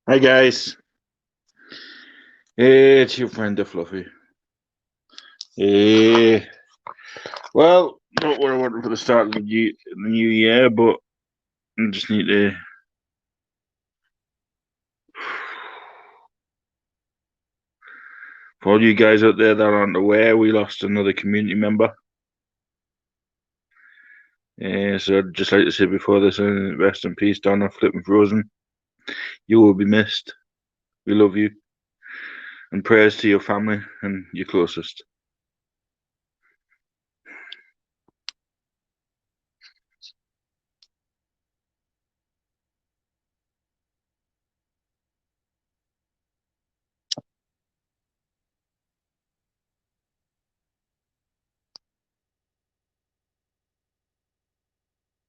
Hi guys, it's your friend the Fluffy. Eh, well, not what I wanted for the start of the new year, but I just need to. For all you guys out there that aren't aware, we lost another community member. So I'd just like to say before this, rest in peace, Donna Flippin' Frozen. You will be missed. We love you, and prayers to your family and your closest.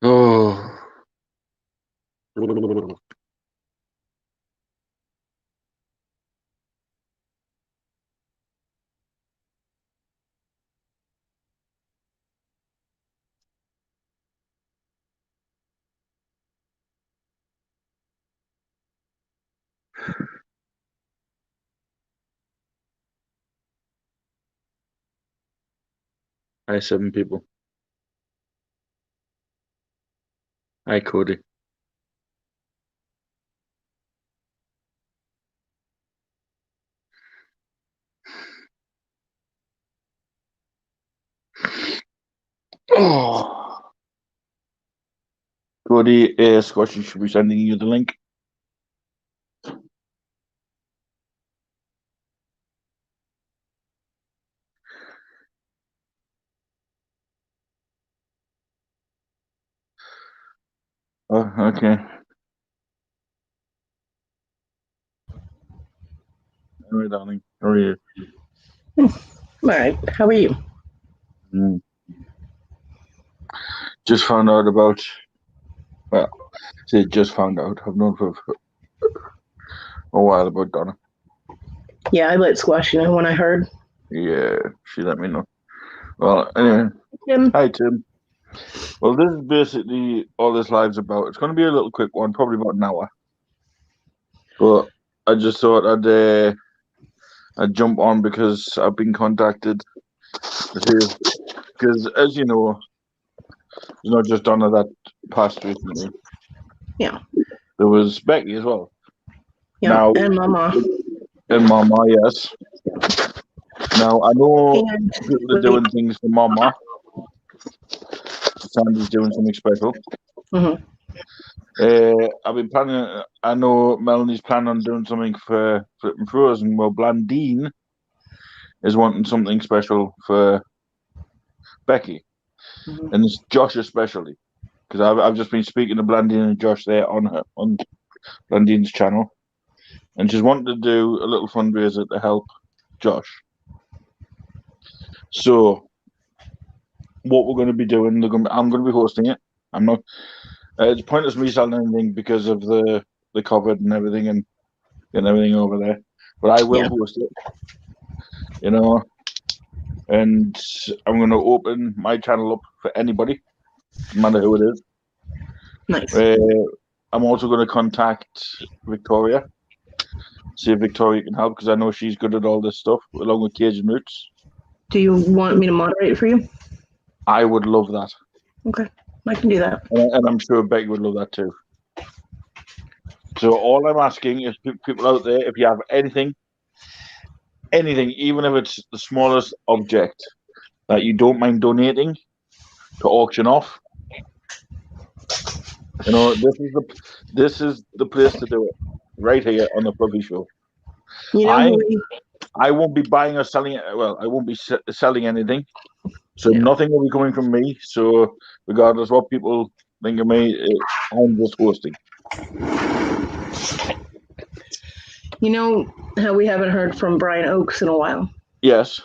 Oh, hi, 7 people. Hi, Cody. Oh, Cody, Scotty should be sending you the link. Oh, okay. All right, darling. How are you? All right. How are you? Mm. Just found out about. Well, say just found out. I've known for a while about Donna. Yeah, I let Squash know when I heard. Yeah, she let me know. Well, anyway, Him. hi Tim. Well, this is basically all this live's about. It's going to be a little quick one, probably about an hour. But I just thought I'd jump on because I've been contacted. Because as you know, it's not just Donna that passed recently. Yeah. There was Becky as well. Yeah. Now, And Mama. and Mama, yes. Now I know And people are wait. doing things for Mama. Sandy's doing something special. Mm-hmm. I've been planning. I know Melanie's planning on doing something for Flippin' Frozen. Well, Blandine is wanting something special for Becky, Mm-hmm. and it's Josh especially because I've just been speaking to Blandine and Josh there on Blandine's channel, and she's wanting to do a little fundraiser to help Josh. So what we're going to be doing, I'm going to be hosting it. I'm not. It's pointless me selling anything because of the COVID and everything and getting everything over there. But I will Yeah. host it, you know, and I'm going to open my channel up for anybody, no matter who it is. Nice. Uh, I'm also going to contact Victoria, see if Victoria can help because I know she's good at all this stuff, along with Cajun Roots. Do you want me to moderate for you? I would love that, Okay. I can do that. and I'm sure Becky would love that too. So all I'm asking is people out there, if you have anything, even if it's the smallest object that you don't mind donating to auction off, this is the place to do it, right here on the Fluffy Show. You know I who I won't be buying or selling it. Well, I won't be selling anything, so Yeah. nothing will be coming from me. So regardless what people think of me, I'm just hosting. You know how we haven't heard from Brian Oakes in a while? Yes.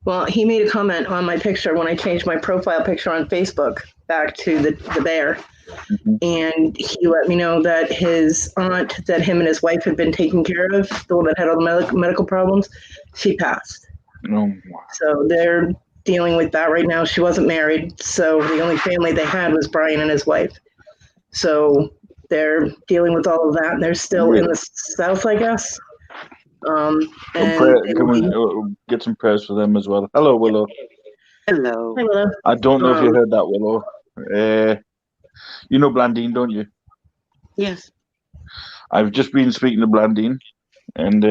Well, he made a comment on my picture when I changed my profile picture on Facebook back to the bear. Hmm. And he let me know that his aunt, that him and his wife had been taking care of, the one that had all the medical problems, she passed. Oh, So they're dealing with that right now. She wasn't married, so the only family they had was Brian and his wife. So they're dealing with all of that. And they're still in the south, I guess. And Can we get some prayers for them as well? Hello, Willow. Hello. Hi, Willow. I don't know if you heard that, Willow. You know Blandine, don't you? Yes. I've just been speaking to Blandine, and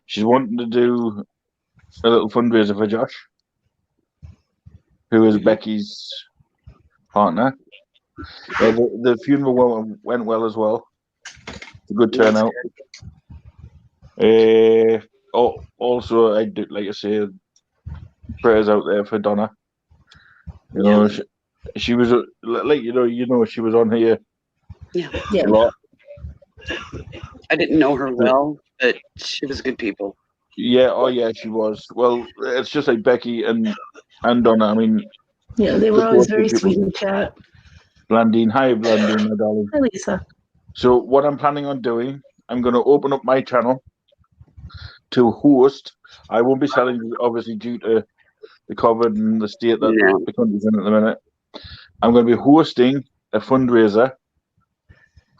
she's wanting to do a little fundraiser for Josh, who is Becky's partner. The funeral went well as well. It's a good turnout. Also, I do, like I say, prayers out there for Donna. You know, she was like she was on here. Yeah. A lot. I didn't know her well, but she was good people. Yeah. Oh, yeah, she was. Well, it's just like Becky and Donna. I mean, yeah, they were always very sweet in chat. Blandine, hi Blandine, my darling. Hi, Lisa. So what I'm planning on doing, I'm going to open up my channel to host. I won't be selling, obviously, due to the COVID and the state that the country's in at the minute. I'm going to be hosting a fundraiser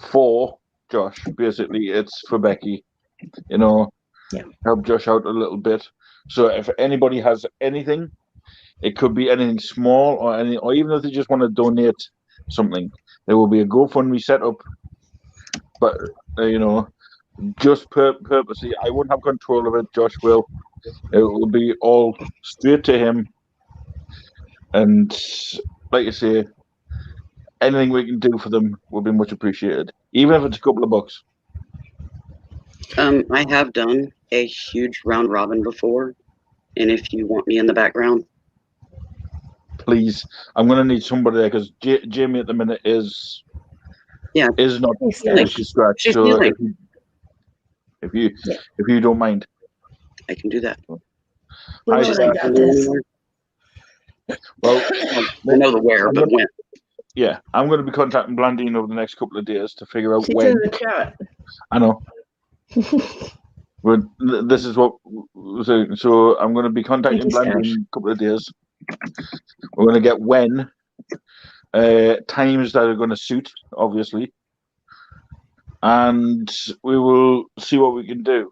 for Josh. Basically, it's for Becky. You know, help Josh out a little bit. So if anybody has anything, it could be anything small or even if they just want to donate something, there will be a GoFundMe set up. But just purposely, I won't have control of it. Josh will. It will be all straight to him. And like I say, anything we can do for them will be much appreciated, even if it's a couple of bucks. I have done a huge round robin before, and if you want me in the background, please, I'm going to need somebody there because Jamie at the minute is not to scratch. She's so if you don't mind, I can do that. Well, I got this. Well, I know the where, but when. Yeah, I'm going to be contacting Blandine over the next couple of days to figure out when. She's in the chat. I know. But this is what. So I'm going to be contacting Blandine in a couple of days. We're going to get when, times that are going to suit, obviously, and we will see what we can do.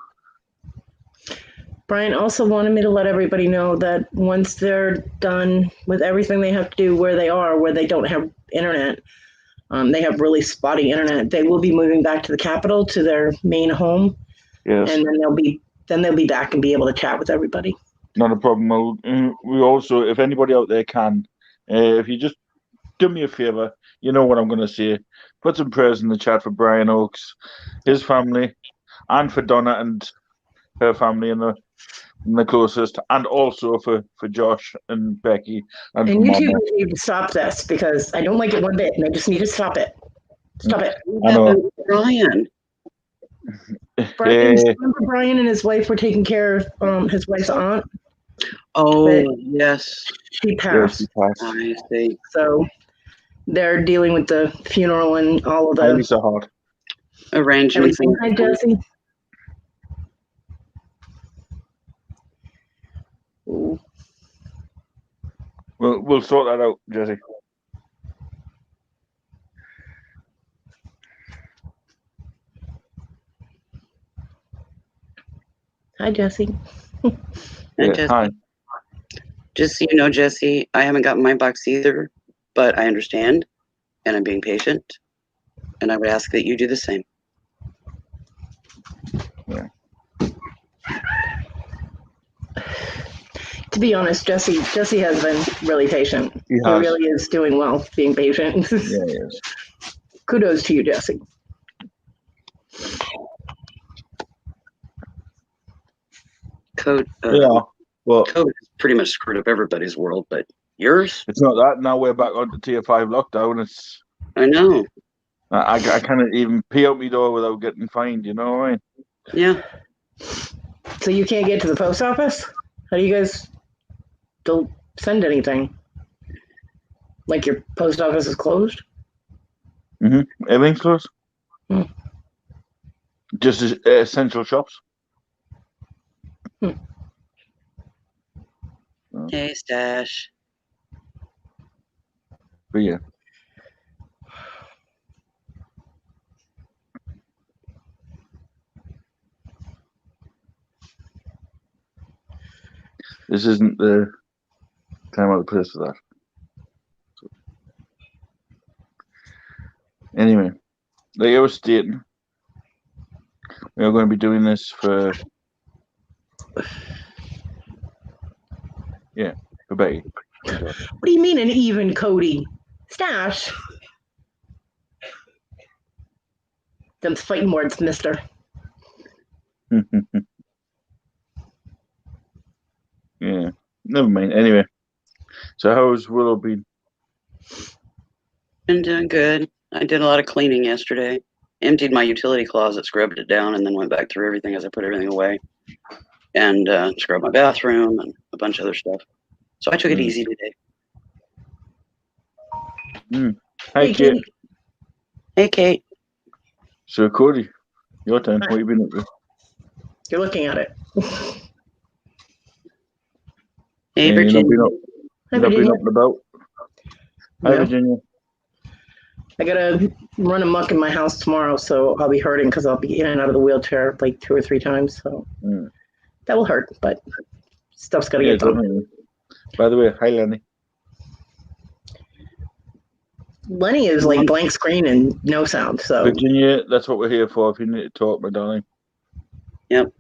Brian also wanted me to let everybody know that once they're done with everything they have to do where they don't have internet, they have really spotty internet, they will be moving back to the capital, to their main home. Yes. And then they'll be back and be able to chat with everybody. Not a problem. We also, if anybody out there can, if you just do me a favor, you know what I'm going to say. Put some prayers in the chat for Brian Oakes, his family, and for Donna and her family and the closest, and also for Josh and Becky. And you two need to stop this because I don't like it one bit, and I just need to stop it. Stop it. I know. Brian. Remember Brian and his wife were taking care of his wife's aunt? Oh, yes. She passed. Yes, she passed. I see. So they're dealing with the funeral and all of the so hard. Arrangements. Hi, Jesse. We'll sort that out, Jesse. Hi, Jesse. Hi. Just so you know, Jesse, I haven't gotten my box either, but I understand, and I'm being patient, and I would ask that you do the same. Yeah. To be honest, Jesse has been really patient. He really is doing well being patient. Yeah, he is. Kudos to you, Jesse. Code. Well, COVID has pretty much screwed up everybody's world, but yours? It's not that. Now we're back on to Tier 5 lockdown. I know. I can't even pee out my door without getting fined, you know what I mean? Yeah. So you can't get to the post office? How do you guys don't send anything? Like your post office is closed? Mm-hmm. Everything's closed. Just essential shops. Hey, Stash. But yeah. This isn't the time or the place for that. Anyway, like I was stating, we are going to be doing this for Becky. What do you mean an even Cody? Stash. Them's fighting words, mister. Yeah, never mind. Anyway, so how's Willow been? Been doing good. I did a lot of cleaning yesterday. Emptied my utility closet, scrubbed it down, and then went back through everything as I put everything away. And scrubbed my bathroom and a bunch of other stuff. So I took it easy today. Hi, Kate. Hey, Kate. So, Cody, your turn. What have you been up to? You're looking at it. Hey, Yeah, Virginia. Hi, You've not been Virginia. up and about. Hi, No. Virginia. I gotta run amok in my house tomorrow, so I'll be hurting because I'll be in and out of the wheelchair like 2 or 3 times. So that will hurt, but stuff's gotta get done. Definitely. By the way, hi, Lenny. Lenny is like blank screen and no sound. So Virginia, that's what we're here for. If you need to talk, my darling. Yep.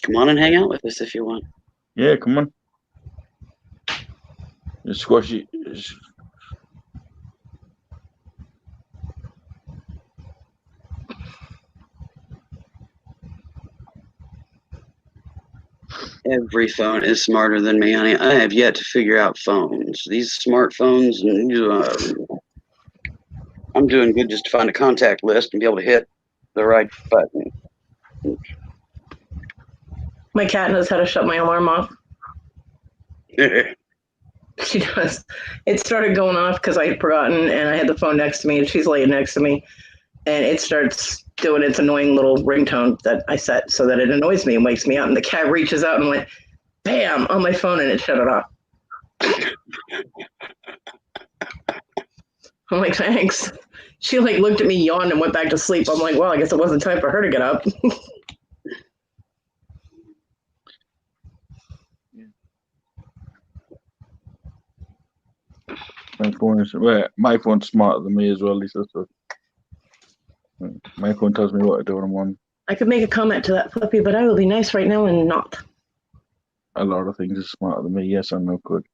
Come on and hang out with us if you want. Yeah, come on. Squashy. Every phone is smarter than me, honey. I have yet to figure out phones. These smartphones, I'm doing good just to find a contact list and be able to hit the right button. my cat knows how to shut my alarm off. She does. It started going off because I had forgotten and I had the phone next to me and she's laying next to me. And it starts doing its annoying little ringtone that I set so that it annoys me and wakes me up. And the cat reaches out and went, bam, on my phone and it shut it off. I'm like, thanks. She like looked at me, yawned, and went back to sleep. I'm like, well, I guess it wasn't time for her to get up. My phone's smarter than me as well, Lisa. So my phone tells me what to do when I'm on. I could make a comment to that, Flippy, but I will be nice right now and not. A lot of things are smarter than me. Yes, I'm no good.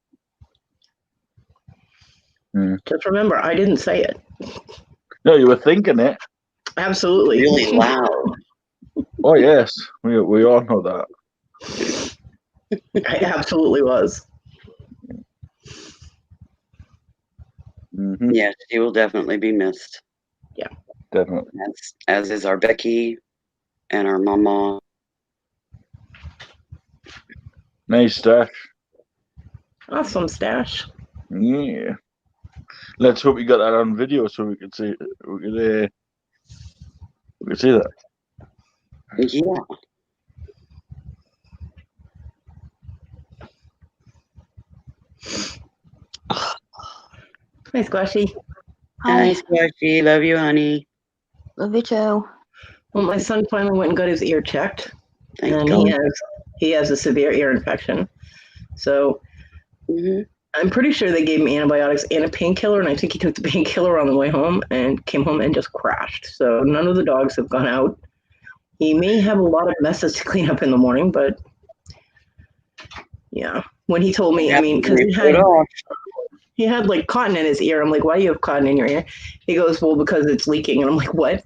Just remember, I didn't say it. No, you were thinking it. Absolutely. Really loud. Oh yes, we all know that. I absolutely was. Mm-hmm. Yes, she will definitely be missed. Yeah, definitely. As is our Becky and our mama. Nice stash. Awesome stash. Yeah. Let's hope you got that on video so we could see. We could see that. Yeah. Hi, Squashy. Hi, Squashy. Love you, honey. Love you too. Well, my son finally went and got his ear checked, Thank and God. he has a severe ear infection. So Mm-hmm. I'm pretty sure they gave him antibiotics and a painkiller, and I think he took the painkiller on the way home and came home and just crashed. So none of the dogs have gone out. He may have a lot of messes to clean up in the morning, but yeah. When he told me, I mean, because he had like cotton in his ear. I'm like, why do you have cotton in your ear? He goes, well, because it's leaking. And I'm like, what?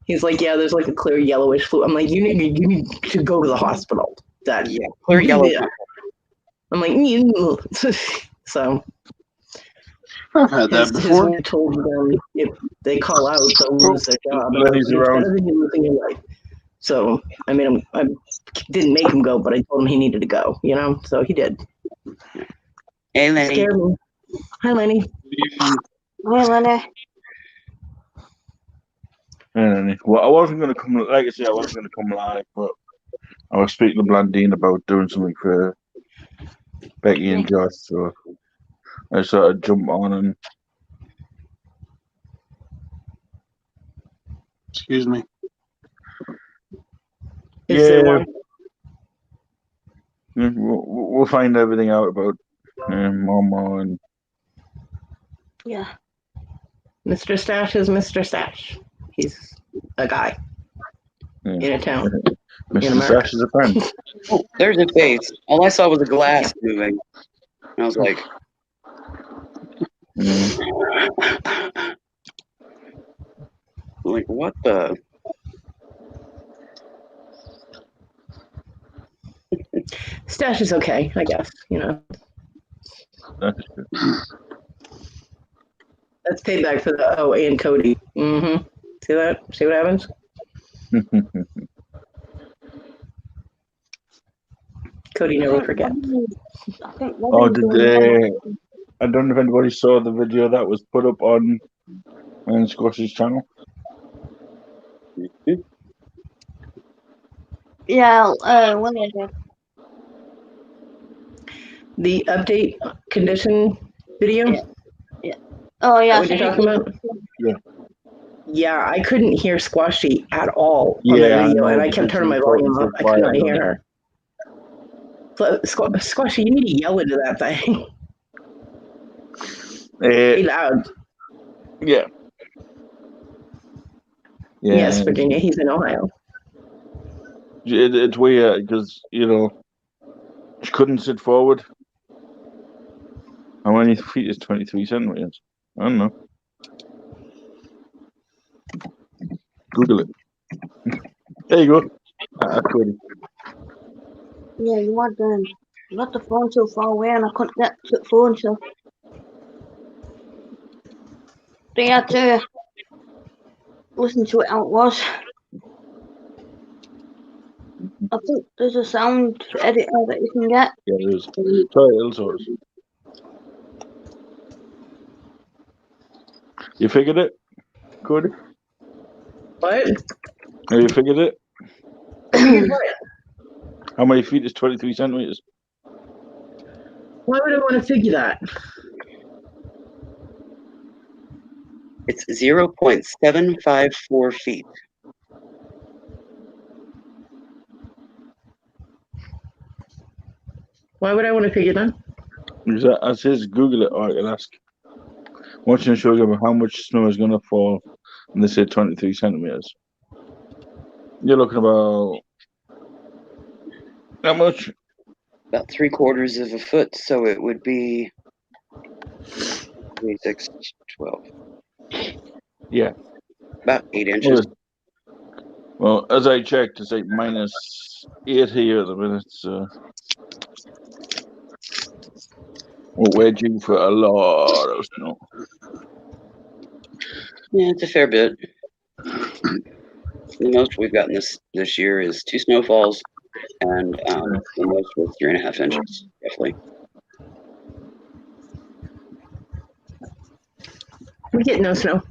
He's like, yeah, there's like a clear yellowish fluid. I'm like, you need to go to the hospital. That Yeah, clear yellow. Yeah. I'm like, so. I've had that before. His wife told them if they call out, they'll lose their job. Lenny's It's around. better than you losing your life. So I made him. I didn't make him go, but I told him he needed to go. You know, so he did. Hey, Lenny. Scared me. Hi, Lenny. Hey, Linda. Well, I wasn't going to come. Like I said, I wasn't going to come live, but I was speaking to Blandine about doing something for Becky and Josh, so I sort of jump on and. Excuse me. Is there one? We'll find everything out about Momo and Yeah. Mr. Stash is Mr. Stash. He's a guy yeah. in a town. Mr. America. Stash is a friend. Oh, there's a face. All I saw was a glass moving. And I was like, what the? Stash is okay, I guess. That's good. That's payback for the and Cody. Mm-hmm. See that? See what happens? Cody never forgets. I think Oh, I don't know if anybody saw the video that was put up on Squash's channel. Yeah, when I did. The update condition video? Yeah. Oh, yeah. What you're talking about? Yeah. Yeah, I couldn't hear Squashy at all on the video, and I kept turning my volume up. I could not hear her. Squashy, you need to yell into that thing. Be loud. Yeah. Yes, Virginia. He's in Ohio. It's weird because, she couldn't sit forward. How many feet is 23 centimeters? I don't know. Google it. There you go. Good. Yeah, you got the phone so far away and I couldn't get to the phone, so they had to listen to it how it was. I think there's a sound editor that you can get. Yeah, there is. Try Elsource. You figured it? Good. What? Have you figured it? How many feet is 23 centimeters? Why would I want to figure that? It's 0.754 feet. Why would I want to figure that? Because I says Google it, or I can ask. Watching a show about how much snow is going to fall, and they say 23 centimeters. You're looking about how much? About 3/4 of a foot, so it would be 6, 12. Yeah. About 8 inches. Well, as I checked, it's like -8 here at the minute, so we're due for a lot of snow. Yeah, it's a fair bit. The most we've gotten this year is 2 snowfalls, and the most was 3.5 inches, roughly. We get no snow.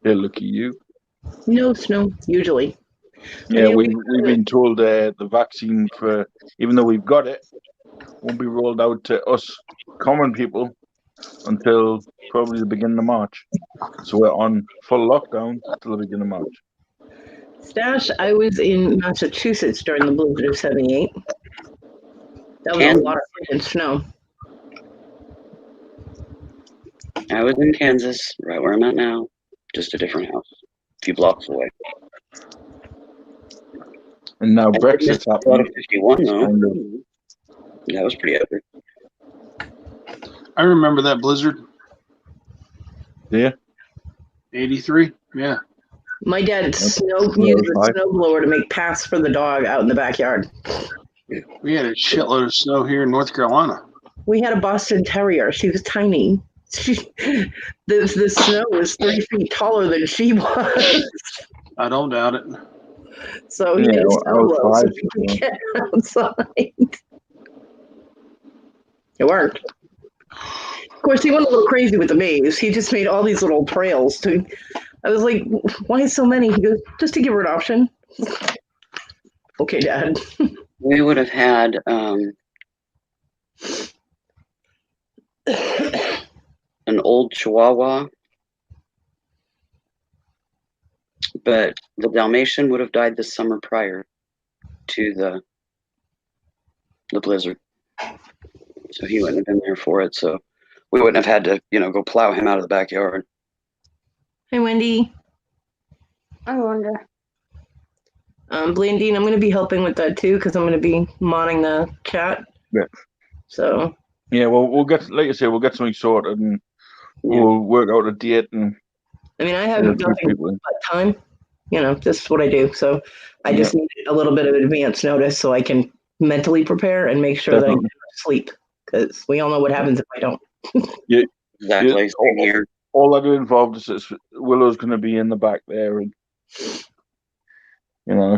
Yeah, look at you. No snow, usually. Yeah, we've been told the vaccine for, even though we've got it, won't be rolled out to us common people until probably the beginning of March. So we're on full lockdown till the beginning of March. Stash, I was in Massachusetts during the blizzard of 78. That was a lot of freaking snow. I was in Kansas, right where I'm at now, just a different house, a few blocks away. And now Brexit's happening. 51 though. That was pretty epic. I remember that blizzard. Yeah. 83. Yeah. My dad used a snowblower to make paths for the dog out in the backyard. We had a shitload of snow here in North Carolina. We had a Boston Terrier. She was tiny. The snow was 3 feet taller than she was. I don't doubt it. So he had a snowblower so he could get outside. It worked. Of course, he went a little crazy with the maze. He just made all these little trails. I was like, why so many? He goes, just to give her an option. Okay, Dad. We would have had an old Chihuahua, but the Dalmatian would have died the summer prior to the the blizzard. So he wouldn't have been there for it. So we wouldn't have had to, go plow him out of the backyard. Hey, Wendy. I wonder. Blandine, I'm going to be helping with that too because I'm going to be modding the chat. Yeah. So. Yeah, well, we'll get, like I say, we'll get something sorted and we'll work out a date. And I mean, I have nothing but time. This is what I do. So I just need a little bit of advance notice so I can mentally prepare and make sure that I get enough sleep because we all know what happens if I don't. Yeah, exactly. Same here. All that involved is Willow's going to be in the back there, and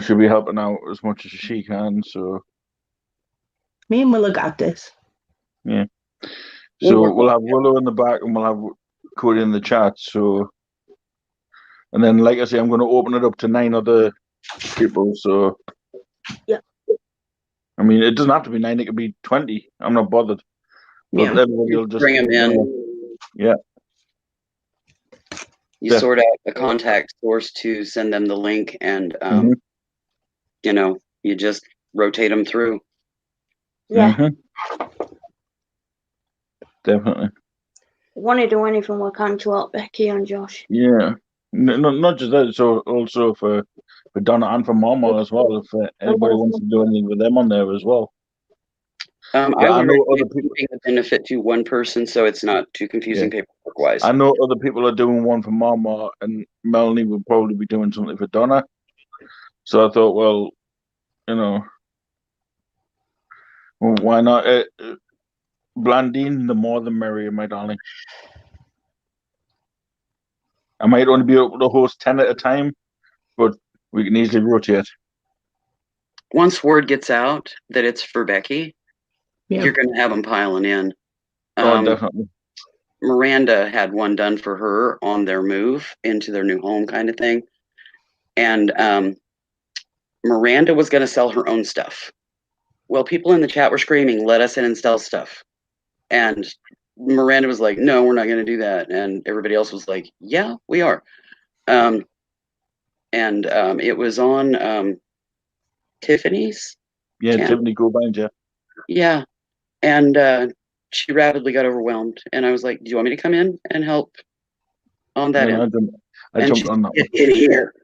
she'll be helping out as much as she can. So me and Willow got this. Yeah. So we'll have Willow in the back, and we'll have Cody in the chat. So, and then, like I say, I'm going to open it up to 9 other people. So, yeah. I mean, it doesn't have to be 9; it could be 20. I'm not bothered. But everybody will just bring them in. Yeah. You sort out a contact source to send them the link, and you just rotate them through. Yeah. Definitely. Want to do anything we can to help Becky and Josh. Yeah. Not just that, so also for Donna and for Mama as well, if anybody wants to do anything with them on there as well. I know other people the benefit to one person, so it's not too confusing paperwork wise. I know other people are doing one for Mama, and Melanie will probably be doing something for Donna. So I thought, well, why not? Blandine, the more the merrier, my darling. I might only be able to host 10 at a time, but we can easily rotate. Once word gets out that it's for Becky, you're going to have them piling in. Oh, definitely. Miranda had one done for her on their move into their new home kind of thing. And Miranda was going to sell her own stuff. Well, people in the chat were screaming, let us in and sell stuff. And Miranda was like, no, we're not going to do that. And everybody else was like, yeah, we are. And it was on Tiffany's. Yeah, channel. Tiffany Gobind, yeah. Yeah. And she rapidly got overwhelmed. And I was like, do you want me to come in and help on that end? I jumped on that one. In here.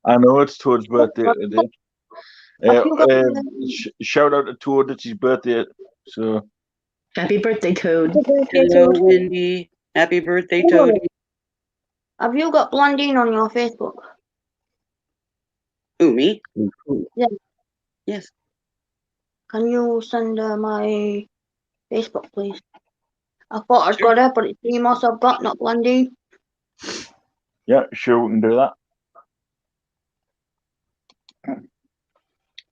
I know it's Toad's birthday today. Shout out to Toad, it's his birthday. So happy birthday, Toad. Hello, Wendy. Happy birthday, Toad. Have you got Blandine on your Facebook? Who, me? Yeah. Yes. Can you send my Facebook, please? I thought I'd got her, but it's Demos I've got, not Blandine. Yeah, sure, we can do that.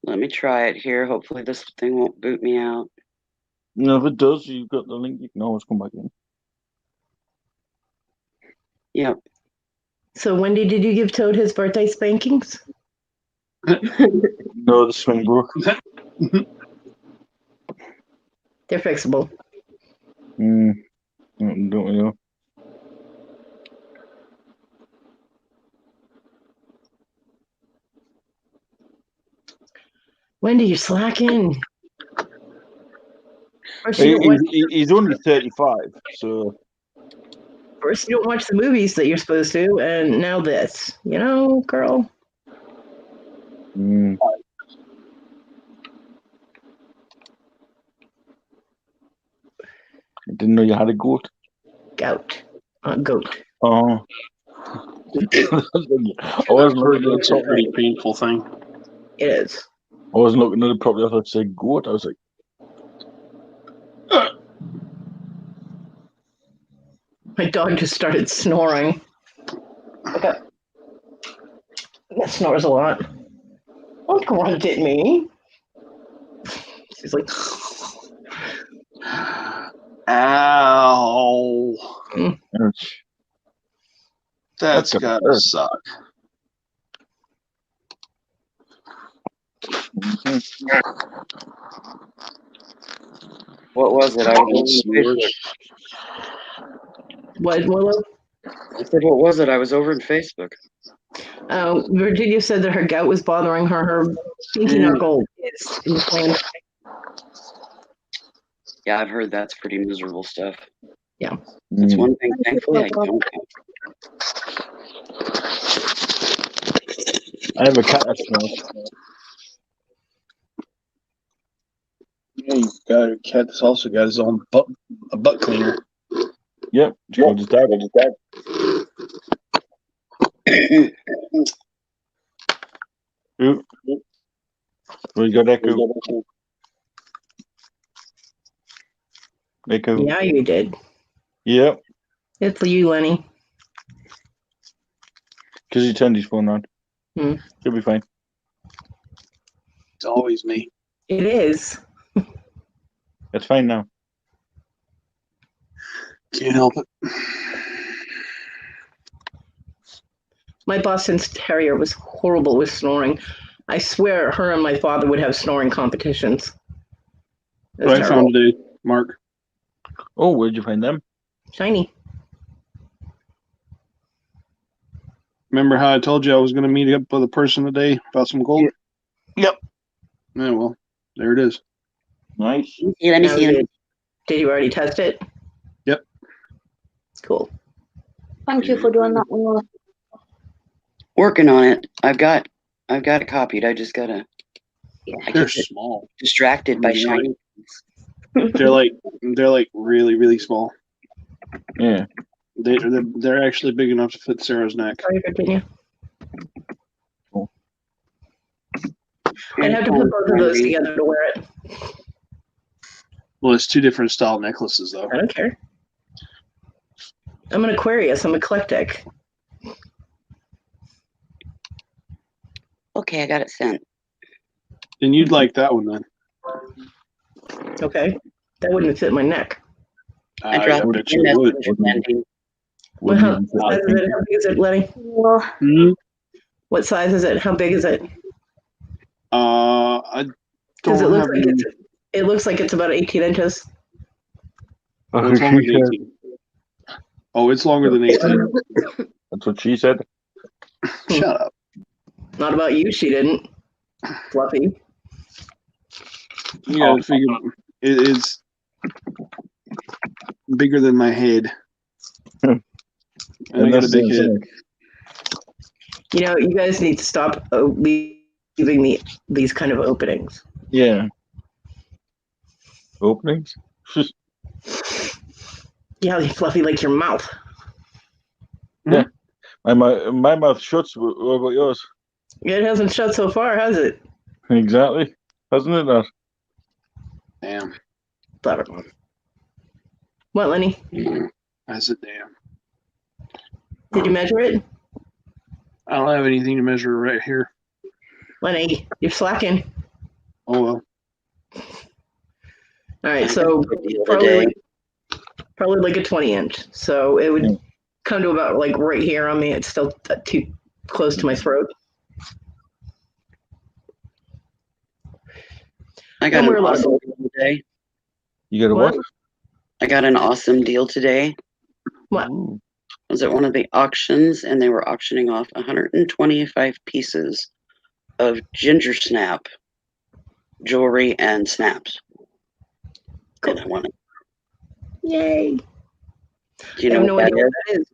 Let me try it here. Hopefully this thing won't boot me out. No, if it does, you've got the link. You can always come back in. Yep. So, Wendy, did you give Toad his birthday spankings? No, the swing broke. They're fixable. Don't we know? Wendy, you're slacking. He's only 35, so. First, you don't watch the movies that you're supposed to, and now this. Girl. I didn't know you had a goat. Goat. Oh. It's a pretty painful thing. It is. I wasn't looking at it properly. I thought it said goat. I was like, my dog just started snoring. Okay. That snores a lot. Don't grunt at me. She's like, ow. ouch. That's gotta suck. What was it? I was what, Willow? I said, what was it? I was over in Facebook. Virginia said that her gout was bothering her. Her stinky knuckle is inflamed. Yeah, I've heard that's pretty miserable stuff. Yeah. That's one thing, thankfully, I don't have. I have a cat that smells. Yeah, you got a cat that's also got his own butt cleaner. Yep, it's called his dad. Ooh. We got Echo. Echo. Yeah, you did. Yep, It's you, Lenny. because he turned his phone on. Hmm. He'll be fine. It's always me. It is. It's fine now. Can't help it. My Boston Terrier was horrible with snoring. I swear her and my father would have snoring competitions. It was What I terrible. found today, Mark. Oh, where'd you find them? Shiny. Remember how I told you I was going to meet up with a person today about some gold? Yep. Yeah, well, there it is. Nice. Yeah, let me Now, see him. did you already test it? Yep. Cool. Thank you for doing that one. Working on it. I've got it copied. I just gotta. I They're get small. distracted by Yeah. shiny. They're like really, really small. Yeah. They're actually big enough to fit Sarah's neck. Sorry, Virginia. I'd have to put both of those together to wear it. Well, it's two different style necklaces though. I don't care. I'm an Aquarius. I'm eclectic. Okay, I got it sent. And you'd like that one then. Okay. That wouldn't fit my neck. I I dropped bet it you in would. message ending. What Wouldn't size even is it? How big is it, Letty? Hmm? What size is it? How big is it? I Because don't have any. it looks like it's about 18 inches. Well, it's longer than 18. Oh, it's longer than 18. That's what she said. Shut up. Not about you, she didn't. Fluffy. You gotta figure it's bigger than my head. And I got a big head. You know, you guys need to stop leaving me these kind of openings. Yeah. Openings? Yeah, Fluffy, like your mouth. My mouth shuts. What about yours? It hasn't shut so far, has it? Exactly. Hasn't it not? Damn. Clever. What, Lenny? I said, damn. Did you measure it? I don't have anything to measure right here. Lenny, you're slacking. Oh well. All right, so probably like a 20-inch. So it would come to about like right here on me. It's still too close to my throat. I got And an we're allowed awesome deal today. You got a what? I got an awesome deal today. What? Ooh. I was at one of the auctions and they were auctioning off 125 pieces of ginger snap jewelry and snaps. Cool. And I wanted, Yay. do you I know have no what idea that what is? that is,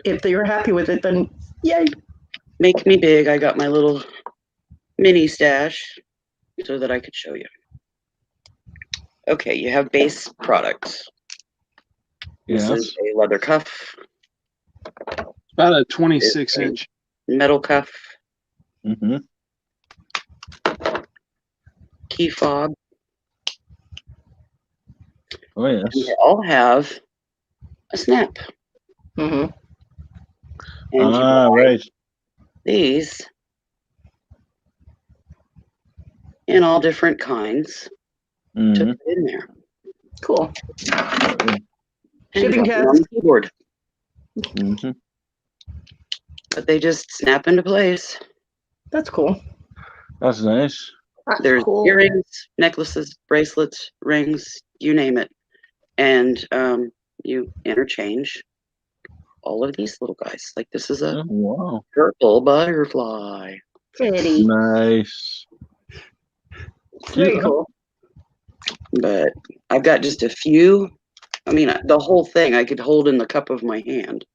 but if you're happy with it, then yay. Make me big. I got my little mini stash so that I could show you. Okay, you have base products. This Yes. is a leather cuff, About a 26-inch. metal cuff, Mm-hmm. key fob. Oh yes. And they all have a snap. Mm-hmm. And you Ah, buy right. these in all different kinds to Mm-hmm. put in there. Cool. And Shipping drop them on the keyboard. Mm-hmm. But they just snap into place. That's cool. That's nice. That's There's cool. earrings, necklaces, bracelets, rings, you name it. And you interchange all of these little guys. Like this is a Oh, wow. purple butterfly. Pretty. Nice. Very cool. But I've got just a few. I mean, the whole thing I could hold in the cup of my hand.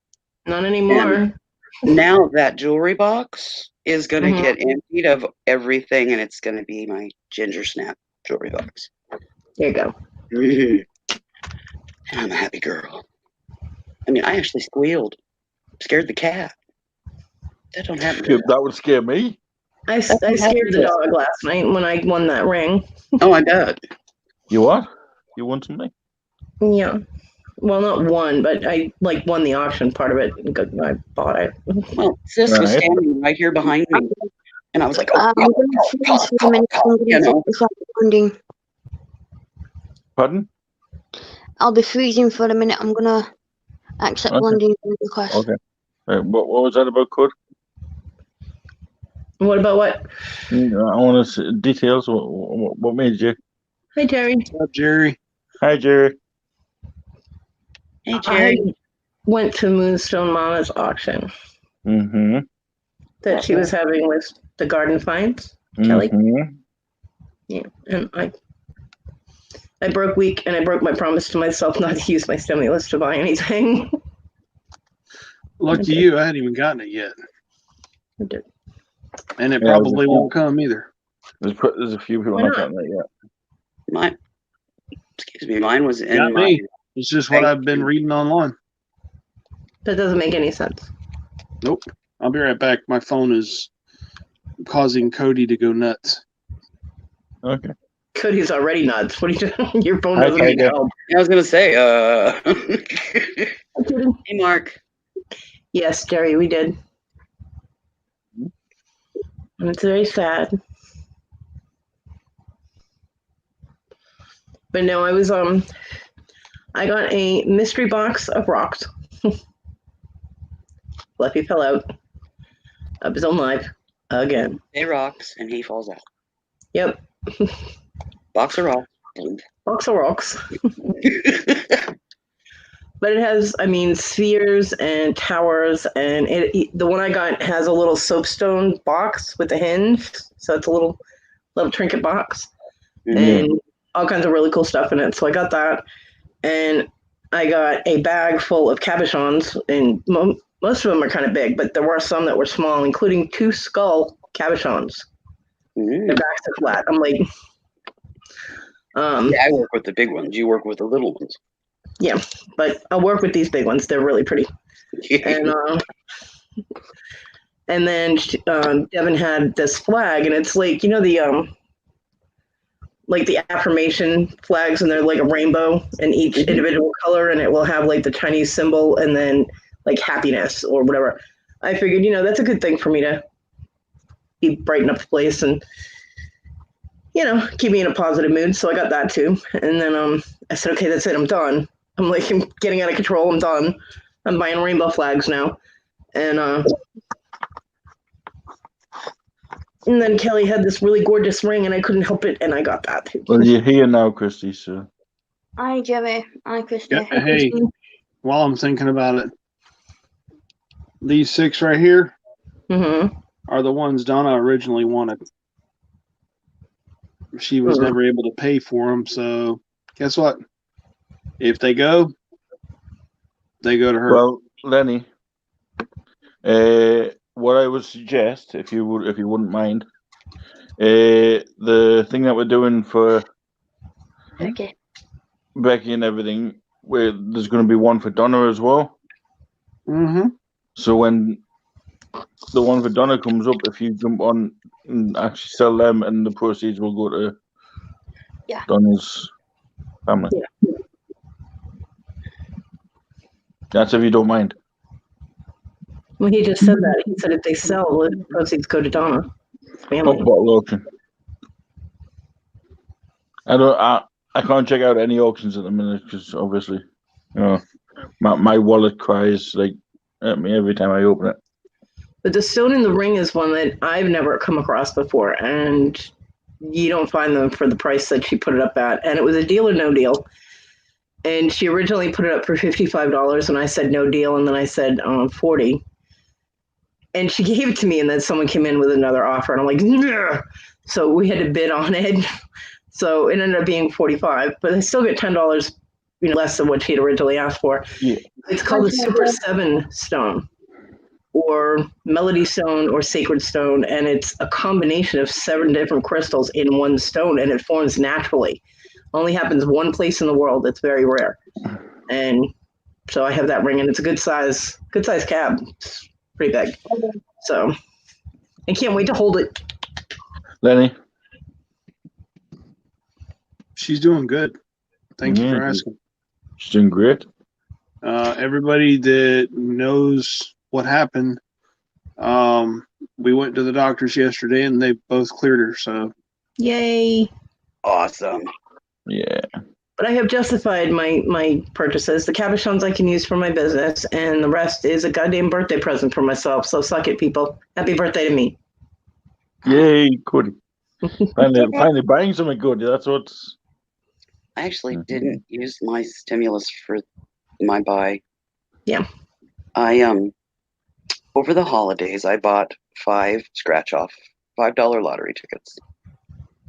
Not anymore. Now that jewelry box is going to Mhm. get emptied of everything, and it's going to be my Ginger Snap jewelry box. There you go. And I'm a happy girl. I mean, I actually squealed. Scared the cat. That don't happen. That would scare me. I scared the dog last night when I won that ring. Oh, I bet. You what? You want something? Yeah. Well, not won, but I won the auction part of it. I bought it. Well, Sis was Right. standing right here behind me, and I was like, "Oh, I'm going to freeze for a minute. I'm going You to know. check the funding. Pardon? I'll be freezing for a minute. I'm going to accept Okay. London request. Okay. What was that about, Code? What about what? I want to see details. What made you? Hi, Terry. What's up, Jerry? Hi, Jerry. hey, Jerry." I went to Moonstone Mama's auction Mm-hmm. that she was having with the Garden Finds. Kelly? Mm-hmm. Yeah, and I broke week, and I broke my promise to myself not to use my stimulus to buy anything. Lucky you, I hadn't even gotten it yet. I did. And it Yeah, probably won't come either. There's a few people Why not not? getting that yet. Mine was in Got my. me. It's just what Thank I've been you. reading online. That doesn't make any sense. Nope. I'll be right back. My phone is causing Cody to go nuts. Okay. Cody's already nuts. What are you doing? Your phone doesn't Okay, need yeah. help. I was gonna say, I'm kidding. hey, Mark. Yes, Jerry, we did. And it's very sad. But no, I got a mystery box of rocks. Fluffy fell out of his own life again. He rocks and he falls out. Yep, Box of rocks. box of rocks. But it has, spheres and towers, and the one I got has a little soapstone box with a hinge, so it's a little trinket box, and all kinds of really cool stuff in it. So I got that, and I got a bag full of cabochons, and most of them are kind of big, but there were some that were small, including 2 skull cabochons. Their backs are flat. I'm like, Yeah, I work with the big ones. You work with the little ones. yeah, but I'll work with these big ones. They're really pretty. And then Devin had this flag, and it's like, the affirmation flags, and they're like a rainbow in each individual color, and it will have like the Chinese symbol and then like happiness or whatever. I figured, that's a good thing for me to brighten up the place and, keep me in a positive mood. So I got that too. And then I said, okay, that's it. I'm done. I'm getting out of control. I'm done. I'm buying rainbow flags now. And then Kelly had this really gorgeous ring, and I couldn't help it, and I got that too. Well, you're here now, Christy, so. Hi, Jerry. Hi, Christy. Yeah, hey, while I'm thinking about it, these 6 right here Mm-hmm. are the ones Donna originally wanted. She was never able to pay for them, so guess what? If they go to her. Well, Lenny, what I would suggest, if you wouldn't mind, the thing that we're doing for Okay. Becky and everything, where there's going to be one for Donna as well. Mm-hmm. So when the one for Donna comes up, if you jump on and actually sell them, and the proceeds will go to Donna's family. Yeah. That's if you don't mind. Well, he just said that. He said if they sell, the proceeds go to Donna. Family. Bottle auction. I can't check out any auctions at the minute because obviously, my wallet cries like at me every time I open it. But the stone in the ring is one that I've never come across before, and you don't find them for the price that she put it up at. And it was a deal or no deal. And she originally put it up for $55, and I said no deal, and then I said 40. And she gave it to me, and then someone came in with another offer, and I'm like, "Ugh." So we had to bid on it. So it ended up being 45, but I still get $10, less than what she had originally asked for. Yeah. It's called a Super 7 stone, or Melody Stone, or Sacred Stone, and it's a combination of 7 different crystals in one stone, and it forms naturally. Only happens one place in the world. It's very rare, and so I have that ring, and it's a good size cab. It's pretty big, so I can't wait to hold it. Lenny? She's doing good. Thank you for Yeah. asking. She's doing great. Everybody that knows what happened, we went to the doctors yesterday and they both cleared her. So Yay! Awesome. Yeah. But I have justified my purchases. The cabochons I can use for my business, and the rest is a goddamn birthday present for myself. So suck it, people. Happy birthday to me. Yay, good. Finally buying something good. That's what's. I actually didn't use my stimulus for my buy. Yeah. I over the holidays I bought 5 scratch off $5 lottery tickets.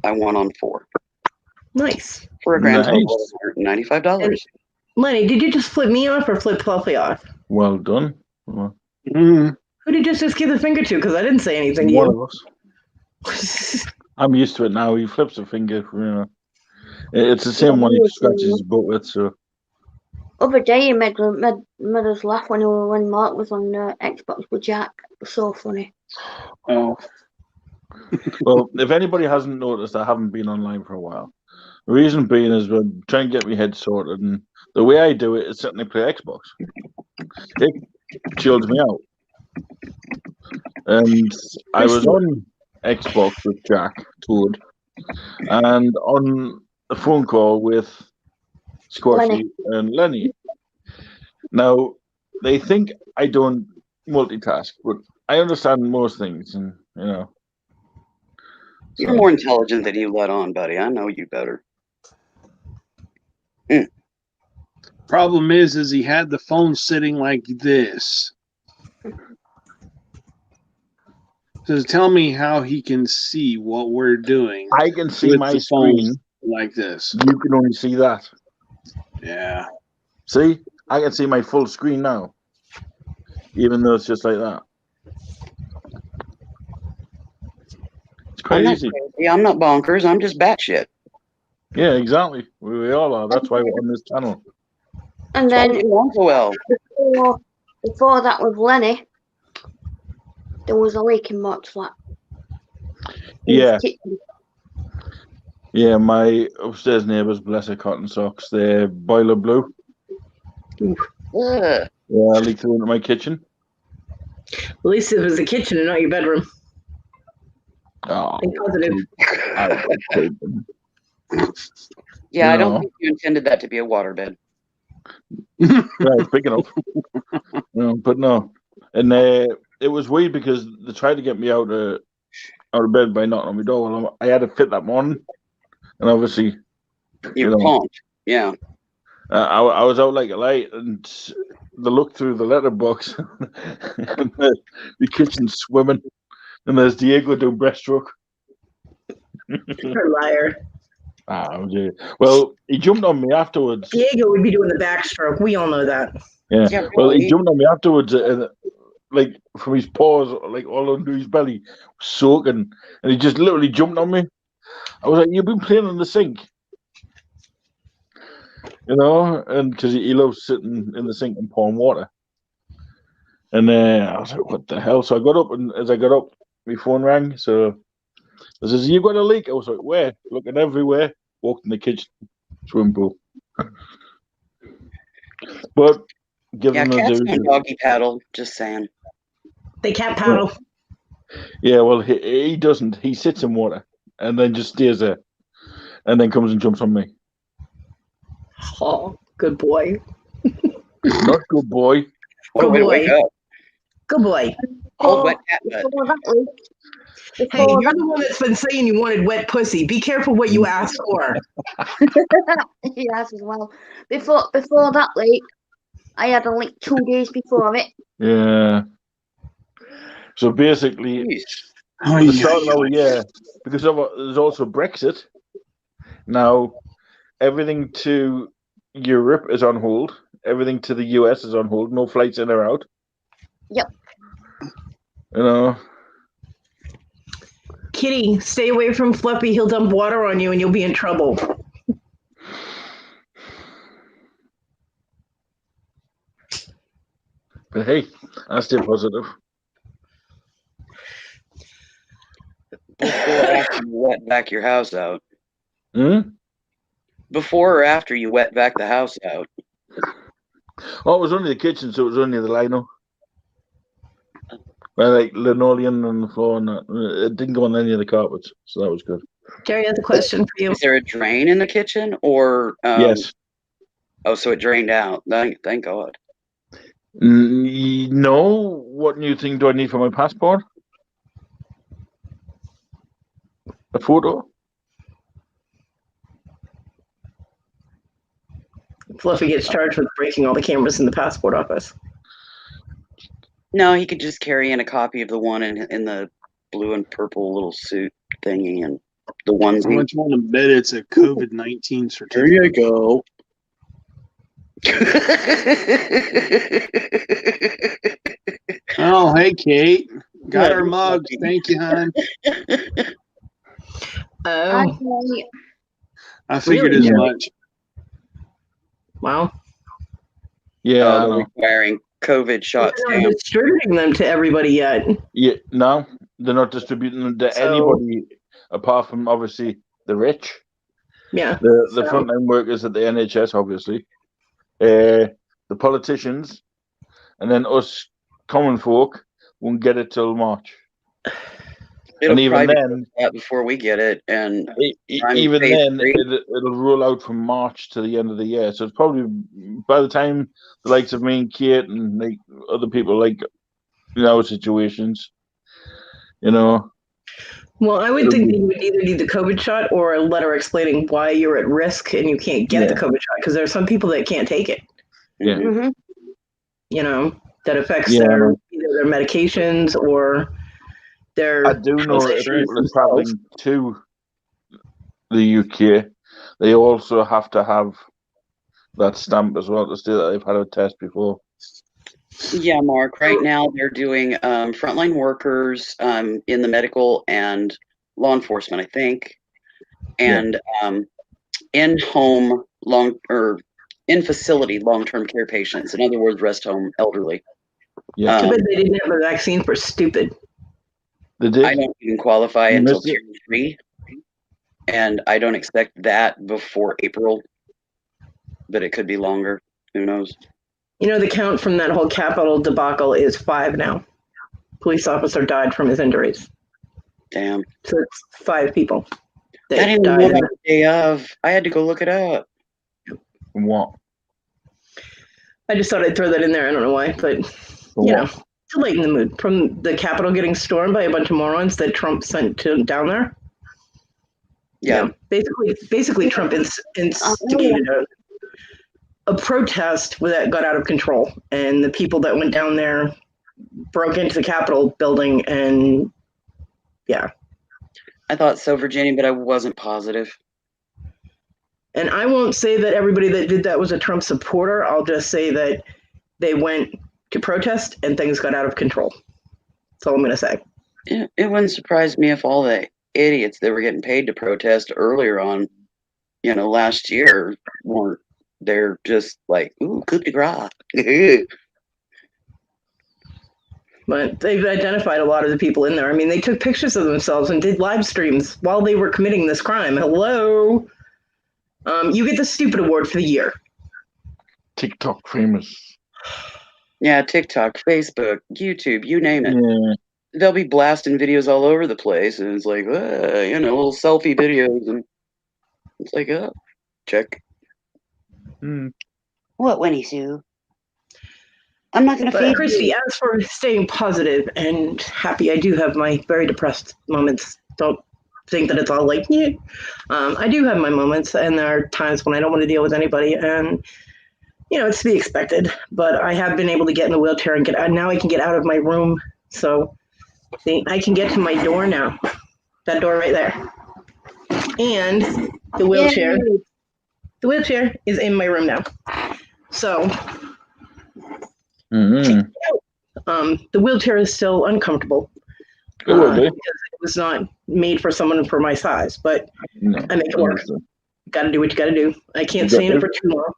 I won on 4 Nice. for a grand total Nice. of $195. Lenny, did you just flip me off or flip Fluffy off? Well done. Well, mm, Who did you just give the finger to? Because I didn't say anything to one you. of us. I'm used to it now. He flips a finger. It's the same one he scratches his butt with. So Other day he made us laugh when Mark was on Xbox with Jack. It was so funny. oh, well, if anybody hasn't noticed, I haven't been online for a while. The reason being is we're trying to get my head sorted, and the way I do it is sitting and play Xbox. It chills me out. And I was on Xbox with Jack Toad, and on a phone call with Squashy Lenny. and Lenny. Now, they think I don't multitask, but I understand most things, and You're more intelligent than you let on, buddy. I know you better. problem is he had the phone sitting like this. So tell me how he can see what we're doing I can see with my the phone screen. like this. You can only see that. Yeah. See, I can see my full screen now, even though it's just like that. It's I'm not crazy. crazy. I'm not bonkers. I'm just batshit. Yeah, exactly. We all are. That's why we're on this channel. And That's why then we get along so well. before that with Lenny, there was a leak in Mark's flat. In his Yeah. kitchen. Yeah, my upstairs neighbours, bless her cotton socks, they're boiler blue. Ugh. Yeah, I leaked through into my kitchen. At least it was the kitchen and not your bedroom. Oh, Think positive. Yeah, I don't No. think you intended that to be a waterbed. Right, picking up. But no. And it was weird because they tried to get me out of bed by knocking on my door. Well, I had to fit that morning. And obviously, You pumped. Yeah. I was out like a light, and they look through the letterbox, and the kitchen's swimming, and there's Diego doing breaststroke. You're a liar. Well, he jumped on me afterwards. Diego would be doing the backstroke. We all know that. Yeah. Yeah, Well, he really. jumped on me afterwards, like from his paws, like all under his belly, soaking, and he just literally jumped on me. I was like, "You've been playing on the sink." And because he loves sitting in the sink and pouring water. And I was like, what the hell? So I got up, and as I got up, my phone rang. So I says, "You got a leak?" I was like, "Where?" Looking everywhere. Walked in the kitchen, swimming pool. But give Yeah, them the cats dues. don't doggy paddle. Just saying. They cat paddle. Yeah, well, he doesn't. He sits in water and then just stays there, and then comes and jumps on me. Oh, good boy. Not good boy. What a Good way to boy. wake up. Good boy. Cold, wet cat butt. Before that leak, Hey, before you're the one that's been saying you wanted wet pussy. Be careful what you ask for. yes, as well. Before that leak, I had a leak 2 days before it. Yeah. So basically, Jeez. Oh, the start of our year, because there's also Brexit. Now, everything to Europe is on hold. Everything to the US is on hold. No flights in or out. Yep. You know. Kitty, stay away from Fluffy. He'll dump water on you and you'll be in trouble. But hey, I stay positive. Before or after you wet back your house out? Hmm? Before or after you wet back the house out? Oh, it was only the kitchen, so it was only the lino. Like linoleum on the floor, and that. It didn't go on any of the carpets, so that was good. Jerry has a question for you. Is there a drain in the kitchen, or Yes. Oh, so it drained out. Thank God. No. What new thing do I need for my passport? A photo? Fluffy gets charged with breaking all the cameras in the passport office. No, he could just carry in a copy of the one in the blue and purple little suit thingy and the I onesie. went to one bet it's a COVID-19 There you certificate. go. Oh, hey, Kate. Got Yeah, our you're mugs. lucky. Thank you, hon. Oh, I figured Really? as Yeah. much. wow. Yeah, I They're know. requiring COVID shot They're not stamps. distributing them to everybody yet. Yeah, no, they're not distributing them to So- anybody apart from obviously the rich, Yeah. the So- frontline workers at the NHS, obviously, the politicians, and then us common folk won't get it till March. It'll And even probably then, be that before we get it, and I'm even phase then, 3. it'll roll out from March to the end of the year. So it's probably by the time the likes of me and Kate and like other people like in our situations, you know. Well, I would It'll think be- that you would either need the COVID shot or a letter explaining why you're at risk and you can't get the Yeah. COVID shot because there are some people that can't take it. Yeah. Mhm. Mm-hmm. You know, that affects Yeah, I their know. either their medications or their. I do know health if issues people are themselves. traveling to the UK, they also have to have that stamp as well to say that they've had a test before. Yeah, Mark. Right now, they're doing frontline workers in the medical and law enforcement, I think, and in-home in facility long-term care patients. In other words, rest home elderly. Yeah, Too bad they didn't have a vaccine for stupid. they did. I don't even qualify You until missed it? tier 3, and I don't expect that before April, but it could be longer. Who knows? You know, the count from that whole Capitol debacle is 5 now. Police officer died from his injuries. Damn. So it's 5 people I that didn't died. know that the day of. I had to go look it up. From what? I just thought I'd throw that in there. I don't know why, but From you know, what? to lighten the mood from the Capitol getting stormed by a bunch of morons that Trump sent down there. Yeah. Basically, Trump instigated a protest that got out of control, and the people that went down there broke into the Capitol building, and yeah. I thought so, Virginia, but I wasn't positive. And I won't say that everybody that did that was a Trump supporter. I'll just say that they went to protest and things got out of control. That's all I'm going to say. It wouldn't surprise me if all the idiots that were getting paid to protest earlier on, last year weren't. They're just like, ooh, coup de grace. But they've identified a lot of the people in there. I mean, they took pictures of themselves and did live streams while they were committing this crime. Hello. You get the stupid award for the year. TikTok famous. Yeah, TikTok, Facebook, YouTube, you name it. Yeah. They'll be blasting videos all over the place, and it's like, little selfie videos, and it's like, oh, check. Hmm. What, Winnie Sue? I'm not going to But feed Christy, you. as for staying positive and happy, I do have my very depressed moments. Don't think that it's all like you. I do have my moments, and there are times when I don't want to deal with anybody, and it's to be expected. But I have been able to get in the wheelchair and get out. Now I can get out of my room, so see, I can get to my door now. That door right there, and the wheelchair. Yay. The wheelchair is in my room now. So Mm-hmm. the wheelchair is still uncomfortable. It will be. Because it was not made for someone for my size, but No, I make it work. Got to do what you got to do. I can't stay in it for too long,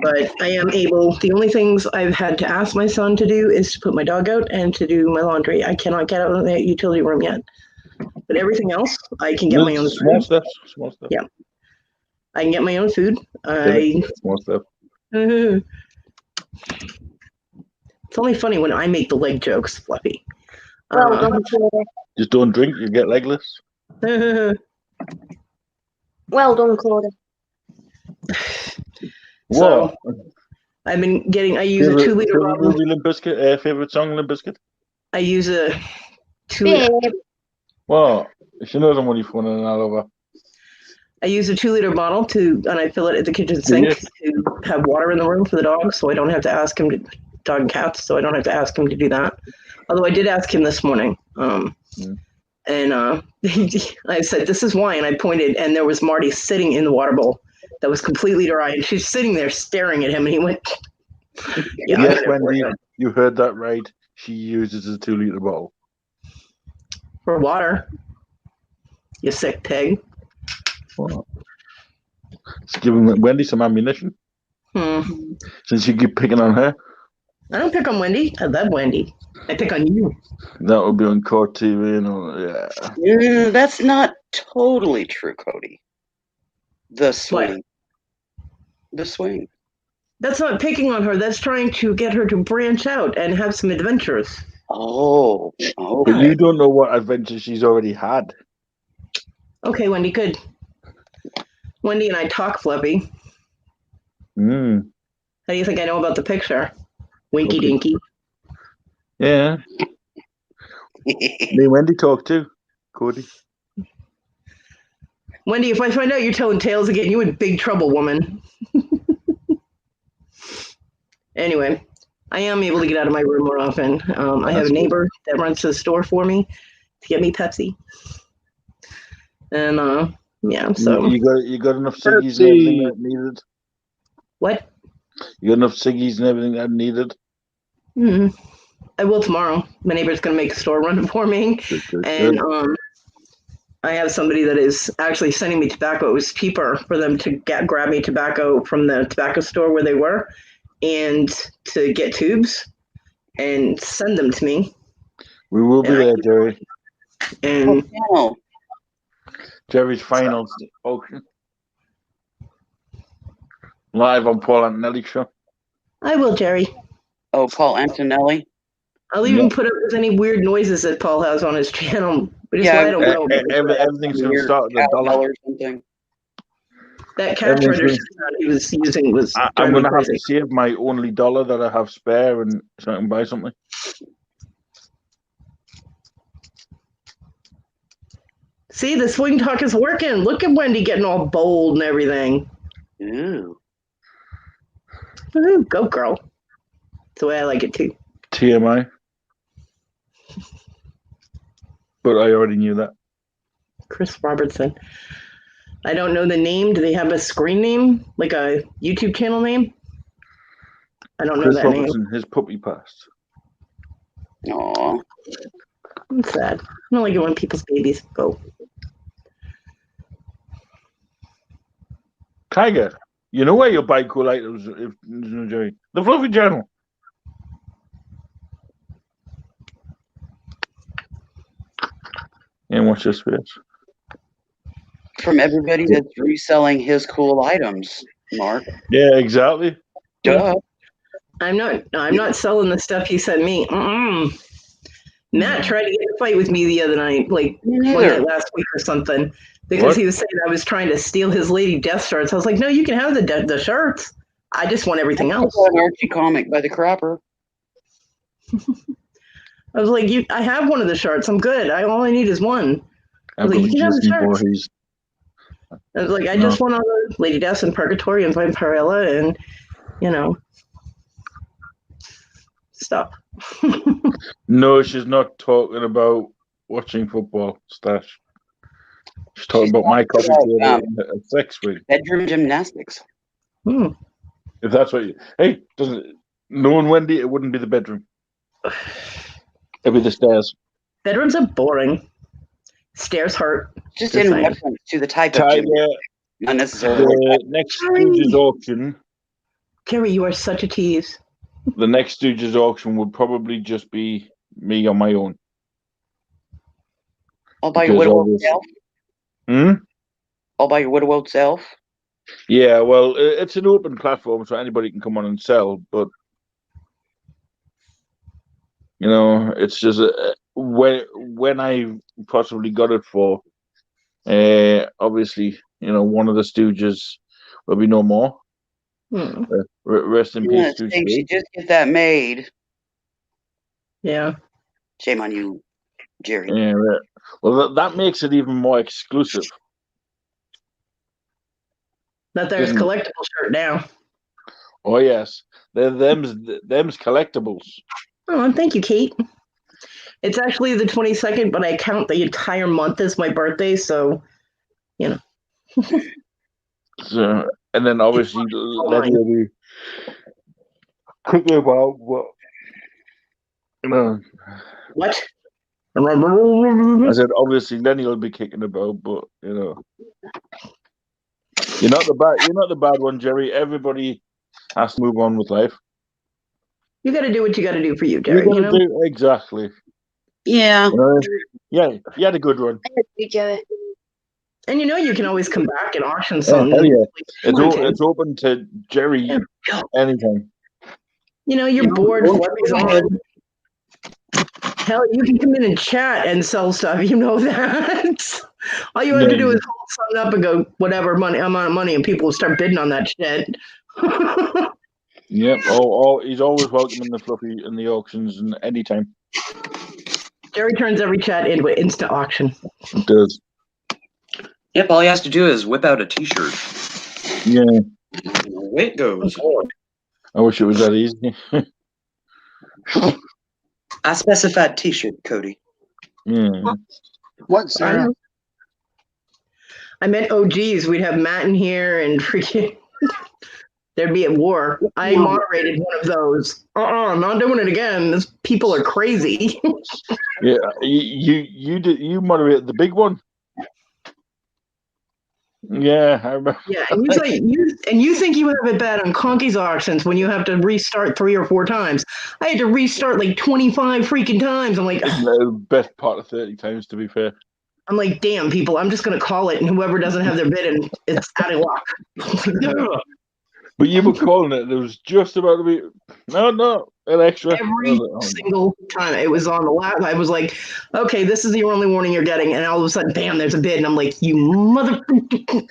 but I am able. The only things I've had to ask my son to do is to put my dog out and to do my laundry. I cannot get out of the utility room yet, but everything else I can get my own Small food. steps. Small steps. Yeah. I can get my own food. Small step. It's only funny when I make the leg jokes, Fluffy. Well done, Cody. Just don't drink, you get legless. Well done, Cody. So I've been getting. I use a 2-liter favorite bottle. movie, Limp Bizkit? Favorite song, Limp Bizkit? I use a 2. Babe. Well, she knows I'm only phoning all over. I use a 2-liter bottle and I fill it at the kitchen sink to have water in the room for the dog, so I don't have to ask him to dog and cats, so I don't have to ask him to do that. Although I did ask him this morning, and I said, "This is why," and I pointed, and there was Marty sitting in the water bowl that was completely dry, and she's sitting there staring at him, and he went, "Yeah, Yes, Wendy, you heard that right. She uses a 2-liter bottle for water. You sick pig." Well, it's giving Wendy some ammunition since you keep picking on her. I don't pick on Wendy. I love Wendy. I pick on you. That will be on court TV and all. Yeah. That's not totally true, Cody. The swing. The swing. That's not picking on her. That's trying to get her to branch out and have some adventures. Oh, But you don't know what adventure she's already had. Okay, Wendy, good. Wendy and I talk, Fluffy. Mm. How do you think I know about the picture? Winky dinky. Yeah. Me and Wendy talk too, Cody. Wendy, if I find out you're telling tales again, you in big trouble, woman. Anyway, I am able to get out of my room more often. I have a neighbor that runs the store for me to get me Pepsi. And yeah, so you got enough ciggies and everything that needed. What? You got enough ciggies and everything that needed. I will tomorrow. My neighbor's gonna make a store run for me, and I have somebody that is actually sending me tobacco. It was cheaper for them to grab me tobacco from the tobacco store where they were, and to get tubes and send them to me. We will be there, Jerry. And Jerry's final auction. Live on Paul Antonelli show. I will, Jerry. Oh, Paul Antonelli? I'll even put up with any weird noises that Paul has on his channel. Which is why I don't know. Everything's going to start at $1 or something. That cash register he was using was. I'm going to have to save my only $1 that I have spare and so I can buy something. See, the swing talk is working. Look at Wendy getting all bold and everything. Ooh. Woo-hoo, go, girl. That's the way I like it, too. TMI. But I already knew that. Chris Robertson. I don't know the name. Do they have a screen name? Like a YouTube channel name? I don't know Chris that Robertson, name. his puppy passed. Aw. I'm sad. I don't like it when people's babies go. Tiger, you know where you buy cool items, Jerry? The Fluffy Channel. And watch this space. From everybody that's reselling his cool items, Mark. Yeah, exactly. Duh. I'm not selling the stuff you sent me. Matt tried to get a fight with me the other night, like last week or something, because he was saying I was trying to steal his Lady Death shirts. I was like, no, you can have the shirts. I just want everything else. An Archie comic by the Cropper. I was like, I have one of the shirts. I'm good. All I need is one. I was like, you can have the Jason shirts. Voorhees. I was like, I No. just want all the Lady Death and Purgatory and Vampirella and, stuff. No, she's not talking about watching football, Stash. She's talking about my coffee about, table at sex week. Bedroom gymnastics. Hmm. If that's what you... Hey, knowing Wendy, it wouldn't be the bedroom. It'd be the stairs. Bedrooms are boring. Stairs hurt. Just Just in saying. reference to the type of Tiger, gymnastics, not necessarily. the next Stooges auction, Jerry, you are such a tease. the next Stooges auction would probably just be me on my own. All by your Because widow obvious- self. Hmm? All by your widow self. Yeah, well, it's an open platform, so anybody can come on and sell. But it's just when I possibly got it for. Obviously, one of the Stooges will be no more. Hmm. Rest in Yeah, peace, Stooge. she should just get that made. Yeah. Shame on you, Jerry. Yeah, right. Well, that makes it even more exclusive. That there's Didn't- collectible shirt now. Oh yes, them's collectibles. Oh, and thank you, Kate. It's actually the 22nd, but I count the entire month as my birthday, so So, and then obviously Letty will be quickly about what what? I said. Obviously, Lenny will be kicking about, but you're not the bad one, Jerry. Everybody has to move on with life. You got to do what you got to do for you, Jerry. You gotta do exactly. Yeah. Yeah, you had a good run. You, Jerry. And you can always come back and auction Oh, something. hell yeah. Okay. It's open to Jerry Yeah. anytime. You're bored. Flippy's on. Hell, you can come in and chat and sell stuff. You know that. All you have to do is hold something up and go whatever amount of money, and people will start bidding on that shit. Yep. He's always welcome in the Fluffy in the auctions and anytime. Jerry turns every chat into an instant auction. It does. Yep, all he has to do is whip out a t-shirt. Yeah. And away it goes. I wish it was that easy. I specified t-shirt, Cody. Yeah. What, Sarah? I meant OGs. We'd have Matt in here and freaking there'd be a war. I moderated one of those. Not doing it again. These people are crazy. Yeah. You moderated the big one. Yeah, I remember. Yeah, and you think you have it bad on Conky's auctions when you have to restart 3 or 4 times. I had to restart like 25 freaking times. I'm like, The best part of 30 times, to be fair. damn people, I'm just gonna call it, and whoever doesn't have their bid, and it's out of luck. But you were calling it. There was just about to be no an extra. Every single time it was on the lap, I was like, okay, this is the only warning you're getting, and all of a sudden, bam, there's a bid, and I'm like, you mother.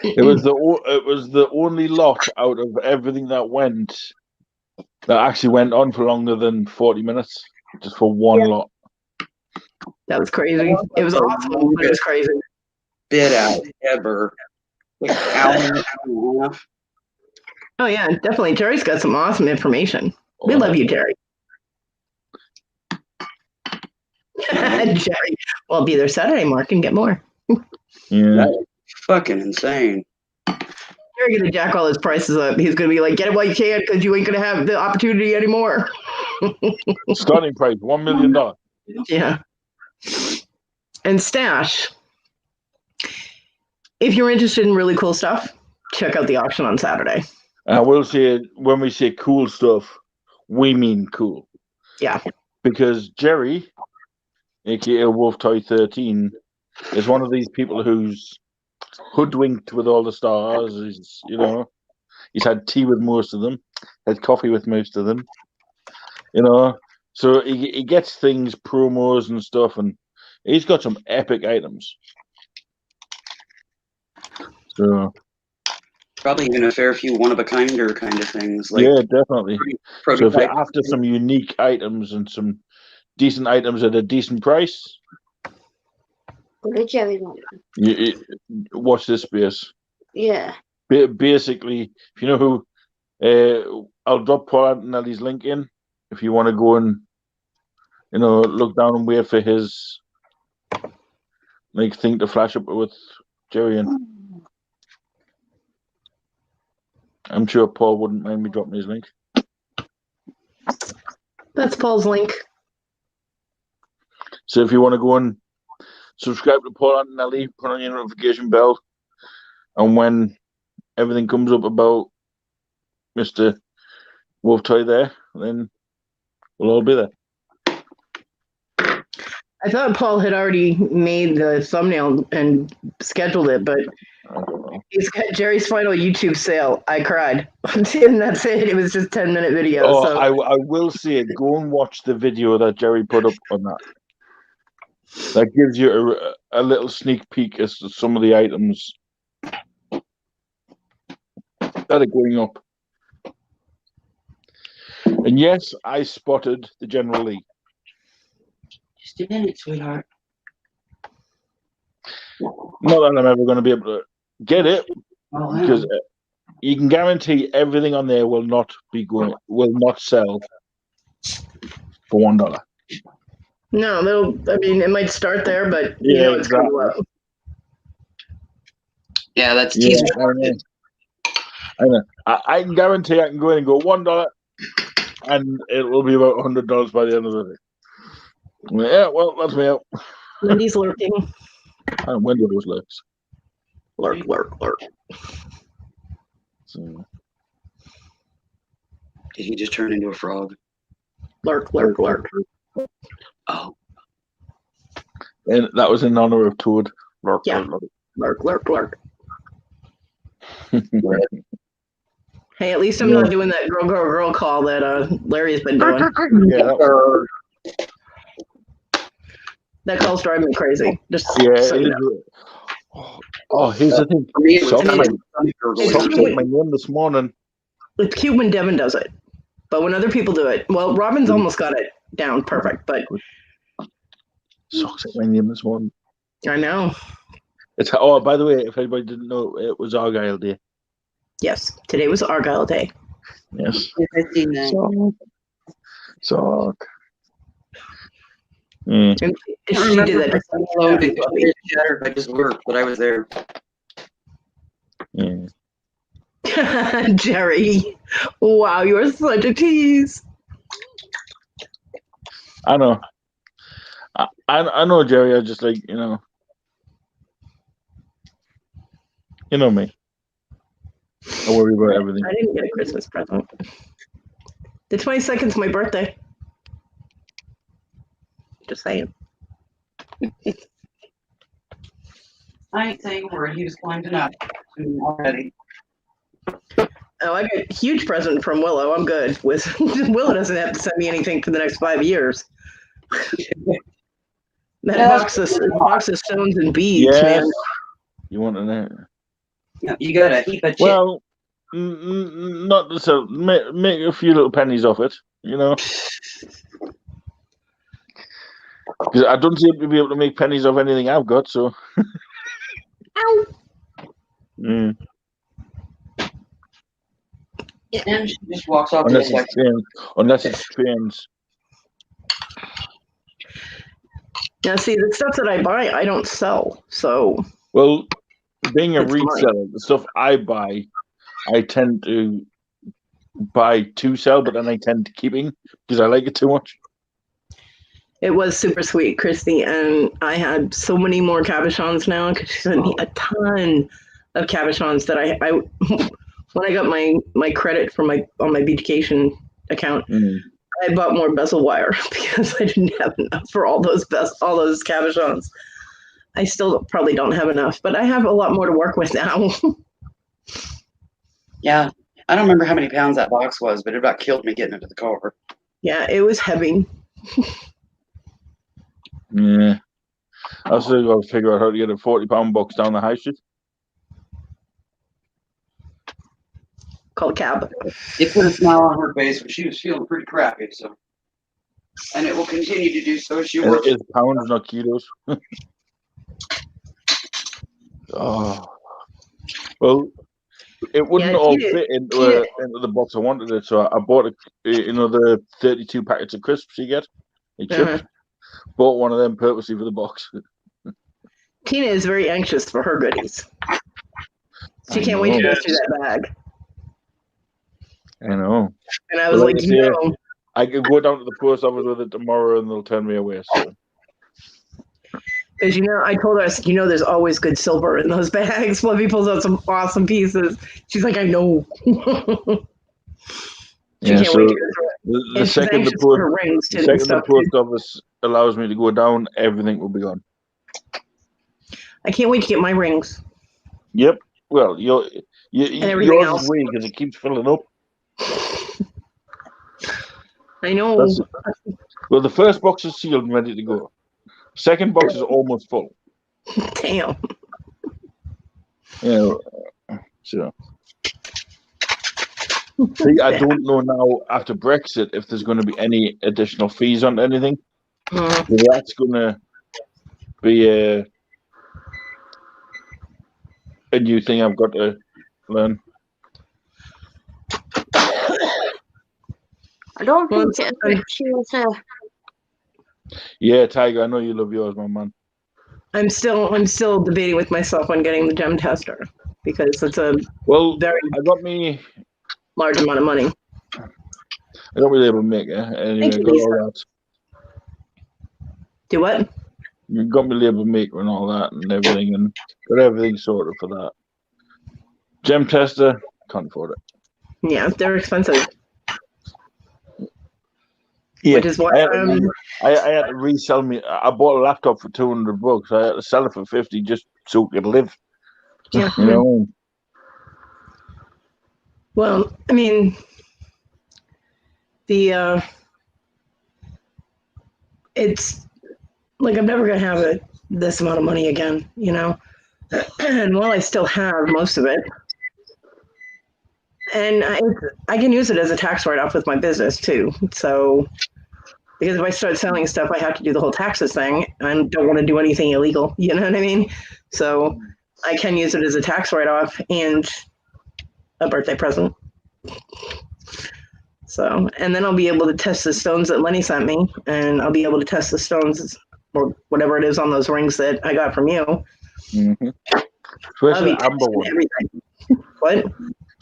It was the only lot out of everything that went that actually went on for longer than 40 minutes, just for one lot. That was crazy. It was awesome, but it was crazy. Bid out ever. Like an hour and a half. Oh yeah, definitely. Jerry's got some awesome information. We love you, Jerry. Jerry, well, be there Saturday, Mark, and get more. Yeah. Fucking insane. Jerry's gonna jack all his prices up. He's gonna be like, get it while you can, because you ain't gonna have the opportunity anymore. Starting price $1 million. Yeah. And Stash, if you're interested in really cool stuff, check out the auction on Saturday. I will say, when we say cool stuff, we mean cool. Yeah. Because Jerry, aka Wolf Toy 13, is one of these people who's hoodwinked with all the stars. He's had tea with most of them, had coffee with most of them. So he gets things, promos and stuff, and he's got some epic items. So Probably even a fair few one-of-a-kinder kind of things, like Yeah, definitely. So if prototype. you're after some unique items and some decent items at a decent price, Go to Jerry's one. you watch this space. Yeah. Basically, if you know who, I'll drop Paul Antonelli's link in if you want to go and look down and wait for his thing to flash up with Jerry, and I'm sure Paul wouldn't mind me dropping his link. That's Paul's link. So if you want to go and subscribe to Paul Antonelli, put on your notification bell, and when everything comes up about Mr. Wolf Toy there, then we'll all be there. I thought Paul had already made the thumbnail and scheduled it, but I don't know. he's got Jerry's final YouTube sale. I cried. And that's it. It was just 10-minute video. Oh, So I will say it. Go and watch the video that Jerry put up on that. That gives you a little sneak peek as to some of the items that are going up. And yes, I spotted the General Lee. Just a minute, sweetheart. Not that I'm ever going to be able to get it, Oh, because you can guarantee everything on there will not sell for $1. no, it might start there, but Yeah, it's going to go up. yeah, that's Yeah, teaser. I know. I can guarantee I can go in and go $1, and it will be about $100 by the end of the day. Yeah, well, that's me out. Wendy's lurking. And Wendy always lurks. Lurk, lurk, lurk. So, Did he just turn into a frog? Lurk, lurk, lurk. Oh, and that was in honor of Toad. Lurk, Yeah. lurk, Lurk, lurk, lurk. lurk. Hey, at least I'm not doing that girl call that Larry's been doing. Yeah, that That call's driving me crazy. Just yeah, so it you is. know. Oh, here's the thing. for me, it was Sock kind my, of stomach gurgling. sock took my name this morning. It's cute when Devin does it, but when other people do it, well, Robin's almost got it down perfect, but Socks at my name this morning. I know. By the way, if anybody didn't know, it was Argyle Day. Yes, today was Argyle Day. Yes. I've seen that. Sock. Mm. And I she remember did that. my load it shattered by just work, but I was there. Yeah. Jerry, wow, you're such a tease. I know. I know, Jerry. I just you know me. I worry about everything. I didn't get a Christmas present. The 22nd is my birthday. Just saying. I ain't saying a word. He was climbing up already. Oh, I got a huge present from Willow. I'm good with Willow. Doesn't have to send me anything for the next 5 years. That box of stones and beads, Yes. man. You want to know? No, you got a heap of chip. Well, not so. Make a few little pennies off it, Because I don't seem to be able to make pennies off anything I've got. So. Ow. Mm. And she just walks off Unless the it's trains. Unless it's trains. Now, see, the stuff that I buy, I don't sell. So, Well, being a It's mine. reseller, the stuff I buy, I tend to buy to sell, but then I tend to keeping because I like it too much. it was super sweet, Christy. And I had so many more cabochons now because she sent me a ton of cabochons that I when I got my credit for on my Beachcation account, I bought more bezel wire because I didn't have enough for all those cabochons. I still probably don't have enough, but I have a lot more to work with now. Yeah. I don't remember how many pounds that box was, but it about killed me getting into the car. Yeah, it was heavy. Yeah. I still got to figure out how to get a 40-pound box down the high street. call a cab. It put a smile on her face, but she was feeling pretty crappy. So, and it will continue to do so. She And works. it's pounds, not kilos. Oh. Well, it wouldn't Yeah, all Tina- fit into, Tina- into the box I wanted it, so I bought another 32 packets of crisps you get, chips. Bought one of them purposely for the box. Tina is very anxious for her goodies. She I can't wait to know. go through that bag. I know. And I was Well, like, I say, I could go down to the post office with it tomorrow and they'll turn me away. So. because I told her, I said, there's always good silver in those bags. Fluffy pulls out some awesome pieces. She's like, I know. She Yeah, can't wait to go through it. The And she's second anxious for her rings the and second the stuff. post office allows me to go down, everything will be gone. I can't wait to get my rings. Yep. Well, everything yours else. is weak because it keeps filling up. I know. Well, the first box is sealed and ready to go. Second box is almost full. Damn. Yeah. So. See, I don't know now after Brexit if there's going to be any additional fees on anything. That's going to be a new thing I've got to learn. I don't think it affects you, sir. Yeah, Tiger, I know you love yours, my man. I'm still debating with myself on getting the gem tester because it's a very I got me large amount of money. I got my label maker. Anyway, Thank you, got Lisa. all that. Do what? You got my label maker and all that and everything, and got everything sorted for that. Gem tester, can't afford it. Yeah, they're expensive. Yeah, Which is why I had to resell me. I bought a laptop for $200. I had to sell it for $50 just so it could live. Yeah. You know. Well, I mean, it's like I'm never gonna have this amount of money again, And while I still have most of it, and I can use it as a tax write-off with my business too. So, because if I start selling stuff, I have to do the whole taxes thing, and don't want to do anything illegal. You know what I mean? So, I can use it as a tax write-off and a birthday present. So, and then I'll be able to test the stones that Lenny sent me, and I'll be able to test the stones or whatever it is on those rings that I got from you. Mm-hmm. Especially the amber one. Everything. What?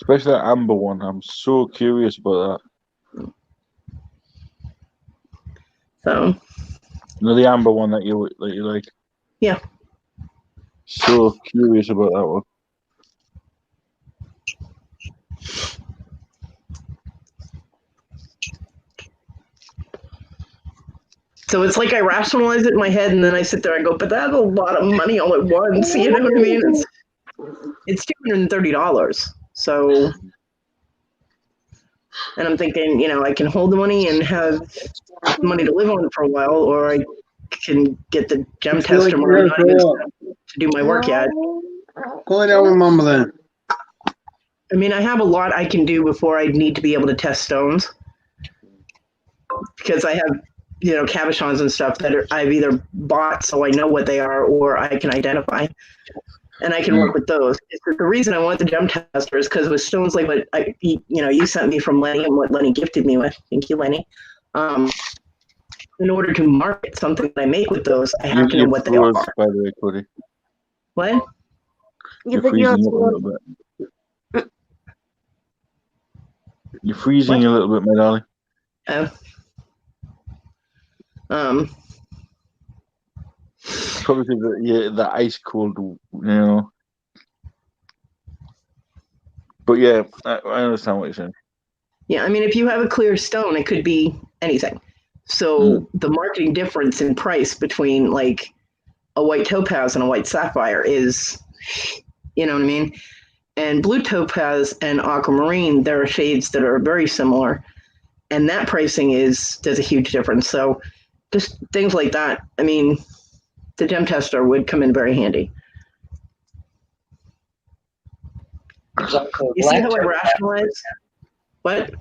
Especially the amber one. I'm so curious about that. So. The amber one that you like. Yeah. So curious about that one. So it's like I rationalize it in my head, and then I sit there and go, "But that's a lot of money all at once." You know what I mean? It's $230. So, and I'm thinking, I can hold the money and have money to live on for a while, or I can get the gem tester where I'm not even to do my work yet. Go lay down with Mama then. I mean, I have a lot I can do before I need to be able to test stones, because I have, cabochons and stuff that I've either bought so I know what they are, or I can identify, and I can work with those. The reason I want the gem tester is because with stones like what you sent me from Lenny and what Lenny gifted me with. Thank you, Lenny. In order to market something that I make with those, I have to know what they are. By the way, Cody. What? You're freezing up a little bit. You're freezing a little bit, my darling. Probably because the ice cold, But yeah, I understand what you're saying. Yeah, I mean, if you have a clear stone, it could be anything. So the marketing difference in price between like a white topaz and a white sapphire is, you know what I mean? And blue topaz and aquamarine, there are shades that are very similar. And that pricing there's a huge difference. So just things like that. I mean, the gem tester would come in very handy. There's also You see black how I topaz. rationalize? What?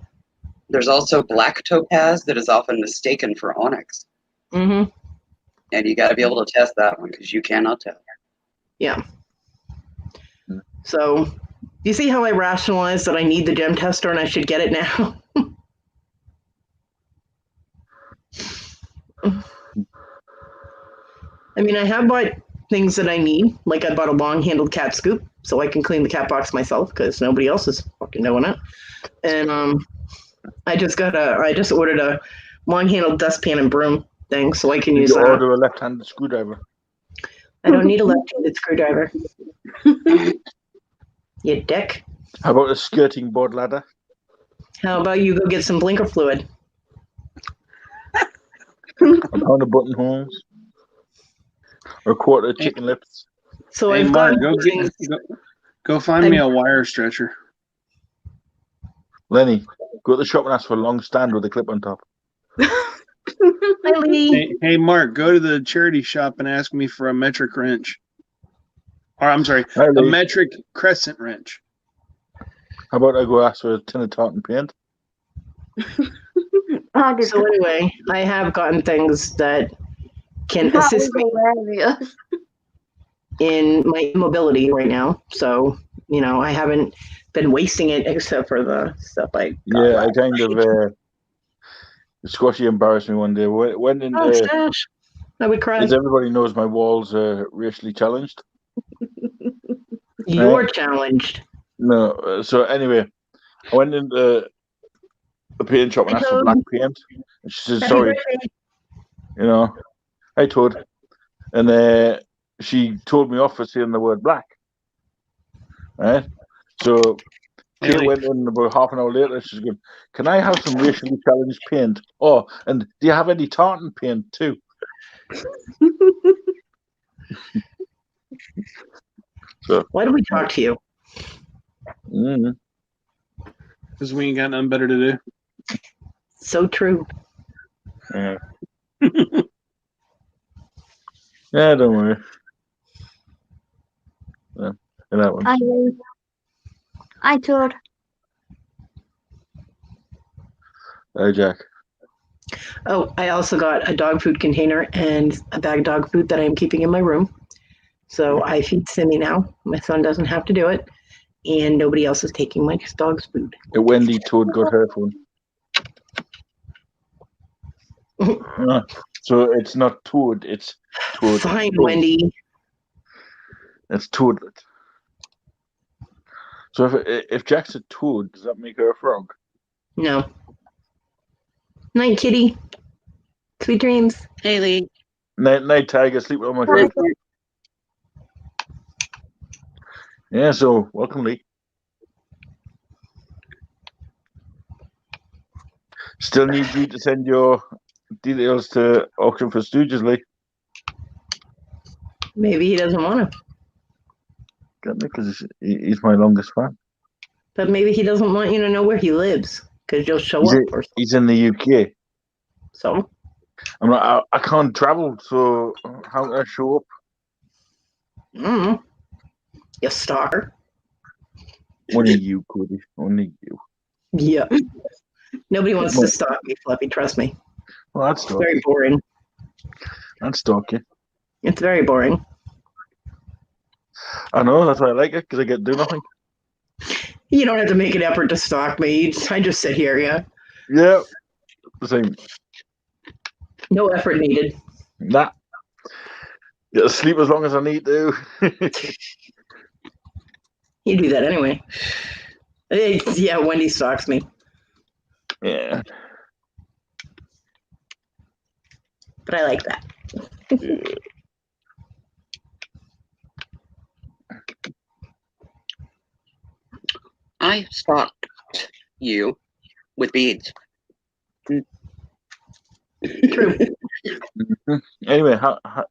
There's also black topaz that is often mistaken for onyx, Mm-hmm. and you got to be able to test that one because you cannot tell. Yeah. So, you see how I rationalize that I need the gem tester and I should get it now? I mean, I have bought things that I need. Like I bought a long-handled cat scoop so I can clean the cat box myself because nobody else is fucking doing it. And I just ordered a long-handled dustpan and broom thing so I can Did use you that. order a left-handed screwdriver? I don't need a left-handed screwdriver. You dick. How about a skirting board ladder? How about you go get some blinker fluid? A pound of buttonholes? Or a quarter of chicken lips? So Hey, I've Mark, got things. go find me a wire stretcher. Lenny, go to the shop and ask for a long stand with a clip on top. Hi, Lee. Hey, Mark, go to the charity shop and ask me for a metric wrench. Or I'm sorry, Hi, a Lee. metric crescent wrench. How about I go ask for a tin of tartan paint? So anyway, I have gotten things that can assist me hilarious. in my mobility right now. So, I haven't been wasting it except for the stuff I got. Yeah, I kind of Squashy embarrassed me one day. Went into Oh, Stash. I would cry. as everybody knows, my walls are racially challenged. You're challenged. No, so anyway, I went into the paint shop and asked for black paint, and she said, Happy "Sorry, birthday. I told," and she told me off for saying the word black. Right, so Kate went in about half an hour later. She's going, "Can I have some racially challenged paint? Oh, and do you have any tartan paint too?" So Why do we talk to you? Because we ain't got nothing better to do. So true. Yeah. Yeah, don't worry. Yeah, that one. I told. Hi, Jack. Oh, I also got a dog food container and a bag of dog food that I'm keeping in my room. So I feed Simmy now. My son doesn't have to do it. And nobody else is taking my dog's food. Wendy Toad got her phone. So it's not Toad, it's Toad. Fine, Wendy. It's Toadlet. So if Jack's a toad, does that make her a frog? No. Night, kitty. Sweet dreams. Hey, Lee. Night Tiger, sleep with my friend. Yeah, so welcome, Lee. Still need you to send your details to Auction for Stooges, Lee. Maybe he doesn't want to. Because he's my longest fan. But maybe he doesn't want you to know where he lives because you'll show up or something. He's in the UK. So? I'm not. I can't travel, so how can I show up? You stalker. Only you, Cody. Only you. Yeah. Nobody wants to stalk me, Fluffy. Trust me. Well, that's It's very boring. That's stalking. It's very boring. I know. That's why I like it because I get to do nothing. You don't have to make an effort to stalk me. I just sit here, yeah. Yeah. The same. No effort needed. Nah. Get to sleep as long as I need to. You do that anyway. Yeah, Wendy stalks me. Yeah. But I like that. I stalked you with beads. True. Anyway,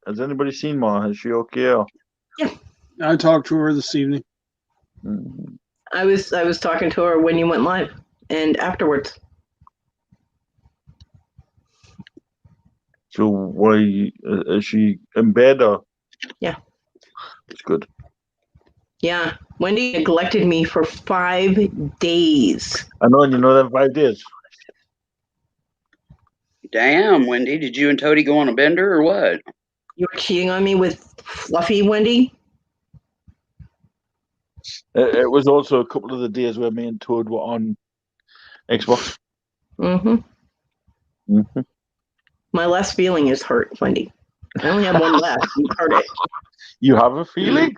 has anybody seen Ma? Is she okay? Or? Yeah. I talked to her this evening. I was talking to her when you went live and afterwards. So why is she in bed or? Yeah. It's good. Yeah, Wendy neglected me for 5 days. I know, and you know them 5 days. Damn, Wendy, did you and Toady go on a bender or what? You were cheating on me with Fluffy, Wendy? It was also a couple of the days where me and Toad were on Xbox. Mm-hmm. Mm-hmm. My last feeling is hurt, Wendy. I only have one left. You heard it. You have a feeling?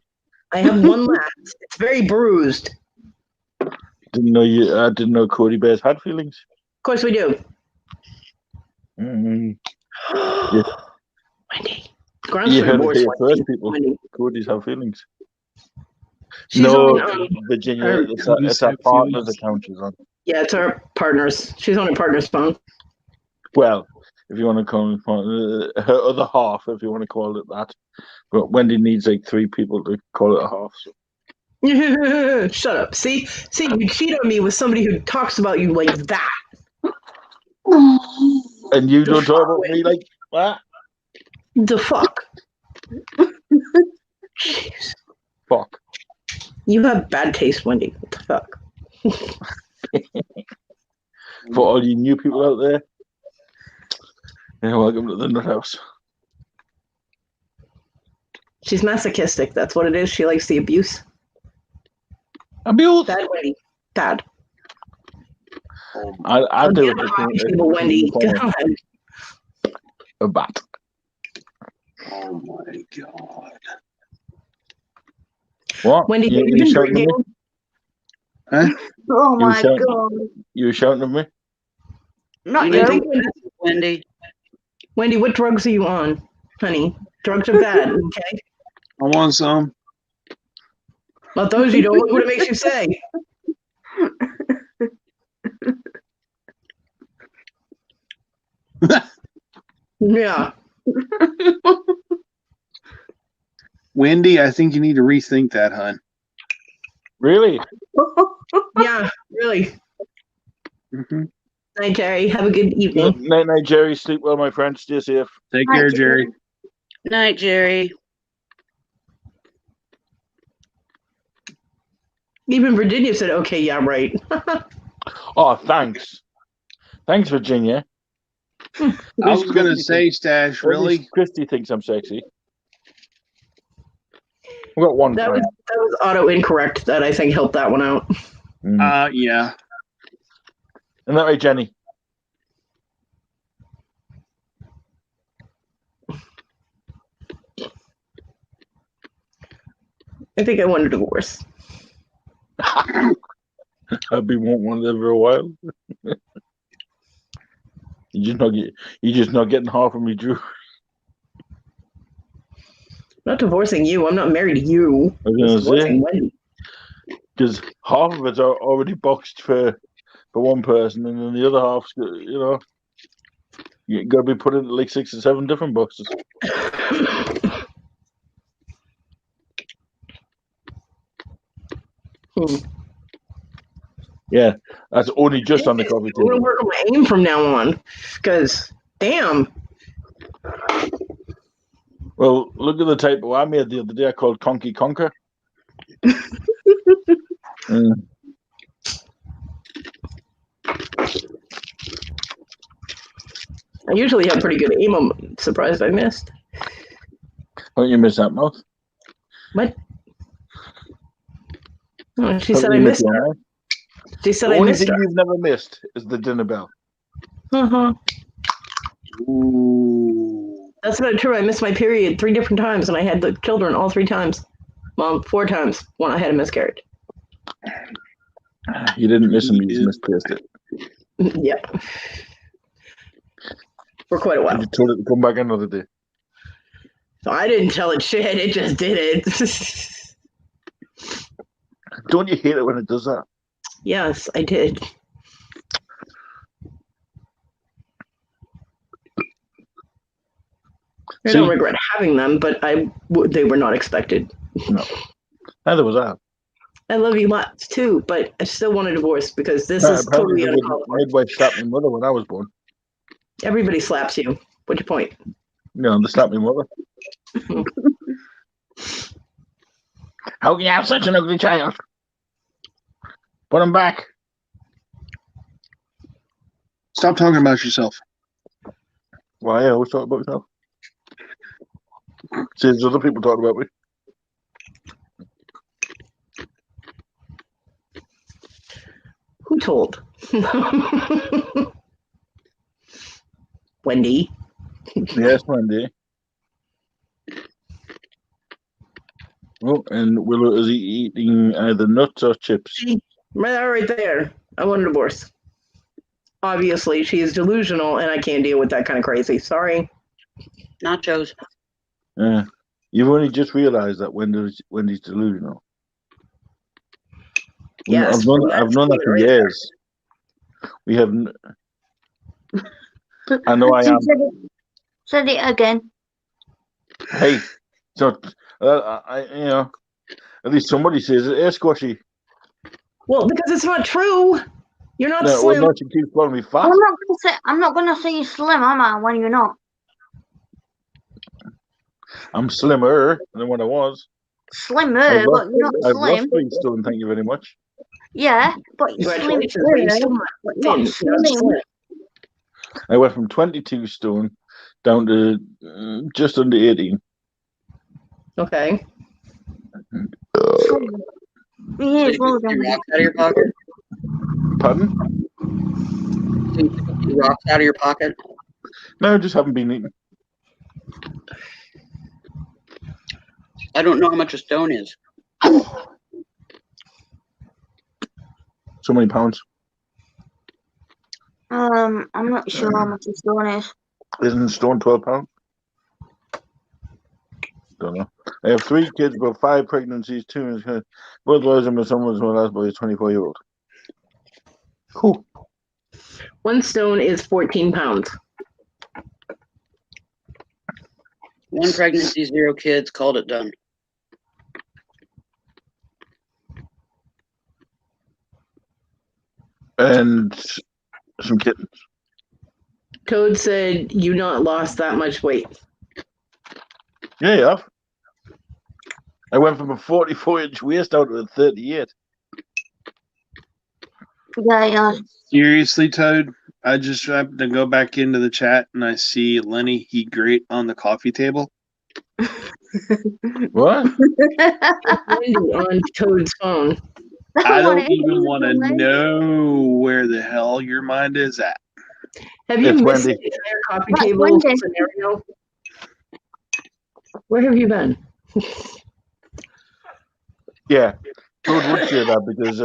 I have one left. It's very bruised. Of Didn't know you. I didn't know Cody Bears had feelings. course we do. Mm-hmm. Wendy. Grant's You heard it divorced, here first, Wendy. people. Wendy. Cody's have feelings. She's No, on, Virginia. her- It's our partner's account she's on. yeah, it's our partner's. She's on her partner's phone. Well, if you want to call it her other half, if you want to call it that. But Wendy needs like 3 people to call it a half. So. Shut up. See, you cheat on me with somebody who talks about you like that. And you don't talk about me like that? The fuck? Jeez. Fuck. You have bad taste, Wendy. What the fuck? For all you new people out there, yeah, welcome to the Nut House. She's masochistic. That's what it is. She likes the abuse. Abuse. Bad Wendy. Bad. I do Get behind people, Wendy. Go ahead. A bat. Oh my god. What? Wendy, You have you been shouting at me? drinking? Huh? Oh You my shouting- god. You were shouting at me? Not You I you. think, Wendy, Wendy, what drugs are you on, honey? Drugs are bad, okay? I want some. Not those you don't. Look what it makes you say. Yeah. Wendy, I think you need to rethink that, hun. Really? Yeah, really. Mm-hmm. Night, Jerry. Have a good evening. Night, night, Jerry. Sleep well, my friend. Stay safe. Take Night, care, Jerry. Jerry. night, Jerry. Even Virginia said, okay, yeah, right. Oh, thanks. Thanks, Virginia. I was gonna say, Stash, really? Christy thinks I'm sexy. We got one That friend. was auto incorrect that I think helped that one out. Yeah. Isn't that right, Jenny? I think I want a divorce. I've been wanting one there for a while. You're just not getting half of me, Drew. I'm not divorcing you. I'm not married to you. I was I'm gonna divorcing say, Wendy. because half of it's already boxed for one person, and then the other half's you got to be put into like 6 or 7 different boxes. Yeah, that's only just on the coffee I'm gonna table. work on my aim from now on, because damn, Well, look at the typo I made the other day. I called Conky Conquer. I usually have pretty good aim. I'm surprised I missed. Don't you miss that mouth? What? Oh, she Don't said you I miss missed your her. mouth? She said The I only missed thing her. you've never missed is the dinner bell. Uh-huh. Ooh. That's not true. I missed my period 3 different times, and I had the children all 3 times. Well, 4 times. One I had a miscarriage. You didn't miss them, you just misplaced it. Yeah. For quite a while. You told it to come back another day. So I didn't tell it shit. It just did it. Don't you hate it when it does that? Yes, I did. I don't See? regret having them, but they were not expected. Neither was I. I love you lots too, but I still want a divorce because this is Apparently totally the uncalled for. midwife slapped my mother when I was born. Everybody slaps you. What's your point? No, they slapped my mother. How can you have such an ugly child? Put him back. Stop talking about yourself. Why? I always talk about myself. See, there's other people talking about me. Who told? Wendy. Yes, Wendy. Oh, and Willow is eating either nuts or chips. Right there. I want a divorce. Obviously, she is delusional, and I can't deal with that kind of crazy. Sorry. Nachos. Yeah. You've only just realised that Wendy's delusional. Yes, I've known that for right years. We have. I know I am. Said it again. Hey, so at least somebody says it. Hey, Squashy. Well, because it's not true. You're not No, slim. well, she keeps calling me fat. I'm not gonna say you're slim, am I? When you're not. I'm slimmer than what I was. Slimmer, I've but you're not I've slim. lost 3 stone. Thank you very much. Yeah, but you're Congratulations, slimmer, but you're still not but thin. not You're not slim. slim. I went from 22 stone down to just under 18. Okay. Slim. Yeah, So it's well you took done. rocks out of your pocket? Pardon? So you took rocks out of your pocket? No, I just haven't been eating. I don't know how much a stone is. So many pounds. I'm not sure how much this stone is. Isn't stone 12 pounds? Don't know. I have 3 kids, but 5 pregnancies, 2 miscarriages. Both lives and my son was my last boy, is 24-year-old. Cool. 1 stone is 14 pounds. 1 pregnancy, 0 kids, called it done. And some kittens. Toad said you not lost that much weight. Yeah, you have. I went from a 44-inch waist out to a 38. Yeah. Seriously, Toad, I just happened to go back into the chat and I see Lenny he grate on the coffee table. What? Wendy on Toad's phone. I don't even want to know where the hell your mind is at. Have you It's missed Wendy. the entire coffee That's table Wendy. scenario? Where have you been? Yeah. Toad would say that because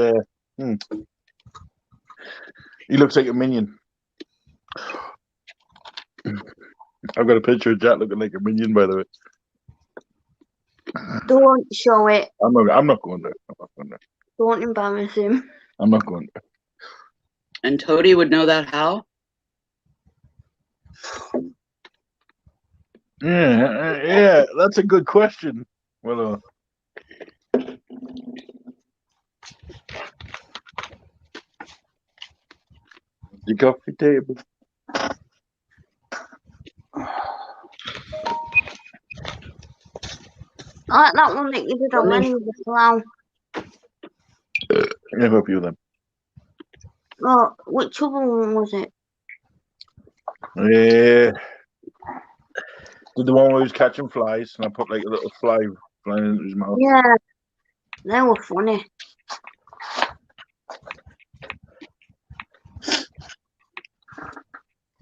he looks like a minion. I've got a picture of Jack looking like a minion, by the way. Don't show it. I'm not going there. Don't embarrass him. I'm not going there. And Toady would know that how? Yeah, that's a good question. Well, the coffee table. I like that one that you did on Lenny with the clown. I hope you then. Oh, which other one was it? Yeah. Did the one where he was catching flies and I put like a little fly flying into his mouth. Yeah, they were funny.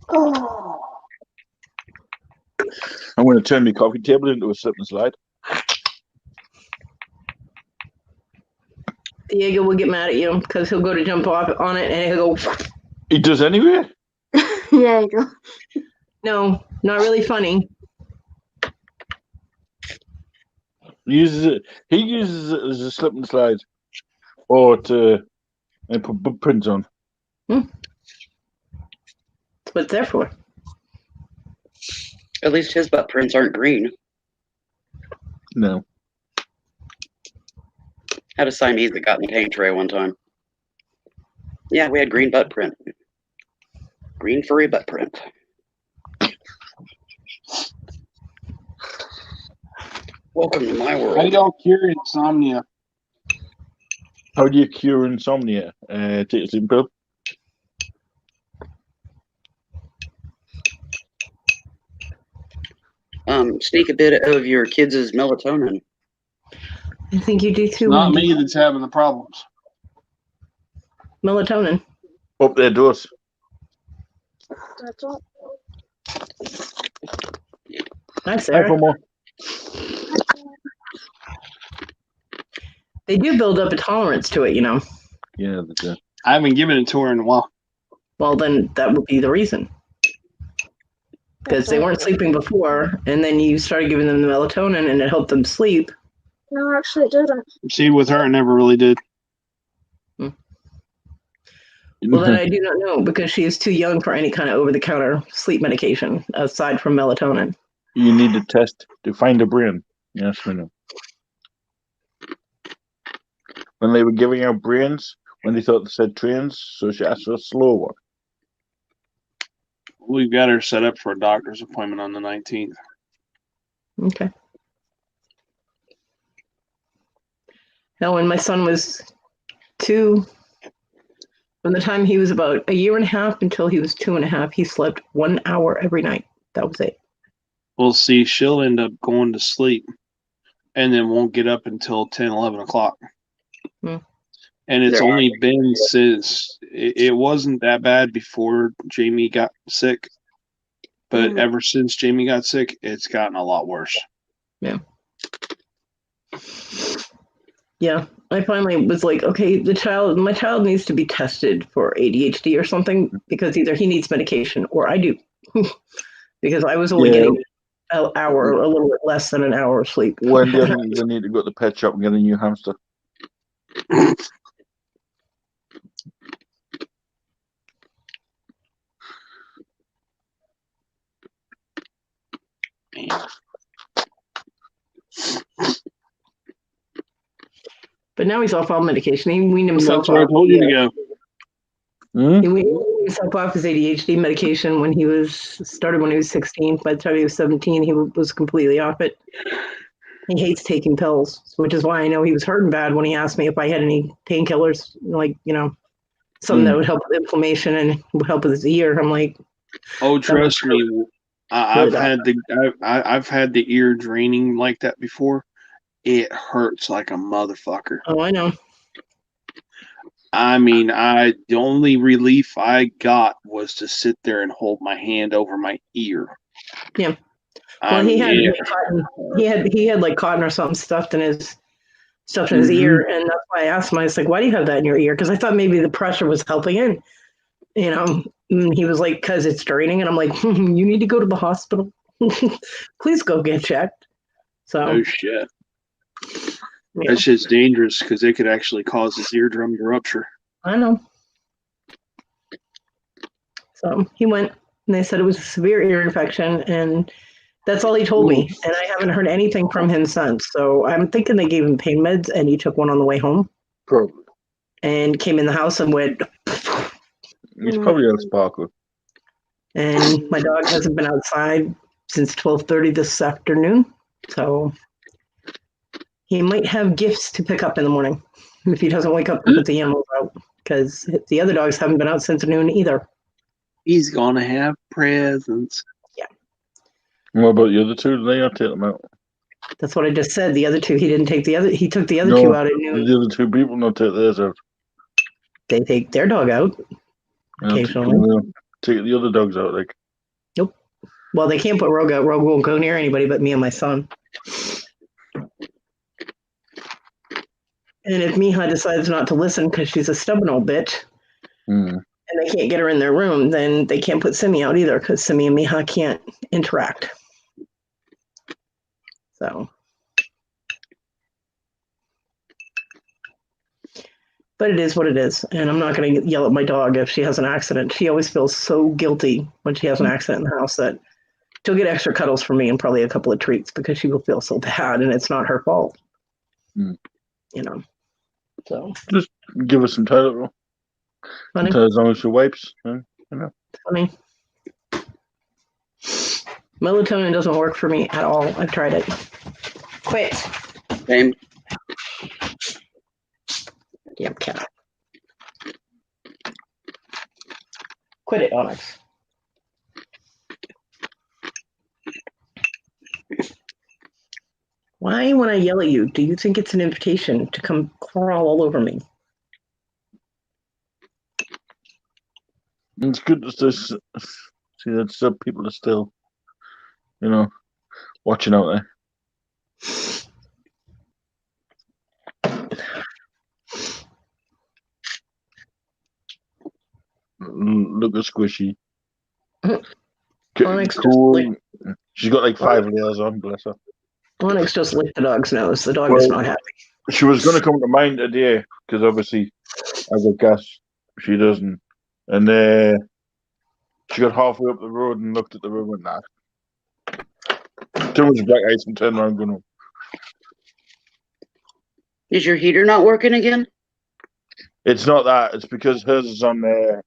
Oh, I'm going to turn my coffee table into a slip and slide. Diego will get mad at you because he'll go to jump off on it and he'll go, He does anyway. yeah, you do. no, not really funny. He uses it as a slip and slide, or to put prints on. That's what it's there for. At least his butt prints aren't green. No. Had a Siamese that got in the paint tray one time. Yeah, we had green butt print. Green furry butt print. Welcome to my How do world. y'all cure insomnia? How do you cure insomnia? Take a sleeping pill. Sneak a bit of your kids' melatonin. I think you do It's too. not Wendy. me that's having the problems. Melatonin. Up their dose. That's all. Hi, Hi, Sarah. Promo. They do build up a tolerance to it, you know. Yeah, they do. I haven't given it to her in a while. Well, then that would be the reason. Because they weren't sleeping before, and then you started giving them the melatonin, and it helped them sleep. No, actually, it didn't. See, with her, it never really did. Well, then I do not know, because she is too young for any kind of over-the-counter sleep medication, aside from melatonin. You need to test to find a brain. Yes, we know. When they were giving out brains, when they thought they said trains, so she asked for a slow one. We've got her set up for a doctor's appointment on the 19th. Okay. Now, when my son was 2, from the time he was about a year and a half until he was 2.5, he slept 1 hour every night. That was it. We'll see. She'll end up going to sleep and then won't get up until 10, 11 o'clock. Hmm. And it's There are- only been since it wasn't that bad before Jamie got sick. But ever since Jamie got sick, it's gotten a lot worse. Yeah, I finally was like, okay, my child needs to be tested for ADHD or something, because either he needs medication or I do, because I was only Yeah. getting an hour, a little bit less than an hour of sleep. Wendy, I think you're going to need to go to the pet shop and get a new hamster. But now he's off all medication. He weaned himself That's where I off. told you to go. Hmm? He weaned himself off his ADHD medication when he was 16. By the time he was 17, he was completely off it. He hates taking pills, which is why I know he was hurting bad when he asked me if I had any painkillers, like, something that would help with inflammation and would help with his ear. I'm like, Oh, trust me, I've had the ear draining like that before. It hurts like a motherfucker. oh, I know. I mean, the only relief I got was to sit there and hold my hand over my ear. Yeah. I Well, he mean, had cotton. He had like cotton or something stuffed in his ear, and that's why I asked him. I was like, "Why do you have that in your ear?" Because I thought maybe the pressure was helping it. And he was like, "Because it's draining." And I'm like, "You need to go to the hospital. Please go get checked." So oh shit, yeah, that shit's dangerous because it could actually cause his eardrum to rupture. I know. So he went, and they said it was a severe ear infection, and that's all he told me. And I haven't heard anything from him since. So I'm thinking they gave him pain meds, and he took one on the way home. Probably. And came in the house and went. He's probably a sparkle. And my dog hasn't been outside since 12:30 this afternoon, so he might have gifts to pick up in the morning if he doesn't wake up and put the animals out, because the other dogs haven't been out since noon either. He's gonna have presents. What about the other two? They not take them out. That's what I just said. The other two, he didn't take the other. He took the other No, two out at noon. the other two people not take theirs out. They take their dog out occasionally. Take the other dogs out, like. Nope. Well, they can't put Rogue out. Rogue won't go near anybody but me and my son. And if Miha decides not to listen because she's a stubborn old bitch, and they can't get her in their room, then they can't put Simi out either, because Simi and Miha can't interact. So, but it is what it is, and I'm not going to yell at my dog if she has an accident. She always feels so guilty when she has an accident in the house that she'll get extra cuddles from me and probably a couple of treats because she will feel so bad, and it's not her fault. So just give her some toilet roll. As long as she wipes. Funny. Melatonin doesn't work for me at all. I've tried it. Quit. Same. Damn cat. Quit it, Onyx. Why, when I yell at you, do you think it's an invitation to come crawl all over me? It's good to see that some people are still, watching out there. Look at Squishy. Onyx just Cool. She's got like 5 layers on, bless her. Onyx just licked the dog's nose. The dog is not happy. She was going to come to mine today because obviously, as a guess, she doesn't. And she got halfway up the road and looked at the road and went, nah. Too much black ice and turned around going home. Is your heater not working again? It's not that. It's because hers is on there.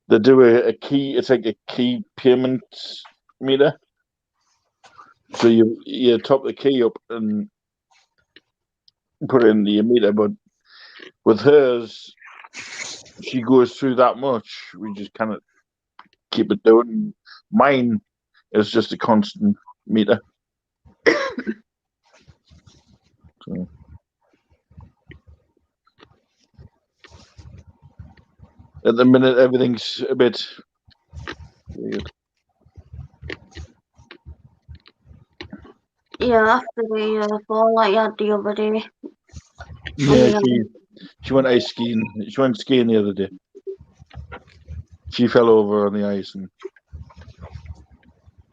They do a key. It's like a key payment meter. So you top the key up and put it in the meter. But with hers, she goes through that much. We just kind of keep it down. Mine is just a constant meter. So. At the minute, everything's a bit weird. Yeah, after the fall I had the other day. Yeah, she went ice skiing. She went skiing the other day. She fell over on the ice and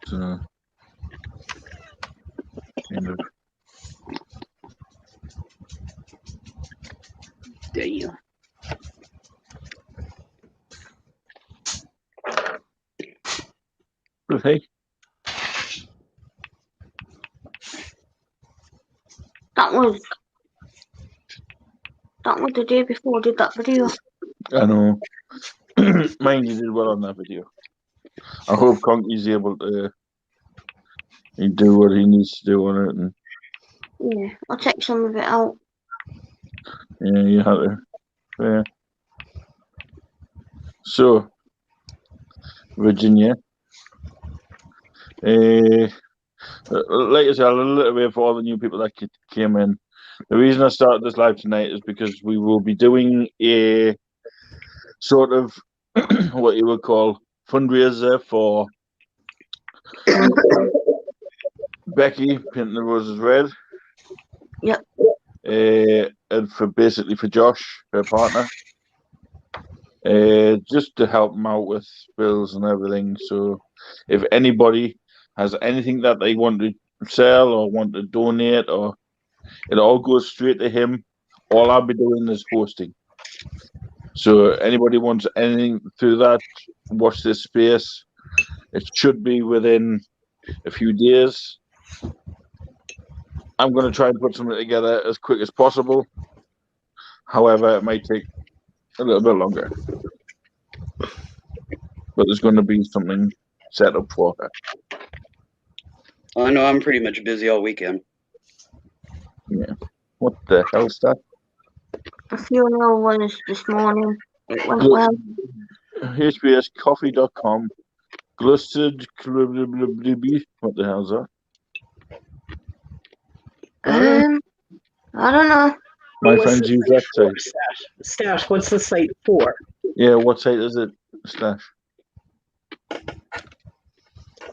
so kind of. Damn. But hey, That was the day before I did that video. I know. Mind you did well on that video. I hope Conky's able to do what he needs to do on it, and Yeah, I'll check some of it out. yeah, you have to. Yeah. So, Virginia. Like I said, a little bit for all the new people that came in. The reason I started this live tonight is because we will be doing a sort of what you would call fundraiser for Becky, Painting the Roses Red. Yep. And for Josh, her partner. Just to help them out with bills and everything. So if anybody has anything that they want to sell or want to donate, or it all goes straight to him. All I'll be doing is hosting. So anybody wants anything through that, watch this space. It should be within a few days. I'm going to try and put something together as quick as possible. However, it might take a little bit longer. But there's going to be something set up for her. I know I'm pretty much busy all weekend. Yeah. What the hell is that? A funeral was this morning. It went Good. well. HBScoffee.com. Glusted. What the hell is that? I don't know. My What's friends the use site that for, site. Stash, what's the site for? Yeah, what site is it, Stash?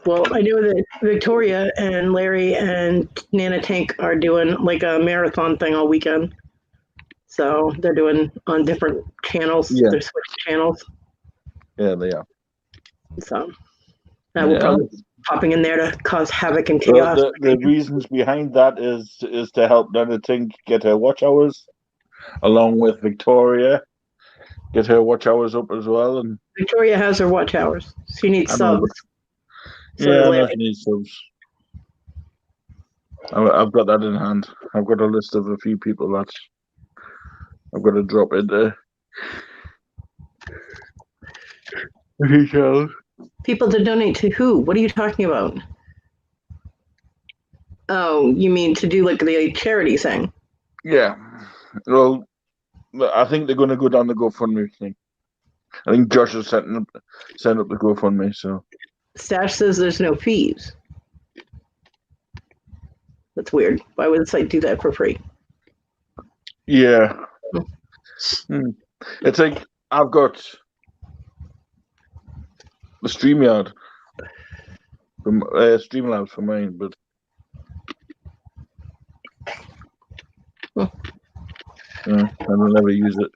Well, I know that Victoria and Larry and Nana Tank are doing like a marathon thing all weekend. So they're doing on different channels. Yeah. They're switching channels. Yeah, they are. So that will probably be popping in there to cause havoc and So chaos. the reasons behind that is to help Nana Tink get her watch hours, along with Victoria, get her watch hours up as well. And Victoria has her watch hours. She needs I know, subs. So yeah, I know Larry, she needs subs. I've got that in hand. I've got a list of a few people that I've got to drop in there. people to donate to who? What are you talking about? Oh, you mean to do like the charity thing? Yeah. Well, I think they're going to go down the GoFundMe thing. I think Josh has set up the GoFundMe. So Stash says there's no fees. That's weird. Why would the site do that for free? yeah. It's like I've got the StreamYard from Streamlabs for mine, but I don't ever use it.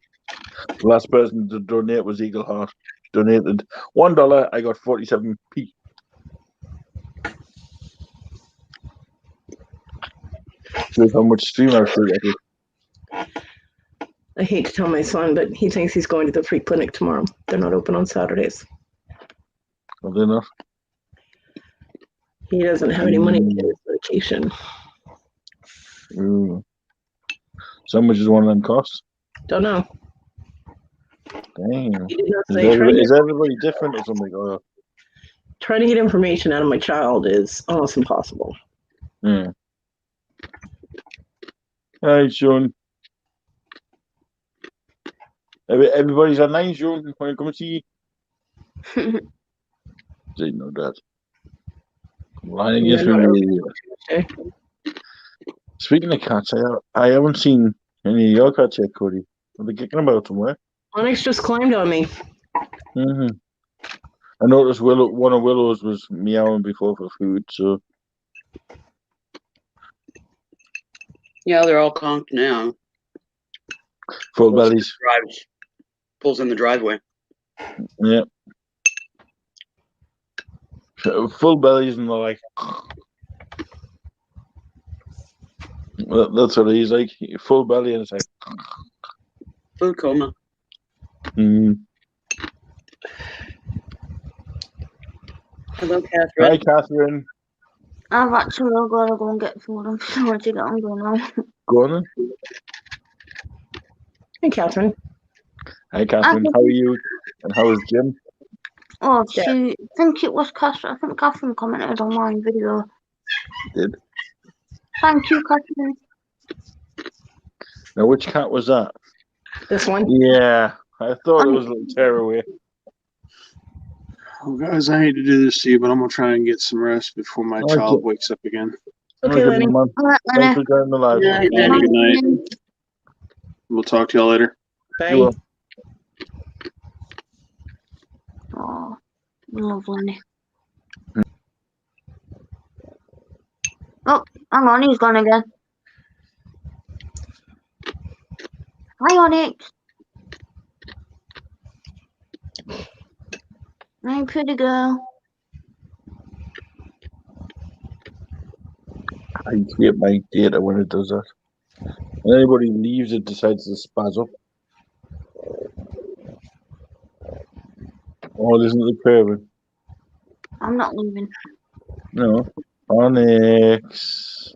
The last person to donate was Eagle Heart. Donated $1. I got 47p. Shows how much Streamlabs I get. I hate to tell my son, but he thinks he's going to the free clinic tomorrow. They're not open on Saturdays. Are they not? He doesn't have any money to get his medication. Ooh. So much is one of them costs? Don't know. Damn. He did not Is, say is everybody different or something? Or, trying to get information out of my child is almost impossible. yeah. Hi, Sean. Everybody's at 9, Sean. Want to come and see? They know that. Lying against me. Okay. Speaking of cats, I haven't seen any of your cats yet, Cody. Are they kicking about somewhere? Onyx just climbed on me. Mm-hmm. I noticed one of Willow's was meowing before for food, so Yeah, they're all conked now. full bellies. Pulls in the driveway. Yeah. Full bellies and they're like, that's what he's like. Full belly and it's like, Food coma. mm. Hello, Catherine. Hi, Catherine. I've actually got to go and get food. I'm sorry to get on now. Go on then. Hey, Catherine. Hi, Catherine. How are you? And how is Jim? Oh, Yeah. I think it was Catherine. I think Catherine commented on my video. Did. Thank you, Catherine. Now, which cat was that? This one? Yeah, I thought it was a little tearaway. Oh, guys, I hate to do this to you, but I'm gonna try and get some rest before my Okay. child wakes up again. Okay, Lenny. Man. All right, Thanks Lenny. for joining the live. Yeah, Have a good night. We'll talk to y'all later. Bye. You will. Oh, love Lenny. Oh, hang on, he's gone again. Hi, Onyx. Hi, pretty girl. I hate my data when it does that. When anybody leaves, it decides to spaz up. Oh, isn't the craving? I'm not leaving. No. Onyx.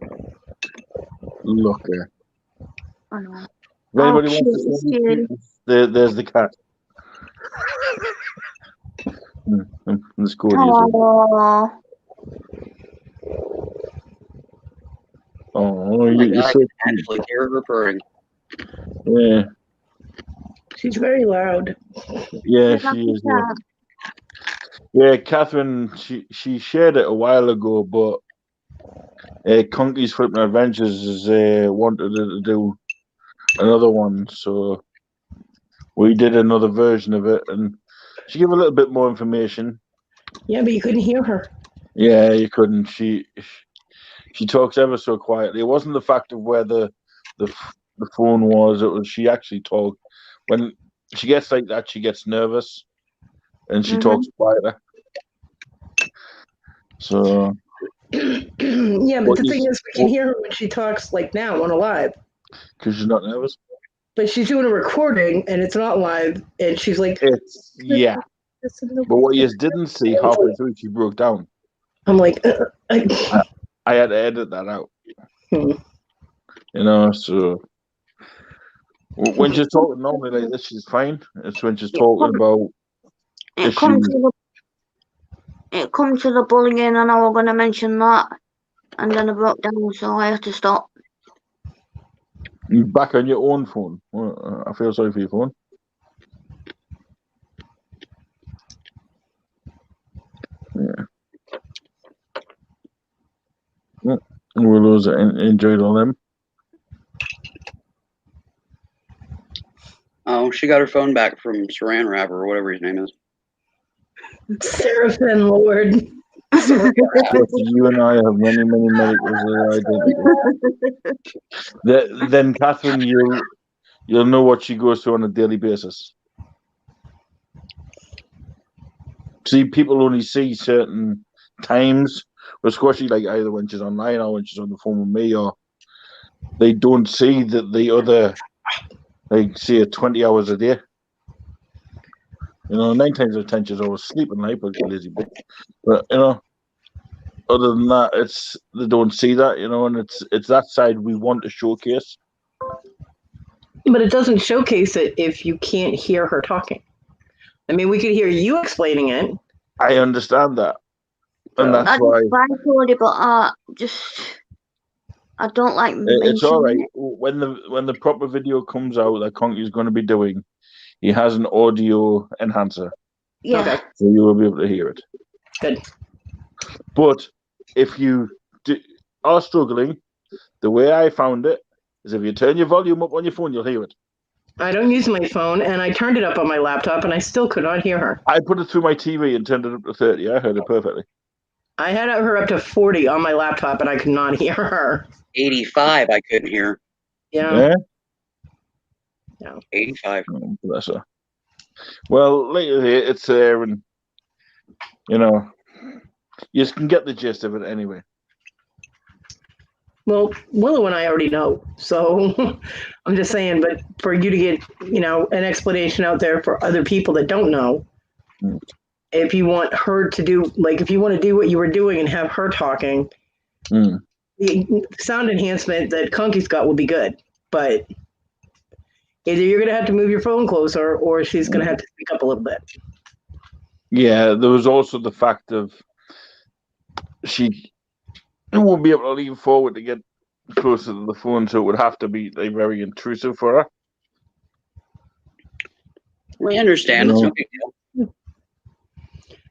Look here. Oh, no. If anybody Oh, wants to cute, see there's the cat. Let's go. Oh, Oh, you're I so can cute. actually hear her purring. Yeah, She's very loud. yeah, she is. Yeah, Catherine, she shared it a while ago, but Conky's Flipping Adventures is wanted her to do another one, so we did another version of it, and she gave a little bit more information. Yeah, but you couldn't hear her. Yeah, you couldn't. She talks ever so quietly. It wasn't the fact of where the phone was. It was she actually talked. When she gets like that, she gets nervous, and she talks quieter. So Yeah, but the thing is, we can hear her when she talks like now on a live. because she's not nervous. But she's doing a recording and it's not live, and she's like, It's yeah. But what you didn't see halfway through, she broke down. I'm like, I had to edit that out. You know, so when she's talking normally like this, she's fine. It's when she's talking about it comes to the bullying, and I was going to mention that. and then I broke down, so I had to stop. You're back on your own phone. Well, I feel sorry for your phone. Yeah. We'll lose it. Enjoyed all them. Oh, she got her phone back from Saran Wrap or whatever his name is. Seraphim Lord. Yes, you and I have many medicals that are identical. Then Catherine, you'll know what she goes through on a daily basis. See, people only see certain times with Squashy, like either when she's online or when she's on the phone with me, or they don't see that the other, like, say, 20 hours a day. 9 times out of 10 she's always sleeping, like, but lazy bitch. But other than that, they don't see that, and it's that side we want to showcase. But it doesn't showcase it if you can't hear her talking. I mean, we could hear you explaining it. I understand that. And So, that's why I told it, but I don't like it's all right. mentioning it. When the proper video comes out that Conky's going to be doing, he has an audio enhancer, Yeah. okay, so you will be able to hear it. good. But if you are struggling, the way I found it is if you turn your volume up on your phone, you'll hear it. I don't use my phone, and I turned it up on my laptop, and I still could not hear her. I put it through my TV and turned it up to 30. I heard it perfectly. I had her up to 40 on my laptop, and I could not hear her. 85, I couldn't hear. Yeah. 85. Oh, bless her. Well, later it's there, and you can get the gist of it anyway. Well, Willow and I already know, so I'm just saying. But for you to get, an explanation out there for other people that don't know, if you want her to do, like, if you want to do what you were doing and have her talking, the sound enhancement that Conky's got will be good. But either you're going to have to move your phone closer, or she's going to have to speak up a little bit. Yeah, there was also the fact of she won't be able to lean forward to get closer to the phone, so it would have to be very intrusive for her. We understand. It's no big deal.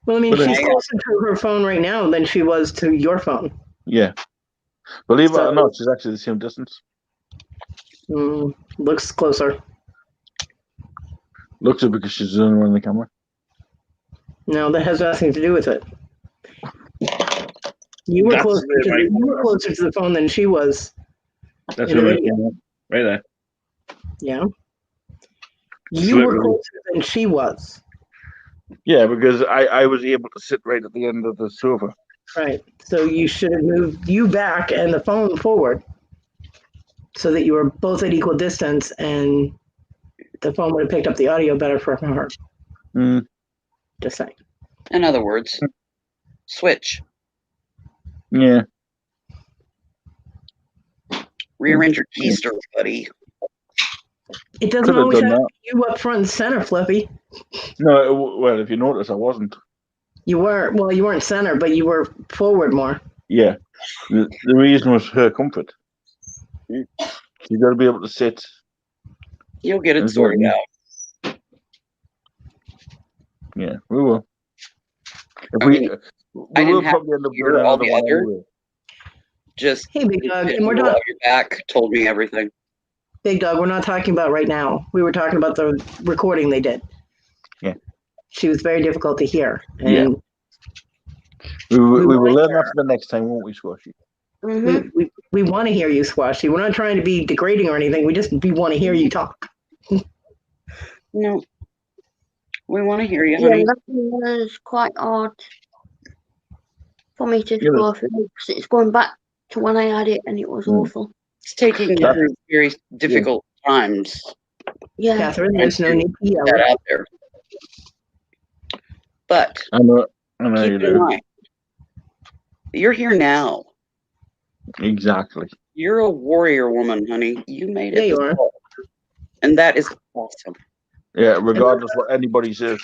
Well, I mean, But she's closer to her phone right now than she was to your phone. Yeah. Believe it or not, she's actually the same distance. Looks closer. Looks it because she's zooming around the camera. No, that has nothing to do with it. You were closer to the phone than she was. That's in the right. video. Right there. Yeah. You were closer than she was. Yeah, because I was able to sit right at the end of the sofa. Right. So you should have moved you back and the phone forward so that you were both at equal distance, and the phone would have picked up the audio better for her. Just saying. In other words, switch. Yeah. Rearrange your keysters, buddy. It doesn't Could've always done have that. you up front and center, Flippy. No, well, if you notice, I wasn't. You weren't center, but you were forward more. Yeah. The reason was her comfort. She's got to be able to sit. You'll get it That's sorted right. out. Yeah, we will. I We mean, I will didn't have probably end up to doing hear all another the one other- anyway. Just Hey, Big Dog, and we're people not at your back told me everything. Big Dog. We're not talking about right now. We were talking about the recording they did. Yeah. She was very difficult to hear, and We will like learn that for the next time, won't we, Squashy? Mm-hmm. we want to hear you, Squashy. We're not trying to be degrading or anything. We want to hear you talk. No. We want to hear you, Yeah, honey. that was quite odd for me to Yeah, go through, because it's going back to when I had it, and it was awful. It's taking Yeah. through very difficult times. Yeah. Catherine, there's no need to yell. That out there. But I know you keep in do. mind, you're here now. Exactly. You're a warrior woman, honey. You made it. Yeah, you this are. far. And that is awesome. Yeah, regardless what anybody says,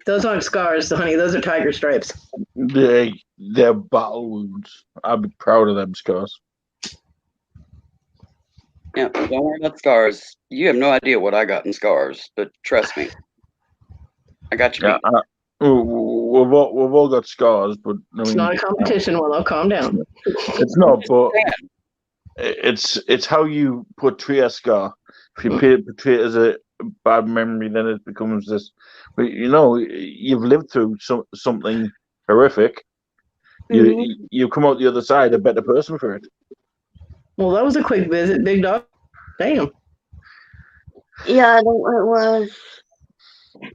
Those aren't scars, honey. Those are tiger stripes. they're battle wounds. I'd be proud of them scars. Yeah, don't worry about scars. You have no idea what I got in scars, but trust me, I got you. Yeah, we've all got scars, but I It's mean, not a competition, Willow. Calm down. it's not. But it's how you portray a scar. If you portray it as a bad memory, then it becomes this. But you've lived through something horrific. You come out the other side a better person for it. Well, that was a quick visit, big dog. Damn. Yeah, it was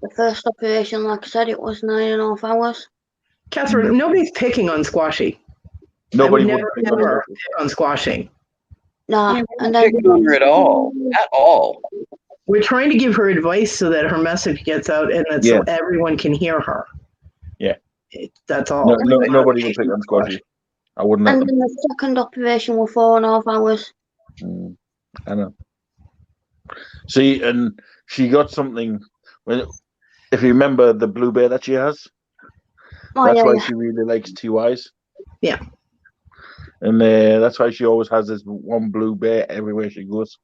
the first operation. Like I said, it was 9.5 hours. Catherine, nobody's picking on Squashy. Nobody I would would never, pick on ever it. pick on Squashy. Nah, I'm and not then picking on her at all. At all. We're trying to give her advice so that her message gets out and that so everyone can hear her. Yeah. That's all. Nobody would pick on Squashy. I wouldn't let and them. then the second operation was 4.5 hours. I know. See, and she got something. If you remember the blue bear that she has, that's why she really likes TYs. Yeah. And that's why she always has this one blue bear everywhere she goes.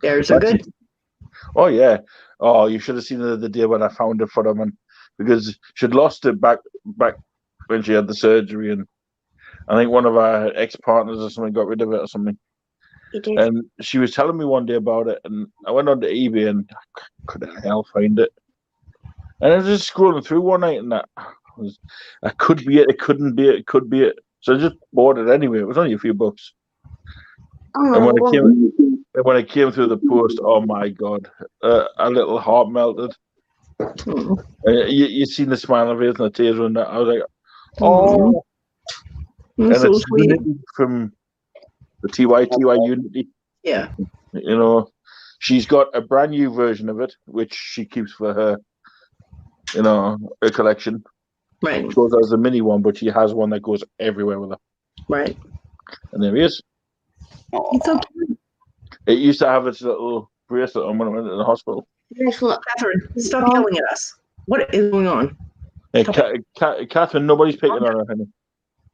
Bears are good. Oh yeah. Oh, you should have seen the day when I found it for them, and because she'd lost it back when she had the surgery, and I think one of our ex-partners or something got rid of it or something. And she was telling me one day about it, and I went onto eBay and I couldn't the hell find it. And I was just scrolling through one night, and that could be it. It couldn't be it. It could be it. So I just bought it anyway. It was only a few bucks. And when it came through the post, oh my god, a little heart melted. You seen the smile on her face and the tears running down. I was like, oh. And so it's sweet. From the TY Unity. Yeah. She's got a brand new version of it, which she keeps for her, her collection. Right. She goes as a mini one, but she has one that goes everywhere with her. Right. And there he is. It's so cute. It used to have its little bracelet on when I went to the hospital. Catherine, stop yelling at us. What is going on? Hey, Catherine, nobody's picking on her, honey.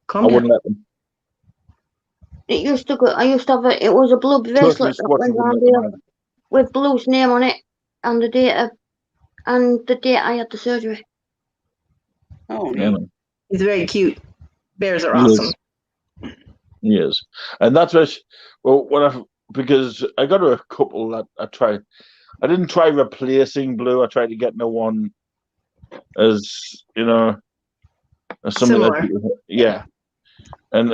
Calm I down. wouldn't let them. I used to have it. It was a blue bracelet that went around here with Blue's name on it and the date I had the surgery. Oh, Yeah. He's very cute. Bears are awesome. Yes. And that's what because I got a couple that I tried. I didn't try replacing Blue. I tried to get no one as as something Similar. yeah. And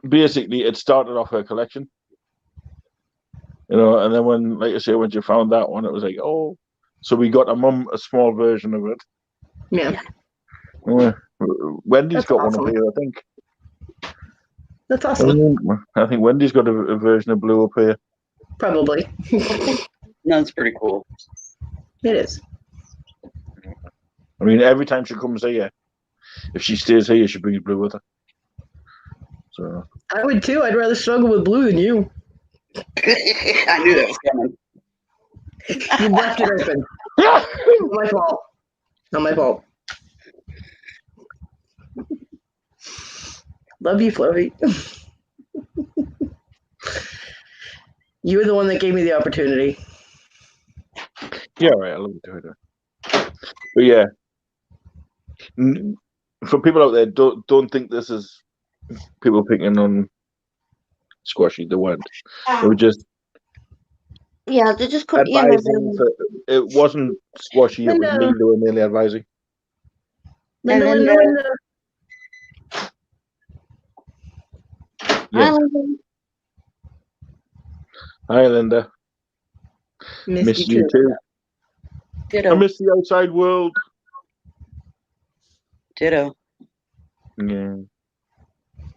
basically, it started off her collection. And then when, like I say, when you found that one, it was like, oh. So we got a small version of it. Yeah. Wendy's That's got awesome. one up here, I think. That's awesome. I think Wendy's got a version of Blue up here. Probably. no, that's pretty cool. It is. I mean, every time she comes here, if she stays here, she brings Blue with her. So I would too. I'd rather struggle with Blue than you. I knew that was coming. You left it open. Not my fault. Not my fault. Love you, Fluffy. You were the one that gave me the opportunity. yeah, right. I love it too. But yeah, for people out there, don't think this is people picking on Squashy. They weren't. They were just Yeah, they just put advising. It wasn't Squashy. It was me. They were mainly advising. Linda. Yeah. Hi, Linda. Miss you too. Ditto. I miss the outside world. Ditto. Yeah.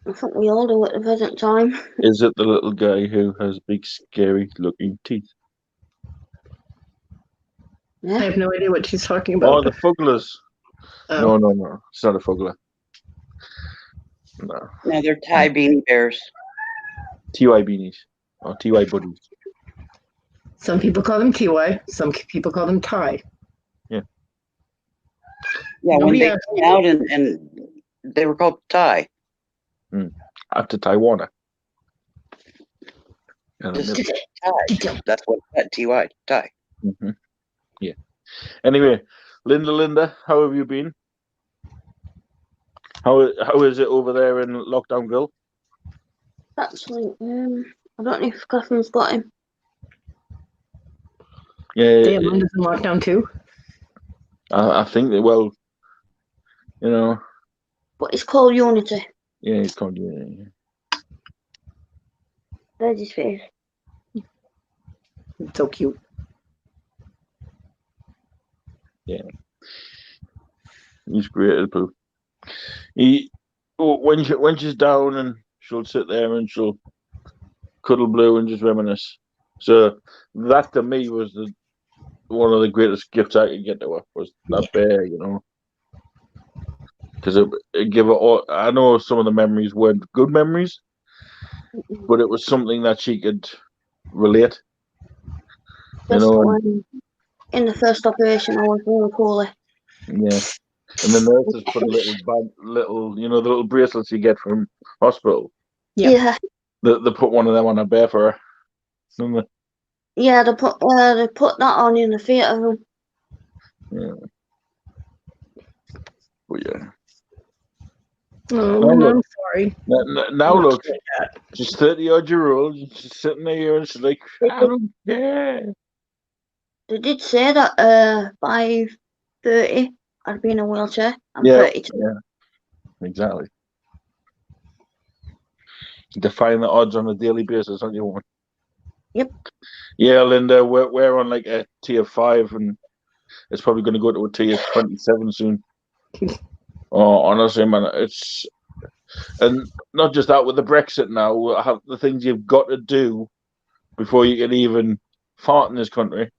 I think we all do at the present time. Is it the little guy who has big, scary-looking teeth? Yeah. I have no idea what she's talking Oh, about. the fugglers. Oh. No. It's not a fuggler. No. No, they're Thai beanie bears. TY beanies. Or TY buddies. Some people call them TY. Some people call them Thai. Yeah, when they came out and they were called Thai. after Taiwan. Yeah, Just maybe. Ty. That's what that TY Ty. Mhm. Yeah. Anyway, Linda, how have you been? How is it over there in Lockdownville? Actually, I don't know if Catherine's got him. Yeah, Damn, Linda's in lockdown too. I think that, well, you know, But it's called Unity. yeah, it's called, yeah. There's his face. It's so cute. He's great at Blue. When she's down and she'll sit there and she'll cuddle Blue and just reminisce. So that to me was one of the greatest gifts I could get to her was that bear, you know. Because it gave her all. I know some of the memories weren't good memories, but it was something that she could relate. Just when in the first operation, I was really poorly. Yeah. And the nurses put little, you know, the little bracelets you get from hospital. Yeah. They put one of them on her bear for her. Remember? Yeah, they put that on in the theatre room. Yeah. But yeah. Oh, Now I'm look. sorry. Now look, she's 30-odd-year-old. She's sitting there and she's like, I don't care. They did say that by 30, I'd be in a wheelchair. I'm Yeah, 32. yeah, exactly. Define the odds on a daily basis on your one. Yep. Yeah, Linda, we're on like a tier 5, and it's probably going to go to a tier 27 soon. Oh, honestly, man, it's and not just that with the Brexit now. The things you've got to do before you can even fart in this country.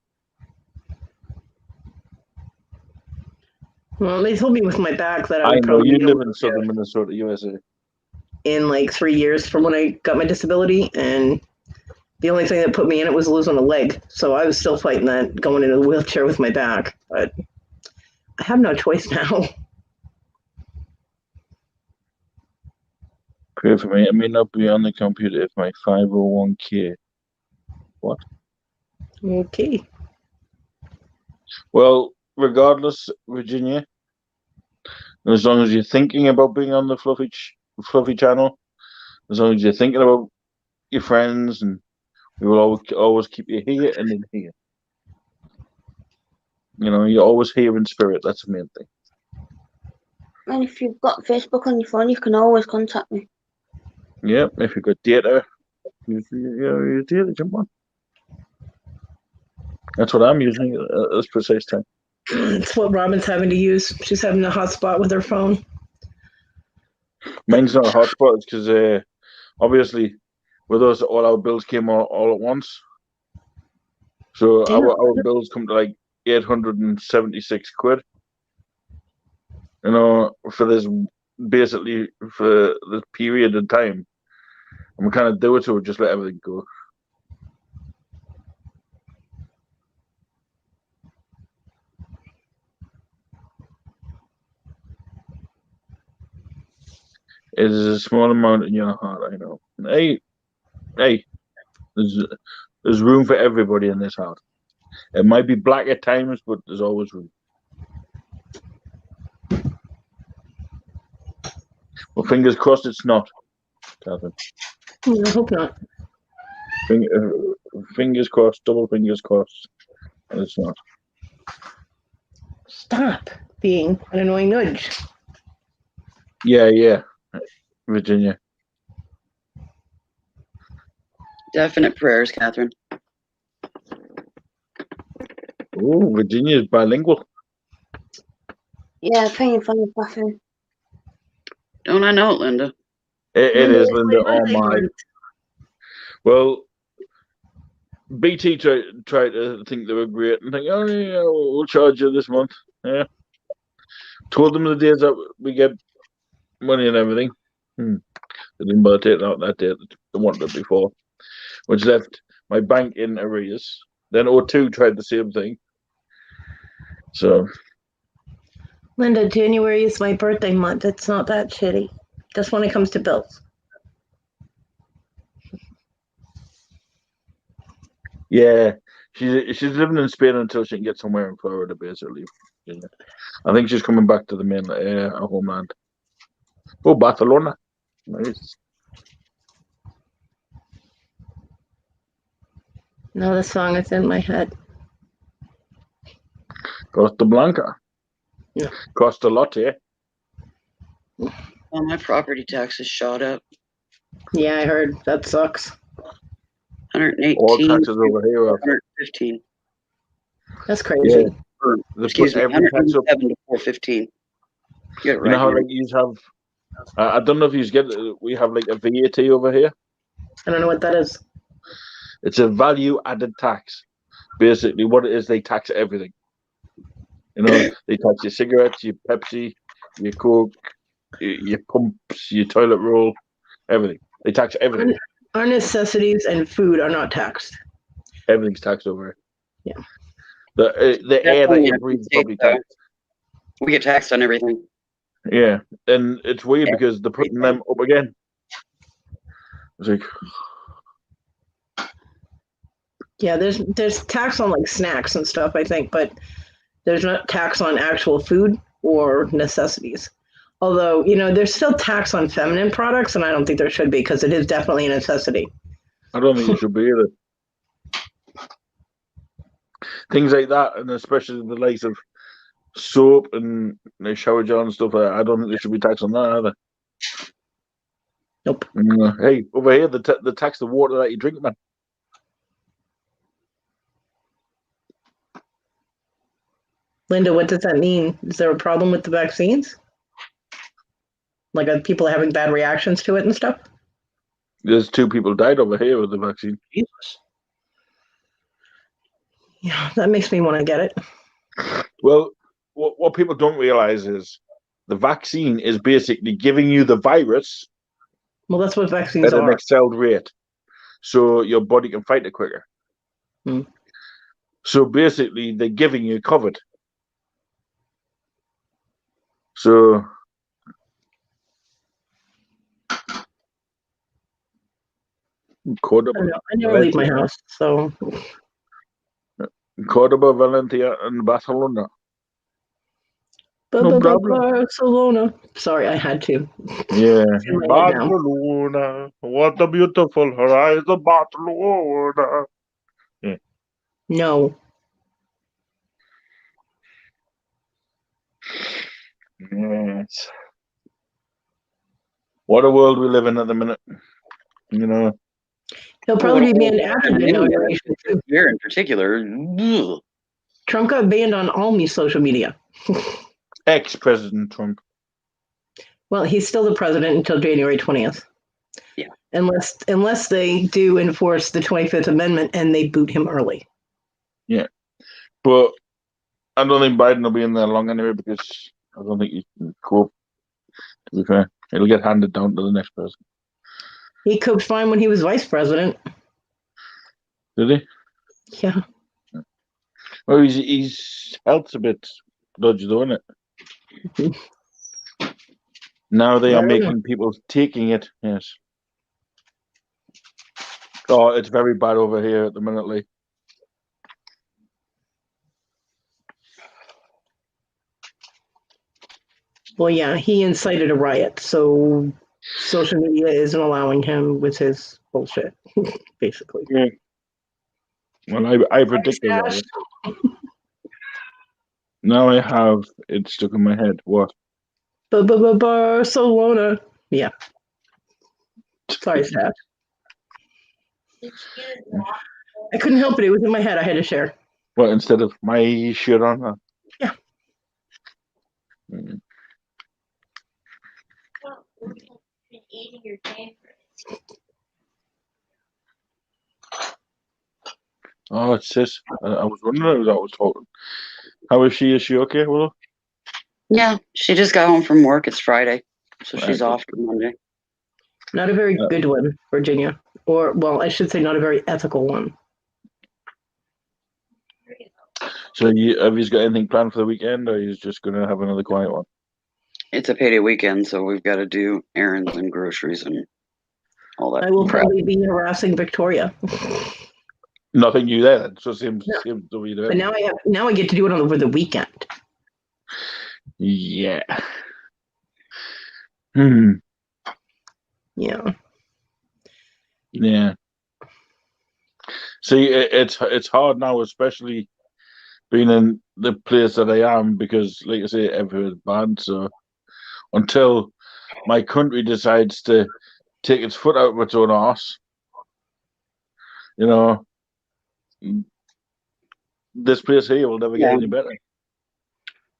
Well, they told me with my back that I I would know probably you need a live in wheelchair southern Minnesota, USA. in like 3 years from when I got my disability, and the only thing that put me in it was losing a leg. So I was still fighting that, going into the wheelchair with my back. But I have no choice now. Pray for me. I may not be on the computer if my 501k. What? Okay. Well, regardless, Virginia, as long as you're thinking about being on the Fluffy channel, as long as you're thinking about your friends, and we will always keep you here and in here. You know, you're always here in spirit. That's the main thing. And if you've got Facebook on your phone, you can always contact me. Yeah, if you've got data, you data, jump on. That's what I'm using at this precise time. It's what Robin's having to use. She's having a hotspot with her phone. Mine's not a hotspot. It's because obviously with us, all our bills came all at once. So our bills come to like 876 quid. You know, for this basically for this period of time. And we kind of do it, so we just let everything go. It is a small amount in your heart, I know. Hey, there's room for everybody in this heart. It might be black at times, but there's always room. Well, fingers crossed it's not, Catherine. I hope not. Fingers crossed, double fingers crossed, and it's not. Stop being an annoying nudge. Yeah, Virginia. Definite prayers, Catherine. Oh, Virginia is bilingual. Yeah, praying for you, Catherine. Don't I know it, Linda? It is, Linda. Oh my. Well, BT tried to think they were great and think, oh yeah, we'll charge you this month. Yeah. Told them the days that we get money and everything. They didn't bother taking out that day they wanted it before, which left my bank in arrears. Then O2 tried the same thing. So, Linda, January is my birthday month. It's not that shitty. Just when it comes to bills. Yeah, she's living in Spain until she can get somewhere in Florida, basically. Yeah. I think she's coming back to the main her homeland. Oh, Barcelona, nice. No, the song is in my head. Costa Blanca. Yeah. Costa Lotte. Well, my property taxes shot up. Yeah, I heard that sucks. 118. All taxes over here are 115. That's crazy. Yeah. Or, They excuse put me, every tax up. 187 to 415. Get it You right know how here. like you have. I don't know if you get. We have like a VAT over here. I don't know what that is. It's a value added tax. Basically, what it is, they tax everything. You know, they tax your cigarettes, your Pepsi, your Coke, your pumps, your toilet roll, everything. They tax everything. Our necessities and food are not taxed. Everything's taxed over here. Yeah. The air that you breathe is probably taxed. We get taxed on everything. Yeah, and it's weird because they're putting them up again. It's like, Yeah, there's tax on like snacks and stuff, I think, but there's not tax on actual food or necessities. Although, there's still tax on feminine products, and I don't think there should be because it is definitely a necessity. I don't think it should be either. Things like that, and especially the likes of soap and shower gel and stuff like that, I don't think they should be taxed on that either. Nope. Hey, over here, the tax the water that you drink, man. Linda, what does that mean? Is there a problem with the vaccines? Like, are people having bad reactions to it and stuff? There's 2 people died over here with the vaccine. Jesus. Yeah, that makes me want to get it. Well, what people don't realize is the vaccine is basically giving you the virus Well, that's what vaccines at an are. accelerated rate, so your body can fight it quicker. So basically, they're giving you COVID. So Cordoba, I never leave my house, so Cordoba, Valencia, and Barcelona. No problem. Barcelona. Sorry, I had to. Yeah, In my head now. Barcelona. What a beautiful horizon, Barcelona. No. Yes. What a world we live in at the minute. He'll probably be banned after the inauguration, too. Here in particular. Ugh. Trump got banned on all social media. Ex-President Trump. Well, he's still the president until January 20th. Yeah. Unless they do enforce the 25th Amendment and they boot him early. Yeah. But I don't think Biden will be in there long anyway because I don't think he can cope. To be fair, it'll get handed down to the next person. He coped fine when he was vice president. Did he? Yeah. Well, his health's a bit dodgy, though, isn't it? Now they are making people taking it. Yes. Oh, it's very bad over here at the minute, Lee. Well, yeah, he incited a riot, so social media isn't allowing him with his bullshit, basically. Yeah. Well, I predicted that. Now I have it stuck in my head. What? Barcelona. Yeah. Sorry, Stash. I couldn't help it. It was in my head. I had to share. Well, instead of my shit on her. Yeah. Oh, it's sis. I was wondering who that was talking. How is she? Is she okay, Willow? Yeah, she just got home from work. It's Friday, so she's Right. off for Monday. Not a very good one, Virginia. Or, well, I should say not a very ethical one. So have you got anything planned for the weekend, or are you just going to have another quiet one? It's a payday weekend, so we've got to do errands and groceries and all that. I will crap. probably be harassing Victoria. Nothing new there. Then. So same No. same to you But now I get to do it over the weekend. Yeah. Yeah. Yeah. See, it's hard now, especially being in the place that I am, because, like I say, everywhere's banned. So until my country decides to take its foot out of its own arse, you know, this place here will never get any better.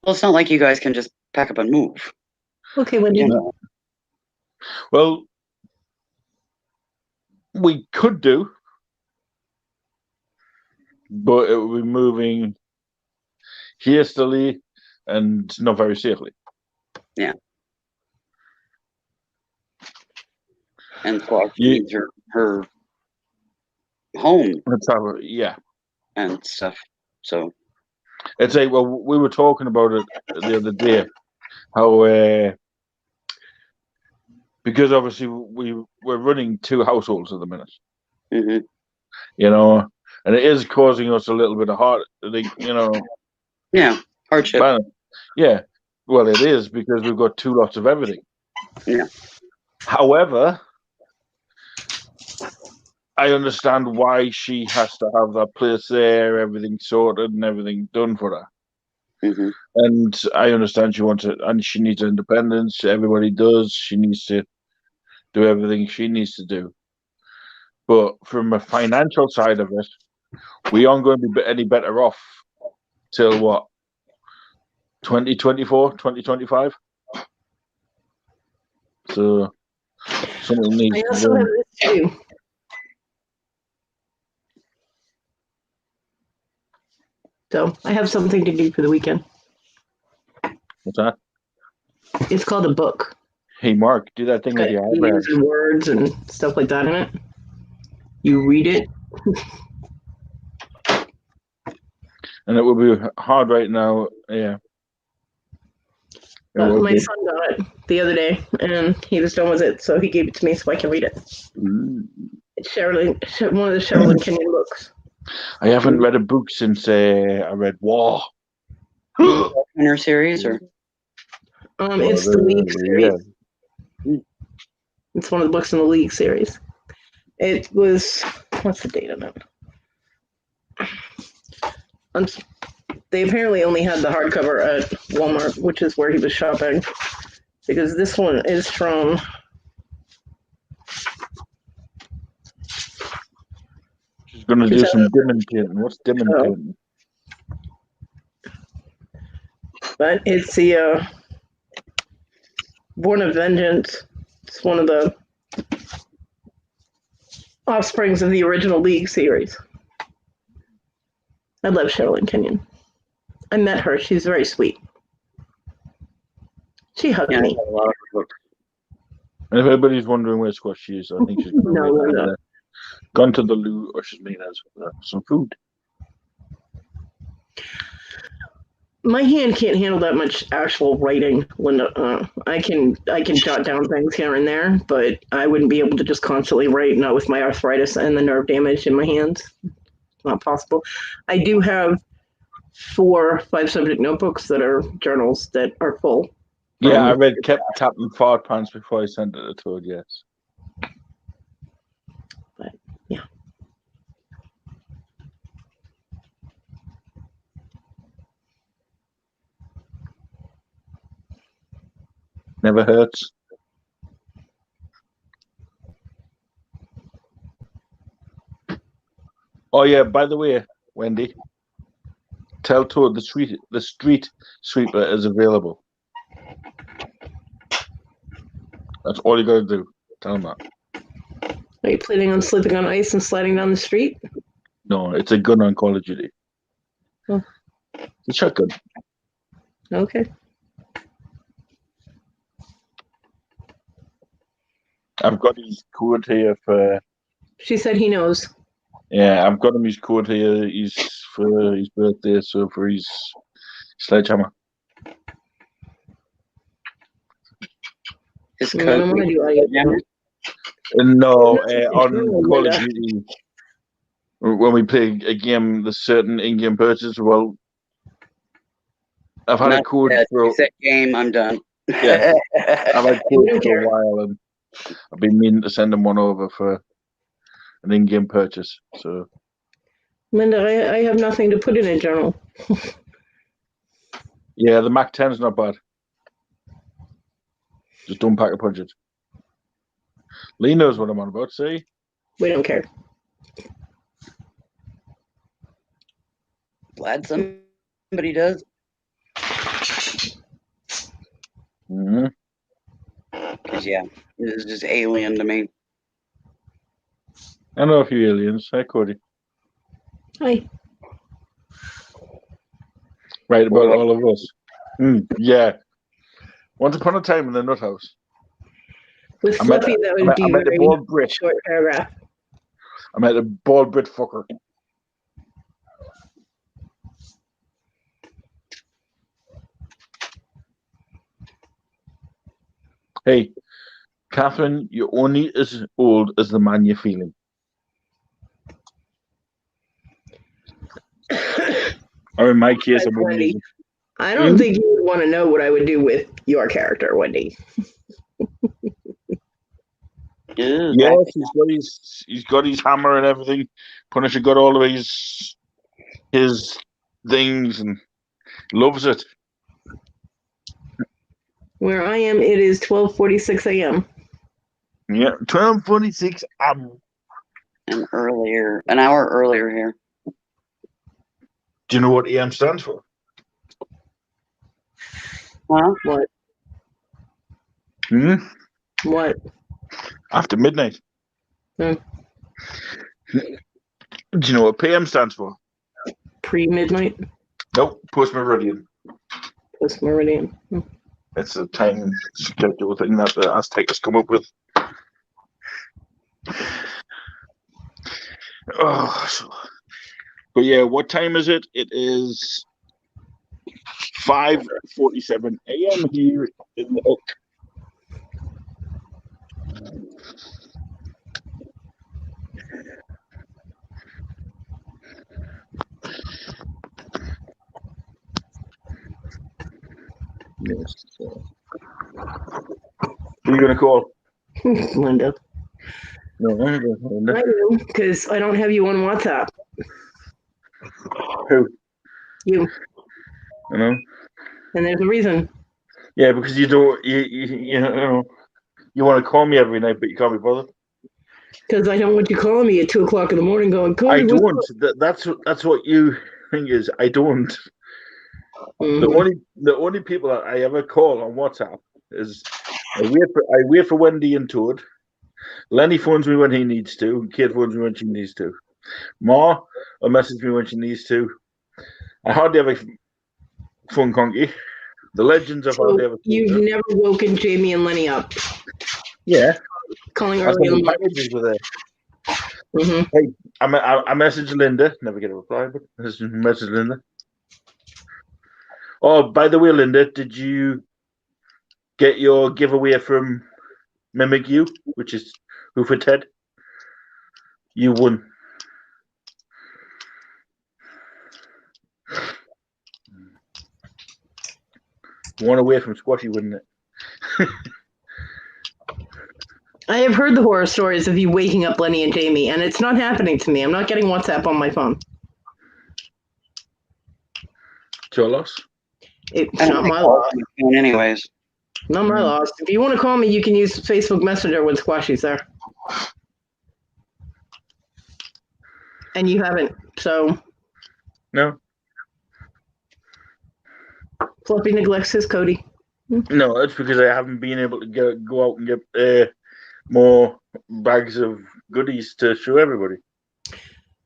Well, it's not like you guys can just pack up and move. Okay, Wendy. You know? Well, we could do, but it would be moving hastily and not very safely. Yeah. And Squawk needs her home Yeah. and stuff. So It's like, well, we were talking about it the other day, how because obviously we're running 2 households at the minute, you know, and it is causing us a little bit of hardship. Yeah, well, it is because we've got 2 lots of everything. Yeah. However, I understand why she has to have that place there, everything sorted and everything done for her. And I understand she wants it, and she needs independence. Everybody does. She needs to do everything she needs to do. But from a financial side of it, we aren't going to be any better off till what? 2024, 2025? So something needs I to also be have done. this too. So I have something to do for the weekend. What's that? It's called a book. Hey, Mark, do that thing with your eyebrows. And words and stuff like that in it. You read it. And it will be hard right now. Yeah. But my son got it the other day, and he was done with it, so he gave it to me so I can read it. It's one of the Sherilyn Kenyon books. I haven't read a book since I read War. Inner series or? It's the League series. Yeah. It's one of the books in the League series. It was, what's the date on it? They apparently only had the hardcover at Walmart, which is where he was shopping, because this one is from She's going to do some demon painting. What's demon painting? But it's the Born of Vengeance. It's one of the offsprings of the original League series. I love Sherilyn Kenyon. I met her. She's very sweet. She hugged me. A lot of books. And if anybody's wondering where Squashy is, I think she's gone to the loo, or she's made us some food. My hand can't handle that much actual writing, Linda. I can jot down things here and there, but I wouldn't be able to just constantly write, not with my arthritis and the nerve damage in my hands. Not possible. I do have 4 5-subject notebooks that are journals that are full. Yeah, I read kept tapping fart pants before I sent it to Toad, yes. But yeah. Never hurts. Oh yeah, by the way, Wendy, tell Toad the street sweeper is available. That's all you gotta do. Tell him that. Are you planning on slipping on ice and sliding down the street? No, it's a gun on Call of Duty. Oh. It's a shotgun. Okay. I've got his code here for. She said he knows. Yeah, I've got him his code here. He's for his birthday, so for his sledgehammer. His I don't want to do audio. No, on Call of Duty. when we play a game, the certain in-game purchase. Well, I've had a code for set game. I'm done. Yeah. I've had We codes don't for a care. while, and I've been meaning to send them one over for an in-game purchase. So Linda, I have nothing to put in a journal. yeah, the Mac 10's not bad. Just don't pack a punch it. Lee knows what I'm on about. See, We don't care. Glad somebody does. mm-hmm. 'Cause, yeah, this is just alien to me. I know a few aliens. Hi, Cody. Hi. Right about all of us. Yeah. Once upon a time in the nut house. With I met Fluffy, that would be I met a very bald Brit. short paragraph. I met a bald Brit fucker. Hey, Catherine, you're only as old as the man you're feeling. Or in my case, I'm only Wendy, I don't think you would want to know what I would do with your character, Wendy. Yes, he's got his hammer and everything. Punisher got all of his things and loves it. Where I am, it is 12:46 a.m. Yeah, 12:46. An hour earlier here. Do you know what AM stands for? Huh? What? What? After midnight. Hmm. Do you know what PM stands for? Pre-midnight? Nope, post meridian. Post-meridian. It's a time schedule thing that the Aztecs come up with. But yeah, what time is it? It is 5:47 a.m. here in the Oak. Yes. Who are you gonna call? Linda. No, I'm gonna call Linda. I do, because I don't have you on WhatsApp. Who? You. You know? And there's a reason. Yeah, because you don't. You know. You want to call me every night, but you can't be bothered. Because I don't want you calling me at 2 o'clock in the morning going, Cody, I don't. That's what you think is. I don't. Mm-hmm. The only people that I ever call on WhatsApp is I wait for Wendy and Toad. Lenny phones me when he needs to. And Kate phones me when she needs to. Ma will message me when she needs to. I hardly ever phone Conky. The legends of hardly ever. You've never woken Jamie and Lenny up. Yeah. Calling early in the morning. Packages were there. Mm-hmm. Hey, I messaged Linda. Never get a reply, but I messaged Linda. Oh, by the way, Linda, did you get your giveaway from Mimic You, which is Who for Ted? You won. One away from Squatty, wouldn't it? I have heard the horror stories of you waking up Lenny and Jamie, and it's not happening to me. I'm not getting WhatsApp on my phone. It's your loss. It's not my loss. Anyways. Not my loss. If you want to call me, you can use Facebook Messenger when Squashy's there. And you haven't, so. No. Fluffy neglects his Cody. No, it's because I haven't been able to go out and get more bags of goodies to show everybody.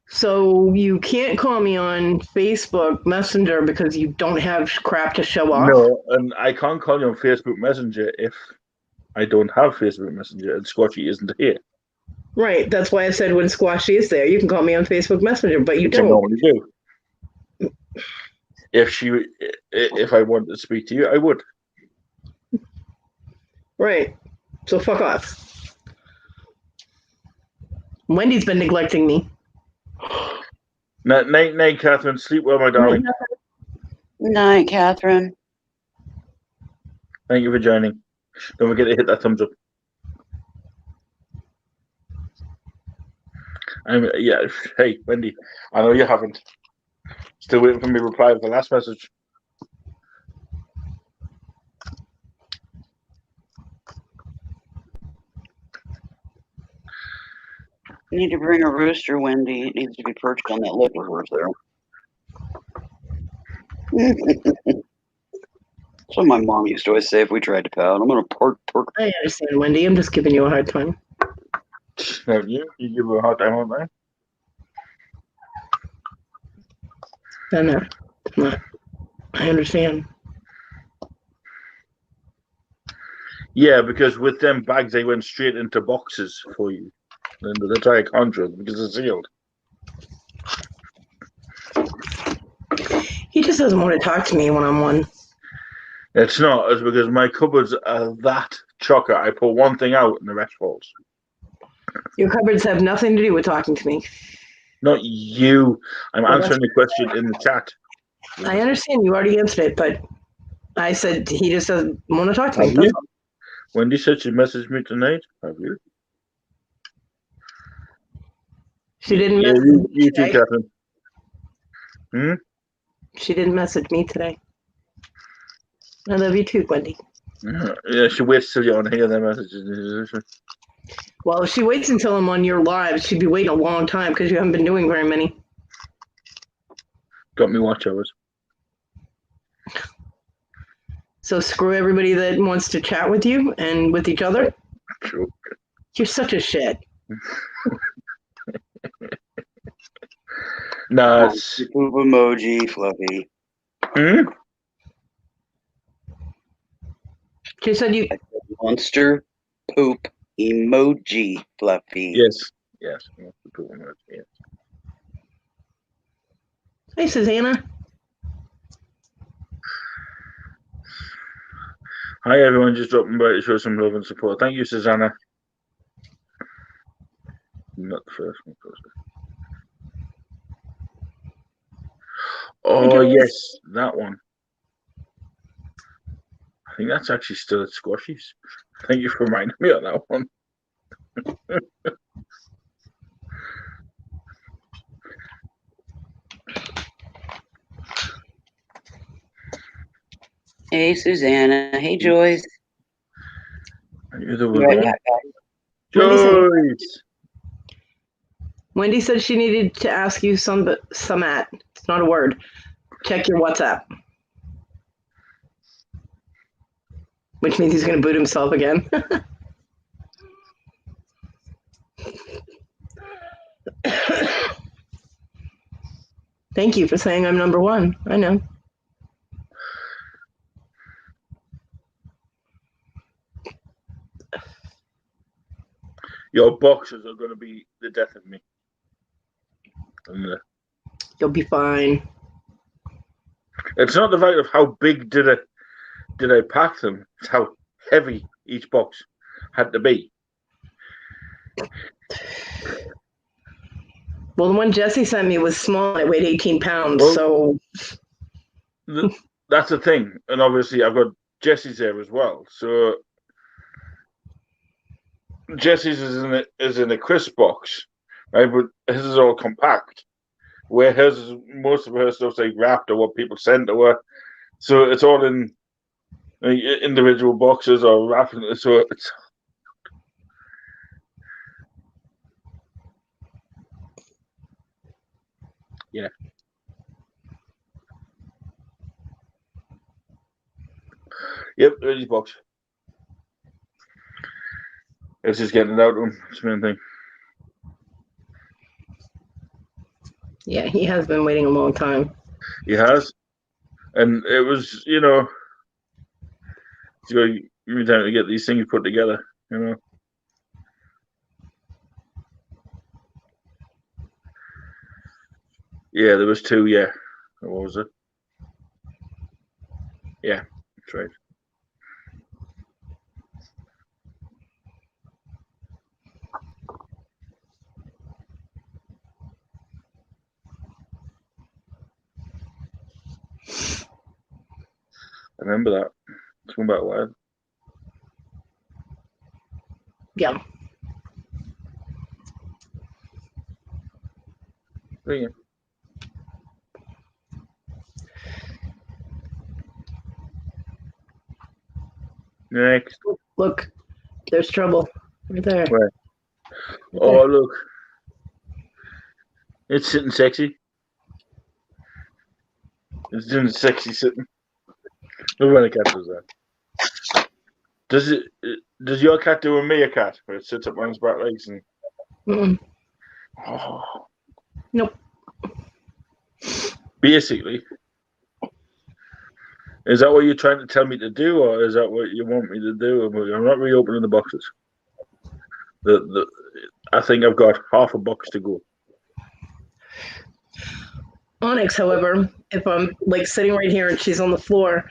So you can't call me on Facebook Messenger because you don't have crap to show off? No, and I can't call you on Facebook Messenger if I don't have Facebook Messenger and Squatchy isn't here. Right, that's why I said when Squashy is there, you can call me on Facebook Messenger, but you Which I don't. normally do. If I wanted to speak to you, I would. Right, so fuck off. Wendy's been neglecting me. Night, Catherine. Sleep well, my darling. Night, Catherine. Thank you for joining. Don't forget to hit that thumbs up. Hey, Wendy, I know you haven't. Still waiting for me to reply to the last message. You need to bring a rooster, Wendy. It needs to be perched on that liquor horse there. That's what my mom used to always say if we tried to pout. I'm gonna pork. I understand, Wendy. I'm just giving you a hard time. Have you? You give her a hard time on that? No. I understand. Yeah, because with them bags, they went straight into boxes for you. And the entire contract because it's sealed. He just doesn't want to talk to me one-on-one. It's not. It's because my cupboards are that chocker. I pull one thing out and the rest falls. Your cupboards have nothing to do with talking to me. Not you. I'm answering the question in the chat. I understand you already answered it, but I said he just doesn't want to talk to me. Have you? Wendy said she messaged me tonight. Have you? She didn't Yeah, message me you too, today. Catherine. She didn't message me today. I love you too, Wendy. Yeah, she waits till you want to hear their messages. Well, if she waits until I'm on your live, she'd be waiting a long time because you haven't been doing very many. Got me watch hours. So screw everybody that wants to chat with you and with each other. True. You're such a shit. No, Poop emoji, Fluffy. She said you. Monster poop emoji, Fluffy. Yes. Yes. Poop emoji. Yes. Hey, Susanna. Hi, everyone. Just dropping by to show some love and support. Thank you, Susanna. Not the first one. Oh, yes. That one. I think that's actually still at Squashies. Thank you for reminding me of that one. Hey, Susanna. Hey, Joyce. You're the Wendy, Joyce. Wendy said she needed to ask you some at. It's not a word. Check your WhatsApp. Which means he's going to boot himself again. Thank you for saying I'm number one. I know. Your boxes are going to be the death of me. You'll be fine. It's not the fact of how big did I pack them. It's how heavy each box had to be. Well, the one Jesse sent me was small. It weighed 18 pounds. Well, so that's the thing. And obviously, I've got Jesse's there as well. So Jesse's is in a crisp box, right? But his is all compact. Where most of her stuff's like wrapped or what people send to her. So it's all in individual boxes or wrapping. So it's. Yeah. Yep, there's his box. It's just getting it out to him. It's the main thing. yeah, he has been waiting a long time. He has. And it was, you every time to get these things put together, Yeah, there was two, yeah. What was it? Yeah, that's right. remember that. It's going back a while. Yeah. Brilliant. Next. Look, there's trouble right there. Where? Oh, look. It's sitting sexy. It's doing sexy sitting. Look when a cat does that. Does your cat do a meerkat where it sits up on its back legs and Mm-mm. oh. Nope. Basically, is that what you're trying to tell me to do, or is that what you want me to do? I'm not reopening the boxes. I think I've got half a box to go. Onyx, however, if I'm like sitting right here and she's on the floor,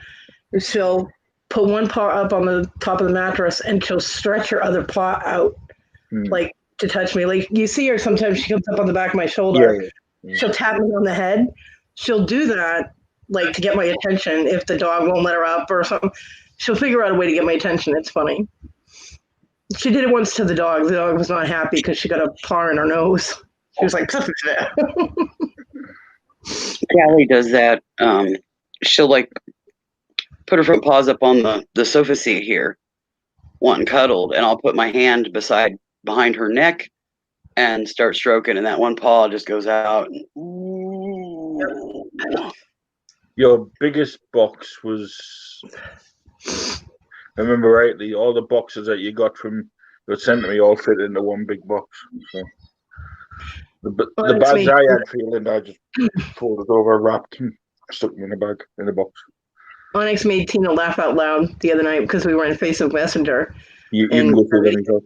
she'll put one paw up on the top of the mattress and she'll stretch her other paw out, like to touch me. Like you see her sometimes, she comes up on the back of my shoulder. Yeah. She'll tap me on the head. She'll do that like to get my attention if the dog won't let her up or something. She'll figure out a way to get my attention. It's funny. She did it once to the dog. The dog was not happy because she got a paw in her nose. She was like, Callie does that. She'll like put her front paws up on the sofa seat here, wanting cuddled, and I'll put my hand behind her neck and start stroking, and that one paw just goes out. Your biggest box was, if I remember rightly, all the boxes that you got from your sent to me all fit into one big box. So the bags I had for Linda, I just folded over, wrapped, and stuck them in a bag in a box. Onyx made Tina laugh out loud the other night because we were in Facebook Messenger. You can go through that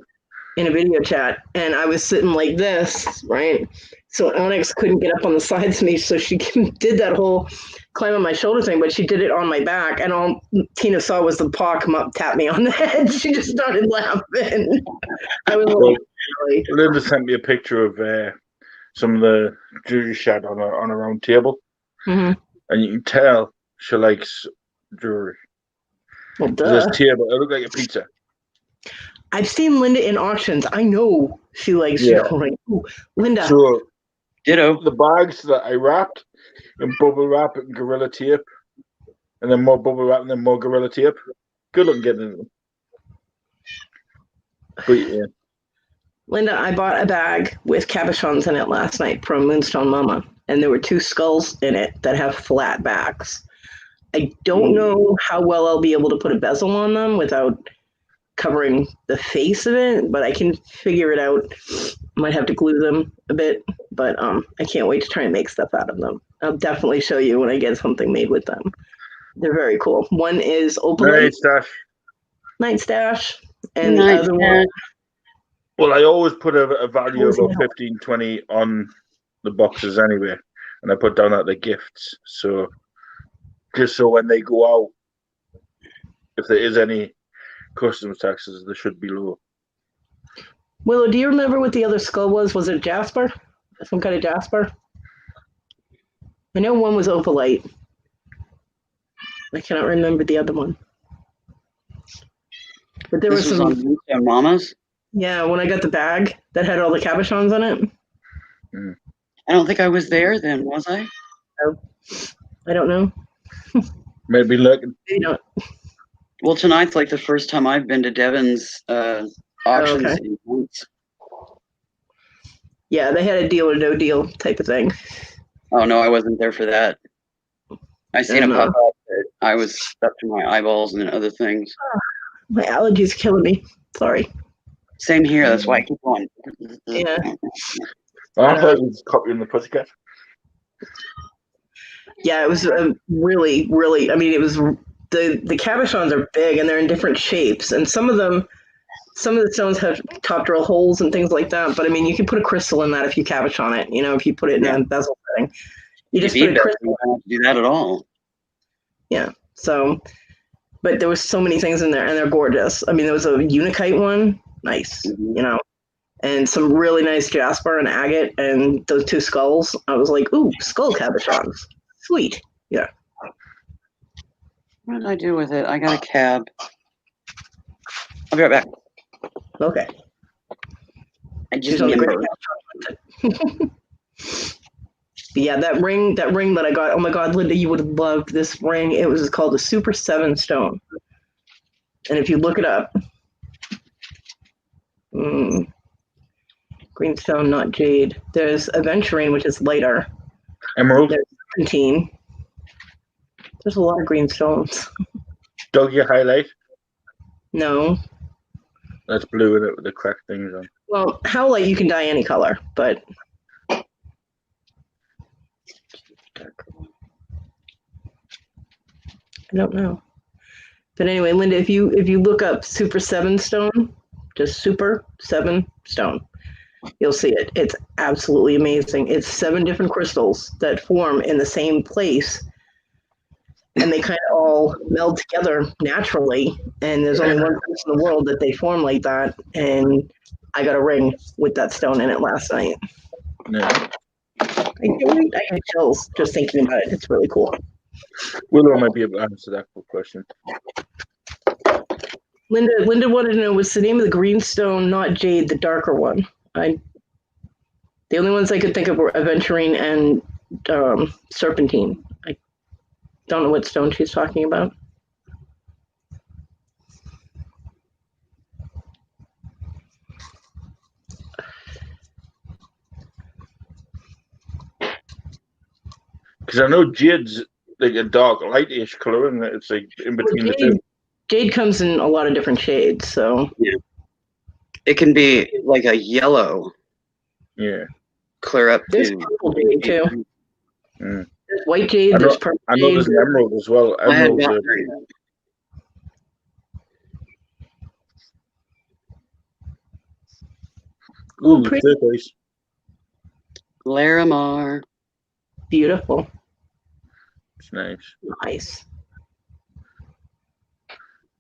in a video chat, and I was sitting like this, right? So Onyx couldn't get up on the sides of me, so she did that whole climb on my shoulder thing, but she did it on my back, and all Tina saw was the paw come up, tap me on the head. She just started laughing. I was like, Linda sent me a picture of some of the jewelry she had on a round table, and you can tell she likes jewelry. Well, duh. This table, it looked like a pizza. I've seen Linda in auctions. I know she likes jewelry. Ooh, Linda. So, ditto. The bags that I wrapped in bubble wrap and Gorilla Tape, and then more bubble wrap and then more Gorilla Tape. Good looking getting into them. But yeah. Linda, I bought a bag with cabochons in it last night from Moonstone Mama, and there were 2 skulls in it that have flat backs. I don't know how well I'll be able to put a bezel on them without covering the face of it, but I can figure it out. Might have to glue them a bit, but I can't wait to try and make stuff out of them. I'll definitely show you when I get something made with them. They're very cool. One is Opalite Night Stash, and the other one. Well, I always put a value of about 15, 20 on the boxes anyway, and I put down that they're gifts. So just so when they go out, if there is any customs taxes, they should be low. Willow, do you remember what the other skull was? Was it Jasper? Some kind of Jasper? I know one was Opalite. I cannot remember the other one. But there was some on Mama's. Yeah, when I got the bag that had all the cabochons on it. I don't think I was there then, was I? I don't know. Maybe looking. Maybe not. Well, tonight's like the first time I've been to Devon's auctions. Okay. In months. Yeah, they had a deal or no deal type of thing. Oh no, I wasn't there for that. I seen it pop up. I was stuck to my eyeballs and other things. My allergies killing me. Sorry. Same here. That's why I keep going. Yeah. I thought it was copying the Pussycat. Yeah, it was really, really. I mean, it was the cabochons are big and they're in different shapes, and some of the stones have top drill holes and things like that. But I mean, you can put a crystal in that if you cabochon it. You know, if you put it in a bezel setting, you just put a crystal. You don't have to do that at all. Yeah. So, but there was so many things in there, and they're gorgeous. I mean, there was a Unikite one, nice, you know, and some really nice jasper and agate, and those 2 skulls. I was like, ooh, skull cabochons, sweet. Yeah. What did I do with it? I got a cab. I'll be right back. Okay. I just She's on the great remembered. But yeah, that ring that I got. Oh my God, Linda, you would have loved this ring. It was called a Super 7 stone. And if you look it up, green stone, not jade. There's aventurine, which is lighter. Emerald. There's serpentine. There's a lot of green stones. Dog your highlight. No. That's blue in it with the cracked things on. Well, howlite you can dye any color, but I don't know. But anyway, Linda, if you look up Super 7 stone, just Super 7 stone, you'll see it. It's absolutely amazing. It's 7 different crystals that form in the same place, and they kind of all meld together naturally. And there's only one place in the world that they form like that. And I got a ring with that stone in it last night. Yeah. I get chills just thinking about it. It's really cool. Willow might be able to answer that question. Linda wanted to know, what's the name of the green stone, not jade, the darker one? The only ones I could think of were aventurine and serpentine. I don't know what stone she's talking about. Because I know jade's like a dark lightish color, and it's like in between the two. Jade comes in a lot of different shades, so Yeah. It can be like a yellow. Yeah. Clear up there's to purple jade too. Mm. There's white jade. There's purple I know there's jade. an emerald as well. I had Emerald. not heard that. Ooh, pretty. turquoise. Larimar. Beautiful. It's nice. Nice.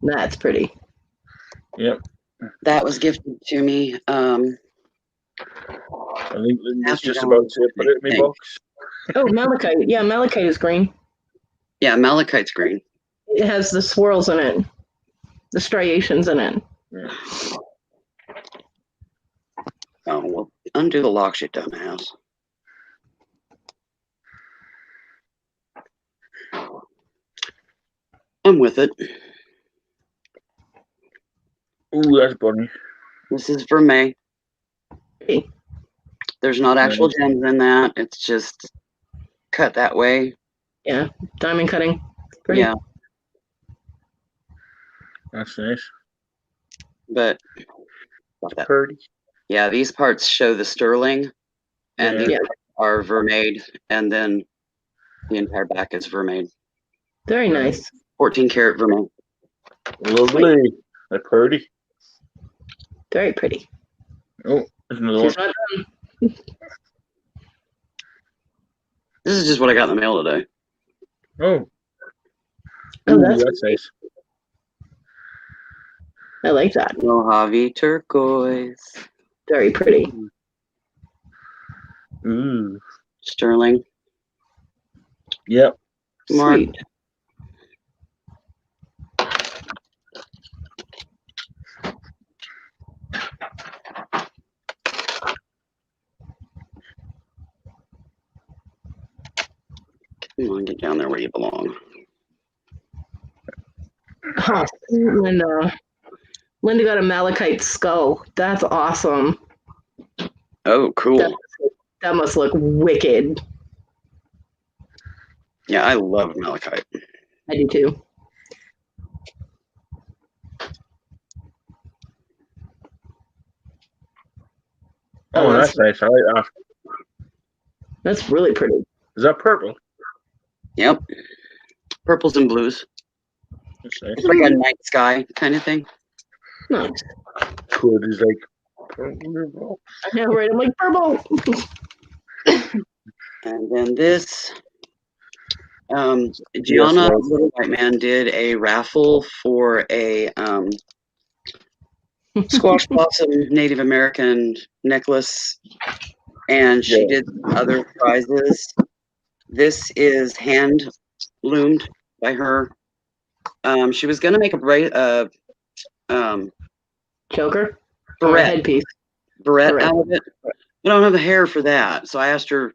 That's pretty. Yep. That was gifted to me. I think Linda's just about to put it in my box. Oh, malachite. Yeah, malachite is green. Yeah, malachite's green. It has the swirls in it, the striations in it. Yeah. Oh, well, undo the lock, shit, dumbass. I'm with it. Ooh, that's bunny. This is for May. Hey. There's not actual gems in that. It's just cut that way. Yeah, diamond cutting. Pretty. Yeah, That's nice. but love that. Pretty. Yeah, these parts show the sterling, and Yeah. these are vermade, and then the entire back is vermade. Very nice. 14 karat vermade. Lovely. They're pretty. Very pretty. Oh, there's another She's one. not done. This is just what I got in the mail today. Oh. Oh, Ooh, that's that's nice. I like that. Mojave turquoise. Very pretty. Ooh. Sterling. Yep. Mark. Sweet. Come on, get down there where you belong. Oh, Linda. Linda got a malachite skull. That's awesome. Oh, cool. That must look wicked. Yeah, I love malachite. I do too. Oh, that's nice. I like that. That's really pretty. Is that purple? Yep. Purples and blues. That's nice. It's like a night sky kind of thing. Nice. Cool. It's like purple. I know, right? I'm like purple. And then this, Gianna Yes, Little White Man did a raffle for a squash blossom Native American necklace, and she did other prizes. This is hand loomed by her, She was gonna make a Choker? Or a barrette headpiece? out of it. I don't have the hair for that, so I asked her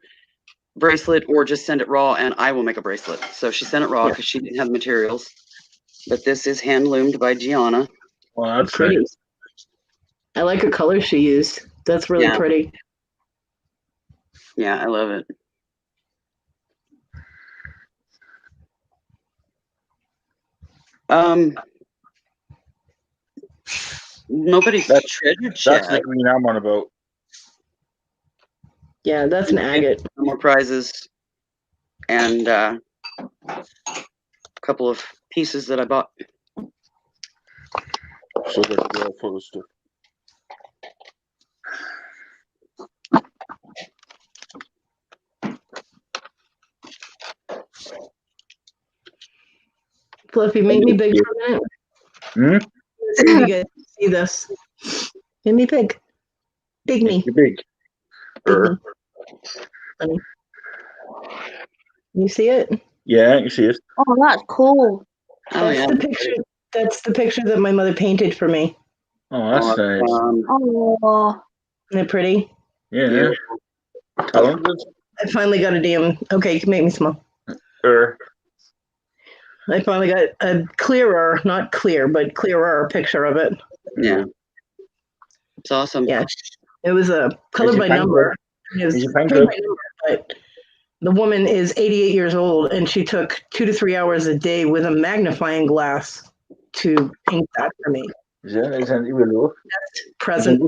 bracelet or just send it raw, and I will make a bracelet. So she sent it raw because she didn't have materials. But this is hand loomed by Gianna. Well, that's Pretty. nice. I like the color she used. That's really Yeah. pretty. Yeah, I love it. Nobody's treasure That's the chest. green I'm on about. Yeah, that's an agate. More prizes and a couple of pieces that I bought. So that's all full of stuff. Fluffy, make me big for a minute. Hmm? See if you guys see this. Make me big. Big me. You're big. Big me. Funny. You see it? Yeah, you see it. Oh, that's cool. Oh, That's yeah. the picture. That's the picture that my mother painted for me. Oh, that's nice. Oh, Isn't it pretty? Yeah. Talented. I finally got a damn. Okay, you can make me small. I finally got a clearer, not clear, but clearer picture of it. Yeah. It's awesome. Yeah, it was a color by number. It was Is it paint by painted? number, but the woman is 88 years old, and she took 2 to 3 hours a day with a magnifying glass to paint that for me. Ja, ik zijn uw loof. Present.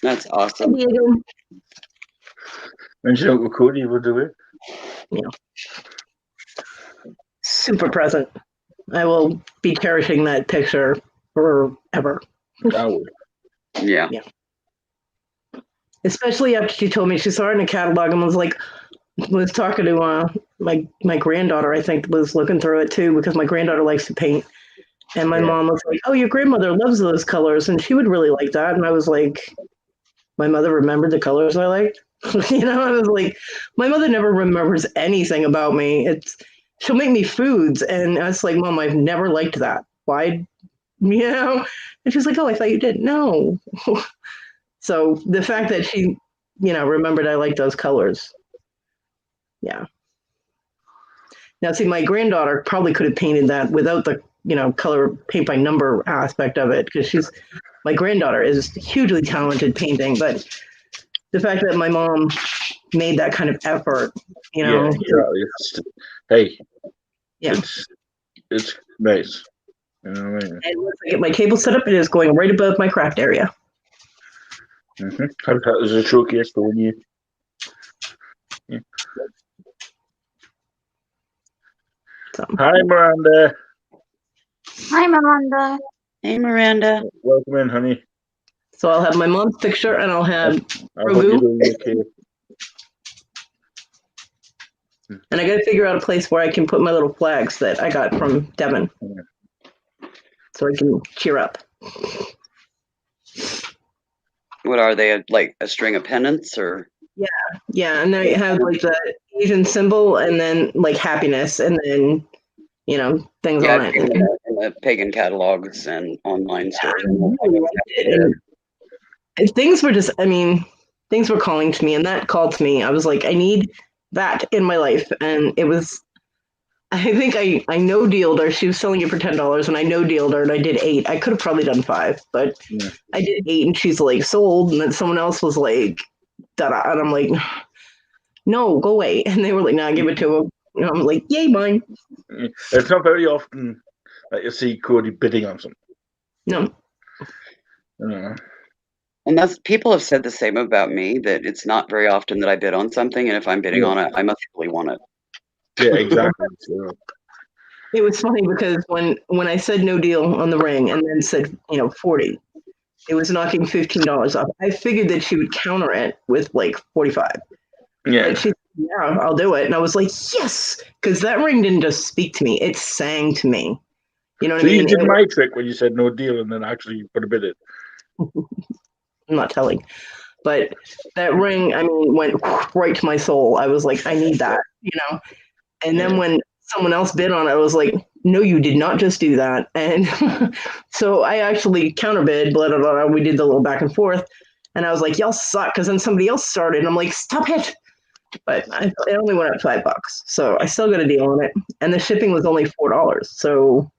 That's awesome. Diego. Mensen ook een Cody voor doen. Super present. I will be cherishing that picture forever. Yeah. Especially after she told me she saw it in a catalog and was talking to my granddaughter, I think, was looking through it too, because my granddaughter likes to paint. And my mom was like, "Oh, your grandmother loves those colors, and she would really like that." And I was like, my mother remembered the colors I liked. I was like, my mother never remembers anything about me. She'll make me foods, and I was like, Mom, I've never liked that. Why? And she's like, "Oh, I thought you did." No. So the fact that she, remembered I like those colors. Yeah. Now, see, my granddaughter probably could have painted that without the, color paint by number aspect of it, because my granddaughter is hugely talented painting, but the fact that my mom made that kind of effort, Yeah, hey. Yeah. It's nice. You know what I mean? And once I get my table set up, it is going right above my craft area. Mm-hmm. That was a showcase for when you. Yeah. So. Hi, Miranda. hi, Miranda. Hey, Miranda. Welcome in, honey. So I'll have my mom's picture, and I'll have I hope you're doing okay. and I got to figure out a place where I can put my little flags that I got from Devin, so I can cheer up. What are they, like a string of pennants or? Yeah, and then I have like the Asian symbol, and then like happiness, and then things on I've it. seen that in the pagan catalogs and online stores. And things were just, things were calling to me, and that called to me. I was like, I need that in my life, and it was. I think I no-dealed her. She was selling it for $10, and I no-dealed her, and I did 8. I could have probably done 5, but I did 8, and she's like, sold, and then someone else was like, da-da, and I'm like, no, go away. And they were like, nah, give it to him. And I'm like, yay, mine. It's not very often that you see Cody bidding on something. No. And people have said the same about me, that it's not very often that I bid on something, and if I'm bidding on it, I must really want it. Yeah, exactly. It was funny because when I said no deal on the ring and then said 40, it was knocking $15 off. I figured that she would counter it with like 45. Yeah. But she said, yeah, I'll do it. And I was like, yes, because that ring didn't just speak to me; it sang to me. You know what I mean? You did my trick when you said no deal and then actually put a bid in. I'm not telling, but that ring, went right to my soul. I was like, I need that, And then when someone else bid on it, I was like, no, you did not just do that. And so I actually counterbid, blah, blah, blah. We did the little back and forth. And I was like, y'all suck. Because then somebody else started. And I'm like, stop it. But it only went up $5. So I still got a deal on it. And the shipping was only $4. So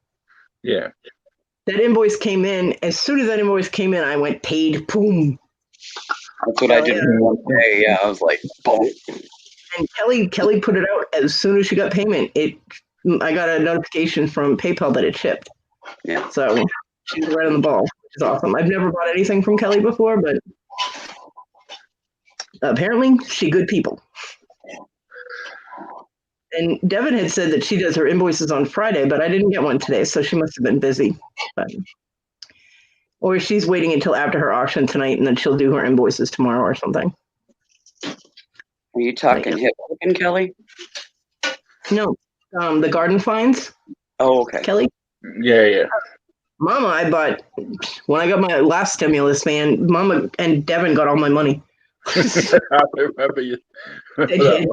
yeah. That invoice came in. As soon as that invoice came in, I went paid. Boom. That's what I did one day. Yeah, I was like, boom. And Kelly put it out as soon as she got payment. I got a notification from PayPal that it shipped. Yeah. So she's right on the ball, which is awesome. I've never bought anything from Kelly before, but apparently she good people. And Devin had said that she does her invoices on Friday, but I didn't get one today, so she must have been busy. Or she's waiting until after her auction tonight, and then she'll do her invoices tomorrow or something. Are you talking hip hooking, Kelly? No, the garden finds. Oh, okay. Kelly? Yeah. Mama, I bought, when I got my last stimulus, man, Mama and Devin got all my money. I remember you. They did.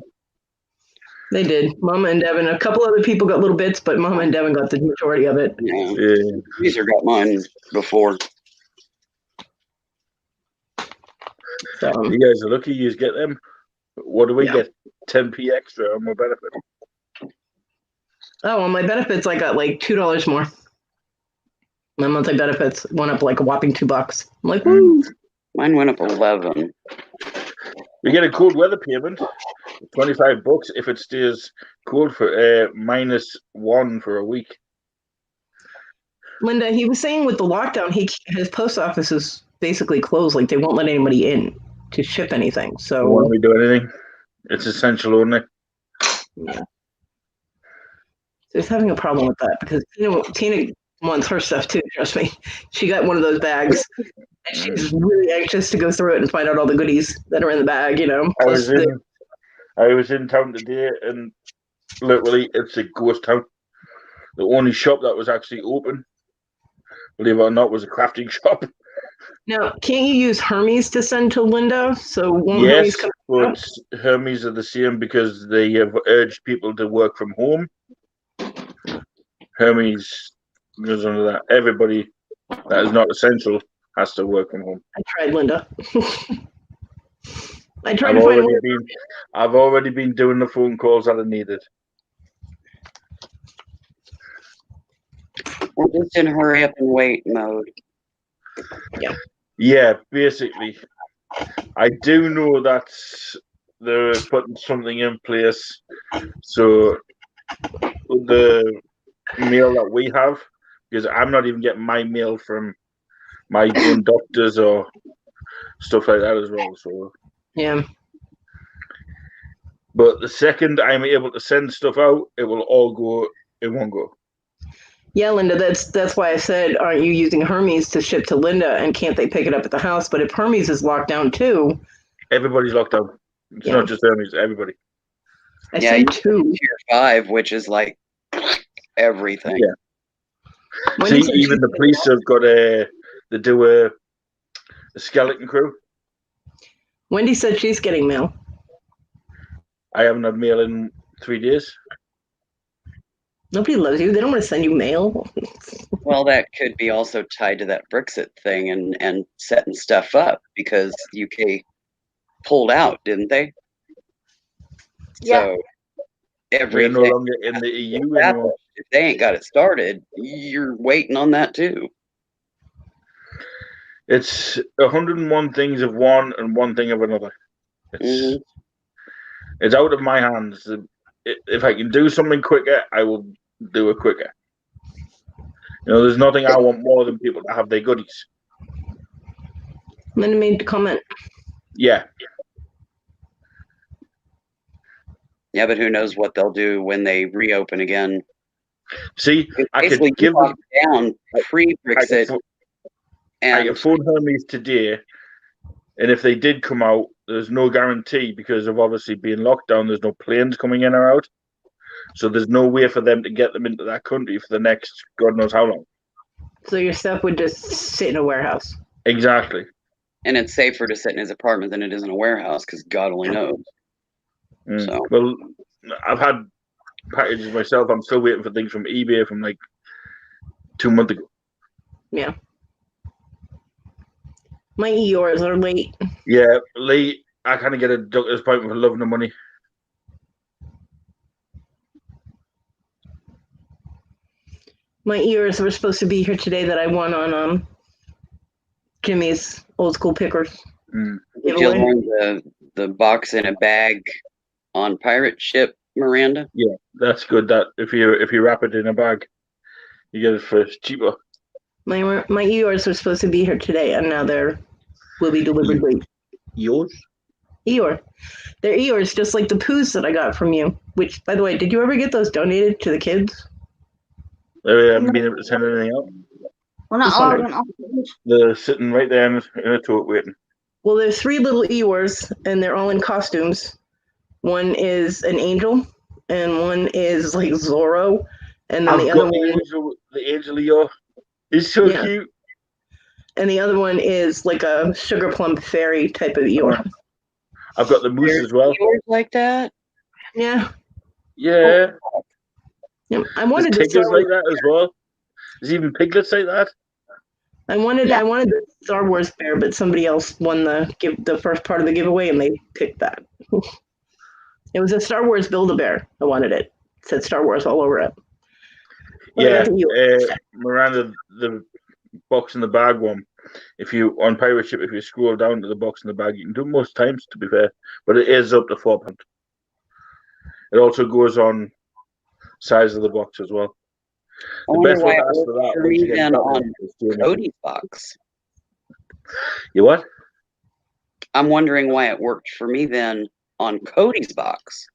They did. Mama and Devin. A couple other people got little bits, but Mama and Devin got the majority of it. Yeah. Caesar got mine before. So, you guys are lucky you get them. What do we get? 10p extra on my benefit. on my benefits, I got like $2 more. My monthly benefits went up like a whopping $2. I'm like, woo. Mine went up 11. We get a cold weather payment, $25 if it stays cold for -1 for a week. Linda, he was saying with the lockdown, his post office is basically closed. Like they won't let anybody in to ship anything. So won't we do anything? It's essential only. Yeah. So he's having a problem with that because Tina wants her stuff too. Trust me, she got one of those bags. And she's really anxious to go through it and find out all the goodies that are in the bag, I was in town today, and literally it's a ghost town. The only shop that was actually open, believe it or not, was a crafting shop. Now, can't you use Hermes to send to Linda? So won't yes, Hermes come but Hermes are the same because they have urged people to work from home. Hermes goes under that. Everybody that is not essential has to work from home. I tried, Linda. I tried to find a way. I've already been doing the phone calls that are needed. We're just in hurry up and wait mode. Yeah, basically. I do know that they're putting something in place. So the mail that we have, because I'm not even getting my mail from my own doctors or stuff like that as well. So Yeah. But the second I'm able to send stuff out, it will all go in one go. Yeah, Linda, that's why I said, aren't you using Hermes to ship to Linda, and can't they pick it up at the house? But if Hermes is locked down too, everybody's locked down. It's not just Hermes, everybody. I see two. Tier 5, which is like everything. Yeah. See, even the police have got they do a skeleton crew. Wendy said she's getting mail. I haven't had mail in 3 days. Nobody loves you. They don't want to send you mail. Well, that could be also tied to that Brexit thing and setting stuff up because UK pulled out, didn't they? Yeah. So everything we're no longer in the EU anymore. If they ain't got it started, you're waiting on that too. It's 101 things of one and one thing of another. It's out of my hands. If I can do something quicker, I will do it quicker. There's nothing I want more than people to have their goodies. Linda made the comment. Yeah. Yeah, but who knows what they'll do when they reopen again. See, I could give them down pre-Brexit. I can phone Hermes today, and if they did come out, there's no guarantee because of obviously being locked down. There's no planes coming in or out, so there's no way for them to get them into that country for the next God knows how long. So your stuff would just sit in a warehouse. Exactly. And it's safer to sit in his apartment than it is in a warehouse because God only knows. So. Well, I've had packages myself. I'm still waiting for things from eBay from like 2 months ago. Yeah. My Eeyores are late. Yeah, late. I kind of get a doctor's appointment for loving the money. My Eeyores were supposed to be here today that I won on Jimmy's old school pickers. Did you learn the box in a bag on pirate ship, Miranda? Yeah, that's good. That if you wrap it in a bag, you get it for cheaper. My Eeyores were supposed to be here today, and now will be delivered late. Yours? Eeyore. They're Eeyores, just like the poos that I got from you. Which, by the way, did you ever get those donated to the kids? I haven't been able to send anything out. Well, not Just all wondering. went off. They're sitting right there in a tote waiting. Well, there's 3 little Eeyores, and they're all in costumes. One is an angel, and one is like Zorro, and then I've the got other one, the angel Eeyore. He's so Yeah. cute. and the other one is like a sugar plum fairy type of Eeyore. I've got the moose as well. Yours like that? Yeah. Yeah. Yeah. I There's wanted the tigers Star like that as well. There's even piglets like that. I wanted the Star Wars bear, but somebody else won the first part of the giveaway, and they picked that. It was a Star Wars Build-A-Bear. I wanted it. It said Star Wars all over it. But I Yeah, got the Eeyore. Miranda, the box in the bag one. If you on pirate ship, if you scroll down to the box in the bag, you can do it most times. To be fair, but it is up to £4. It also goes on size of the box as well. I The wonder best why one it to ask for worked that for once me you get then that on one is doing it. Cody's box. You what? I'm wondering why it worked for me then on Cody's box.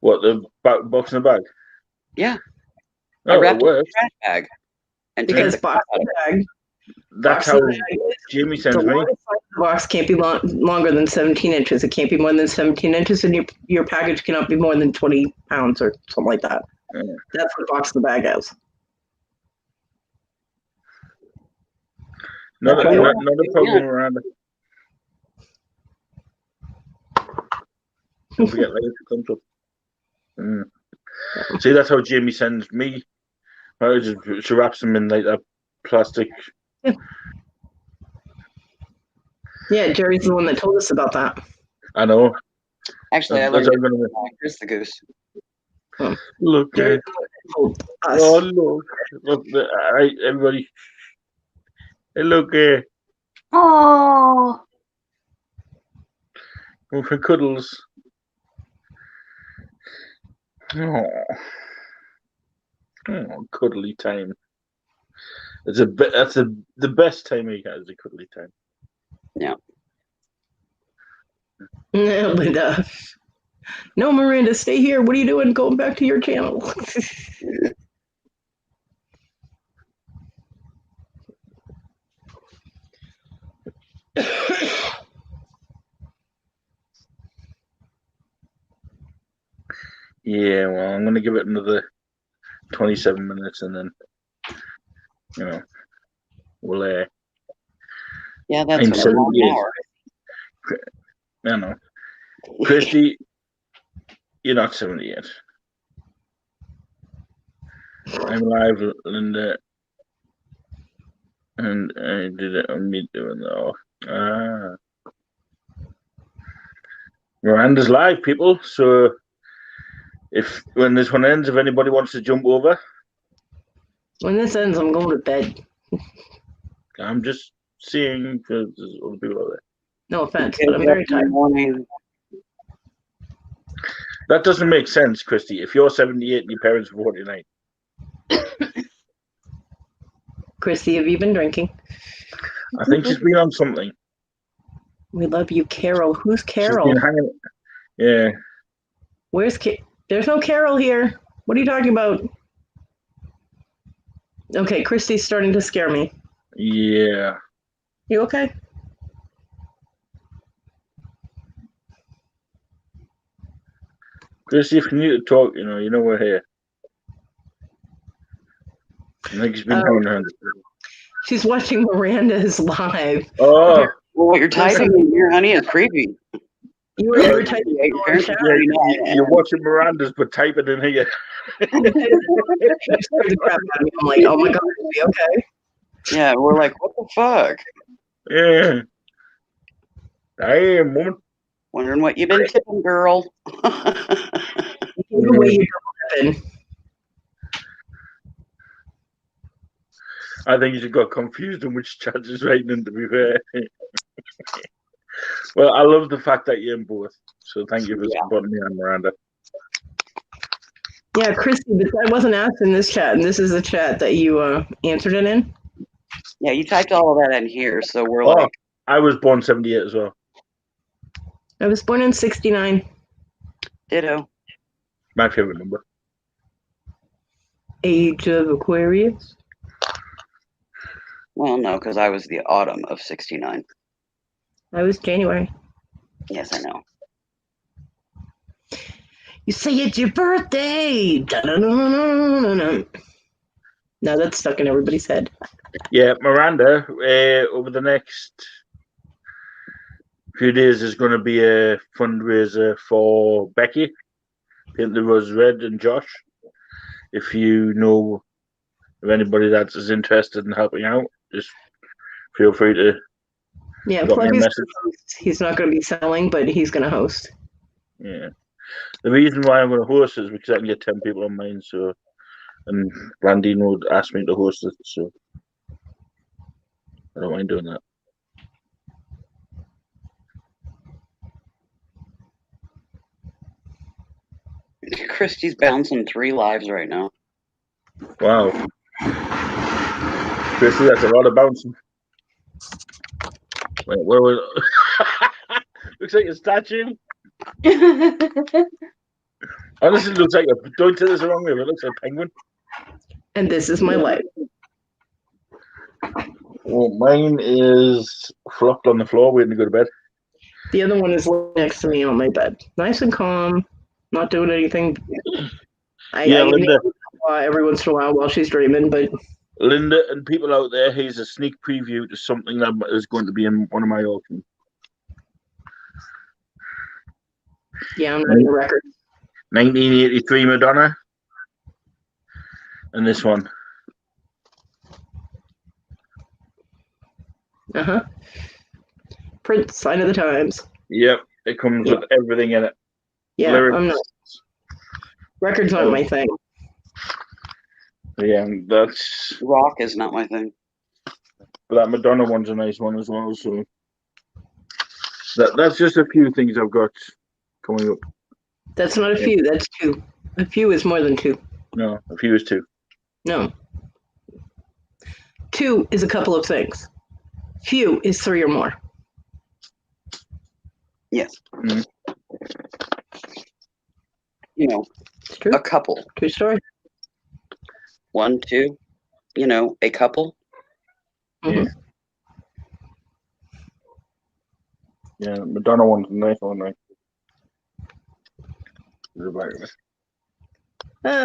What, the box in the bag? Yeah. Oh, I it wrapped it in a works. trash bag and Because taped box it. in the bag. That's box in how the bag is Jamie the sends me. longest size of the box can't be longer than 17 inches. It can't be more than 17 inches, and your package cannot be more than 20 pounds or something like that. Yeah. That's what box in the bag is. Not Okay. a problem, Miranda. Don't forget later to come to. See, that's how Jamie sends me. She wraps them in like a plastic. Yeah, Jerry's the one that told us about that. I know. Actually, I That's learned how I'm it gonna from Chris the Goose. look. Jerry's the one that told us. Oh look! Everybody. Hey, look. Oh, Going for cuddles. Oh, cuddly time. That's the best time you get is a cuddly time. No, but no, Miranda, stay here. What are you doing? Going back to your channel. Yeah, well, I'm gonna give it another 27 minutes, and then we'll. Yeah, that's I'm what I'm 78. hour. I know, Christy, you're not 78. I'm live, Linda, and I did it on me doing that. Miranda's live, people. So when this one ends, if anybody wants to jump over, When this ends, I'm going to bed. I'm just seeing because there's other people out there. No offense, but I'm very tired. That doesn't make sense, Christy. If you're 78 and your parents are 49. Christy, have you been drinking? I think she's been on something. We love you, Carol. Who's She's Carol? been hanging. Yeah. Where's There's no Carol here. What are you talking about? Okay, Christy's starting to scare me. Yeah. You okay? Christy, if you need to talk, you know we're here. I think she's been hanging around. She's watching Miranda's live. Oh, Well, what you're typing in here, honey, is creepy. You were typing in our chat. You're watching Miranda's, but type it in here. You scared the crap out of me. I'm like, oh my god, it'll be okay. Yeah, we're like, what the fuck? Yeah. Damn, woman. Wondering what you've been tipping, girl. The way you double dipping. I think you just got confused on which chat is writing in, to be fair. Well, I love the fact that you're in both. So thank you for supporting me on Miranda. Yeah, Christy, but I wasn't asked in this chat, and this is the chat that you answered it in. Yeah, you typed all of that in here, so we're like. I was born 78 as well. I was born in 69. Ditto. My favorite number. Age of Aquarius. Well, no, because I was the autumn of 69. I was January. Yes, I know. You say it's your birthday. Da-da-da-da-da-da. Now that's stuck in everybody's head. Yeah, Miranda, over the next few days is going to be a fundraiser for Becky, Paint the Rose Red, and Josh. If you know of anybody that is interested in helping out, just feel free to drop me a message. He's not going to be selling, but he's going to host. Yeah. The reason why I'm going to host is because I can get 10 people on mine, so, and Blandine would ask me to host it, so I don't mind doing that. Christy's bouncing 3 lives right now. Wow. Christy, that's a lot of bouncing. Wait, where was looks like a statue. Honestly, looks like don't take this the wrong way, but it looks like a penguin. And this is my life. Well, mine is flopped on the floor waiting to go to bed. The other one is next to me on my bed. Nice and calm, not doing anything. Linda. Every once in a while she's dreaming, but Linda and people out there, here's a sneak preview to something that is going to be in one of my auctions. Yeah, I'm not in the record. 1983 Madonna. And this one. Prince, Sign of the Times. Yep, it comes with everything in it. Yeah, lyrics. I'm not. Records aren't my thing. Yeah, that's rock is not my thing. But that Madonna one's a nice one as well. So that's just a few things I've got coming up. That's not a few. That's 2. A few is more than 2. No, a few is 2. No. 2 is a couple of things. Few is 3 or more. Yes. Mm-hmm. You know, it's true. A couple. True story. 1, 2. You know, a couple. Mm-hmm. Yeah, Madonna one's a nice one, right?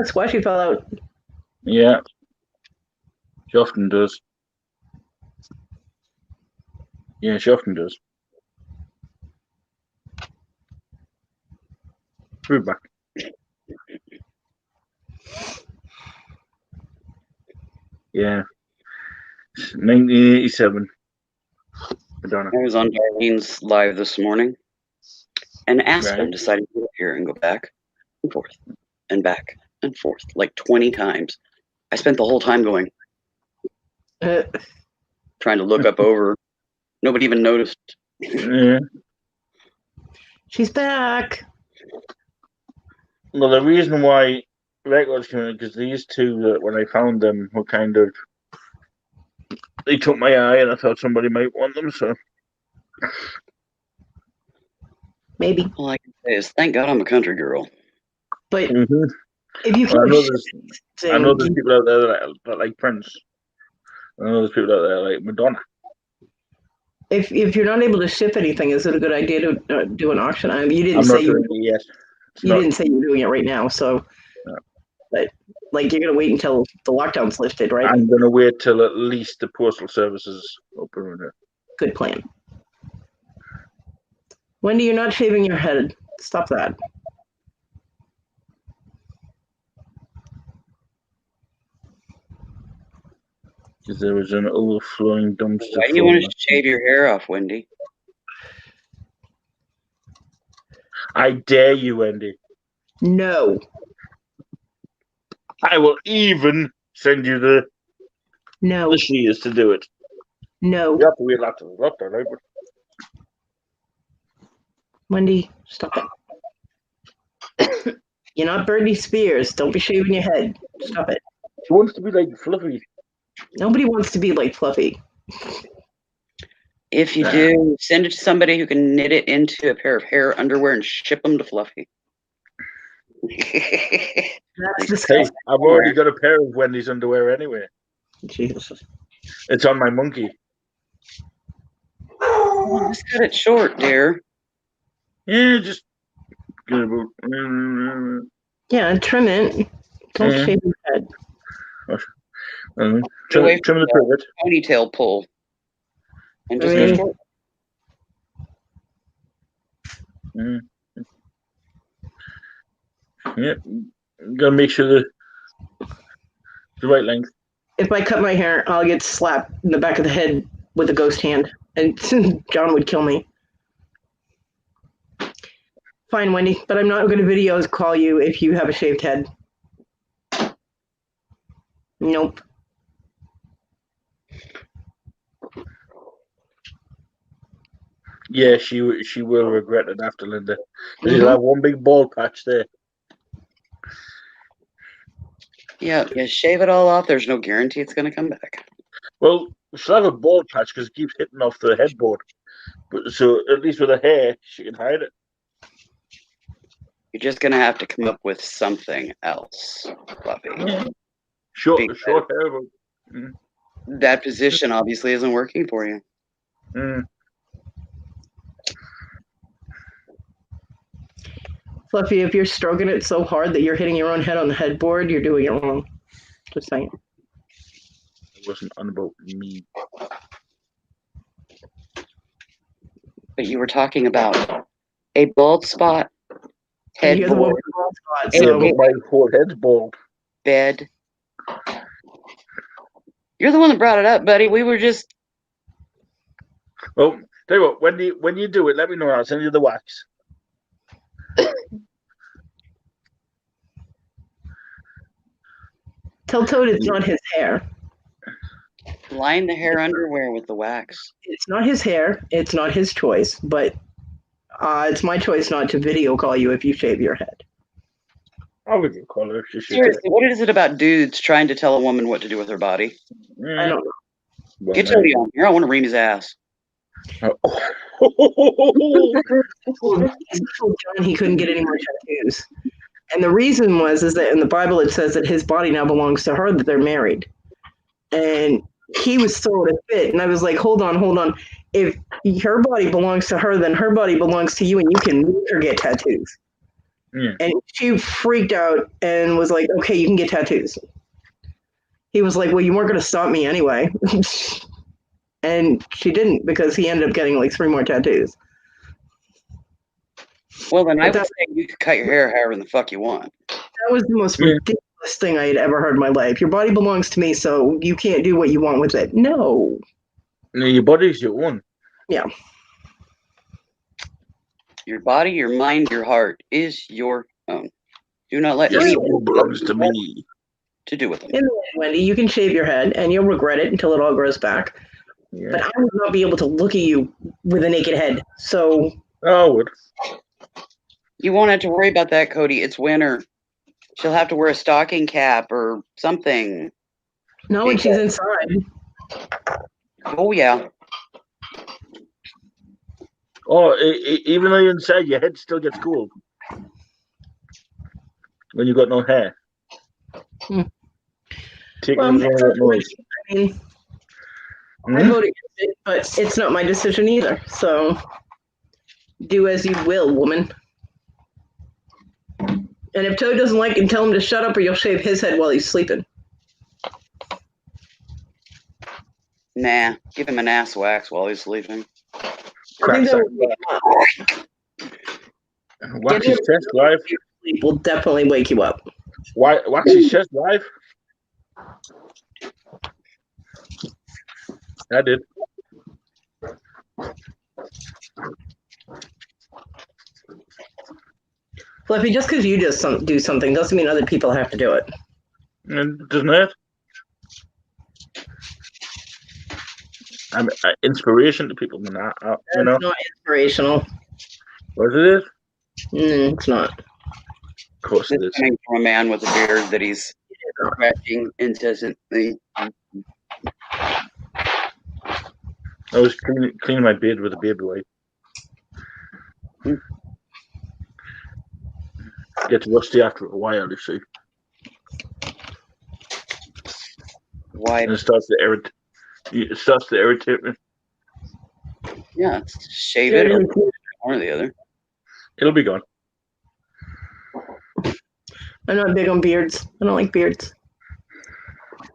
Squashy fell out. Yeah. She often does. Yeah, she often does. We're back. Yeah. 1987. Madonna. I was on Darlene's live this morning, and Aspen decided to go here and go back and forth and back and forth like 20 times. I spent the whole time going, trying to look up over. Nobody even noticed. Yeah. She's back. Well, the reason why records came in, because these two, when I found them, were kind of, they took my eye, and I thought somebody might want them, so. Maybe. All I can say is, thank God I'm a country girl. But if you I know there's people out there that like Prince. I know there's people out there like Madonna. If you're not able to ship anything, is it a good idea to do an auction? I mean, you didn't say you. Yes. You didn't say you're doing it right now, so. No. But like you're gonna wait until the lockdown's lifted, right? I'm gonna wait till at least the postal service is open. Good plan. Wendy, you're not shaving your head. Stop that. Because there was an overflowing dumpster. Why do you want to shave your hair off, Wendy? I dare you, Wendy. No. I will even send you the No. shears to do it. No. You have to wait after the lockdown, right? Wendy, stop it. You're not Britney Spears. Don't be shaving your head. Stop it. She wants to be like Fluffy. Nobody wants to be like Fluffy. If you do, send it to somebody who can knit it into a pair of hair underwear and ship them to Fluffy. That's Hey, disgusting. I've already got a pair of Wendy's underwear anyway. Jesus. It's on my monkey. Just cut it short, dear. Yeah, just Yeah, and trim it. Don't Yeah. shave your head. trim Away the privet. Ponytail pull. And just Really? go short. Yeah, gotta make sure the right length. If I cut my hair, I'll get slapped in the back of the head with a ghost hand, and John would kill me. Fine, Wendy, but I'm not going to video call you if you have a shaved head. Nope. Yeah, she will regret it after, Linda. Because Mhm. you'll have one big bald patch there. Yeah, shave it all off. There's no guarantee it's going to come back. Well, she'll have a bald patch because it keeps hitting off the headboard. But so at least with her hair, she can hide it. You're just going to have to come up with something else, Fluffy. Short Big hair. But, That position obviously isn't working for you. Fluffy, if you're stroking it so hard that you're hitting your own head on the headboard, you're doing it wrong. Just saying. It wasn't on about me. But you were talking about a bald spot, And you're the one headboard, with the bald spot, Hey, Yeah, so but my whole head's bald. bed. You're the one that brought it up, buddy. We were just Well, tell you what, when you do it, let me know. I'll send you the wax. tell Toad it's not his hair. line the hair underwear with the wax. It's not his hair. It's not his choice, but it's my choice not to video call you if you shave your head. I'll give you a call if she should. Seriously, what is it about dudes trying to tell a woman what to do with her body? I don't know. Well, Get Toady on here. I want to ream his ass. He told John he couldn't get any more tattoos. And the reason was that in the Bible it says that his body now belongs to her, that they're married. And he was throwing a fit. And I was like, hold on. If her body belongs to her, then her body belongs to you, and you can make her get tattoos. Yeah. And she freaked out and was like, okay, you can get tattoos. He was like, well, you weren't going to stop me anyway. And she didn't, because he ended up getting like 3 more tattoos. Well, then I would say you could cut your hair however the fuck you want. That was the most ridiculous thing I had ever heard in my life. Your body belongs to me, so you can't do what you want with it. No. No, your body's your own. Yeah. Your body, your mind, your heart is your own. Do not let Yes, anyone it belongs to me. to do with them. In the end, Wendy, you can shave your head, and you'll regret it until it all grows back. Yeah. But I would not be able to look at you with a naked head. So I would. You won't have to worry about that, Cody. It's winter. She'll have to wear a stocking cap or something. not when she's inside. Oh, yeah. Oh, even though you're inside, your head still gets cold when you got no hair. Take Well, one of that noise. I mean, I voted against it, but it's not my decision either. So do as you will, woman. And if Toad doesn't like it, tell him to shut up or you'll shave his head while he's sleeping. Nah, give him an ass wax while he's sleeping. I think that would wake him up. Watch his chest live. Sleep will definitely wake you up. Watch his chest live. I did. Flippy, just because you just do something doesn't mean other people have to do it. Doesn't it? I'm inspiration to people, you know. It's not inspirational. What it is? It's not. Of course This it is. coming from a man with a beard that he's scratching incessantly. I was cleaning my beard with a baby wipe. Gets rusty after a while, you see. Why? And it starts to irritate me. Yeah, shave it or one or the other. It'll be gone. I'm not big on beards. I don't like beards.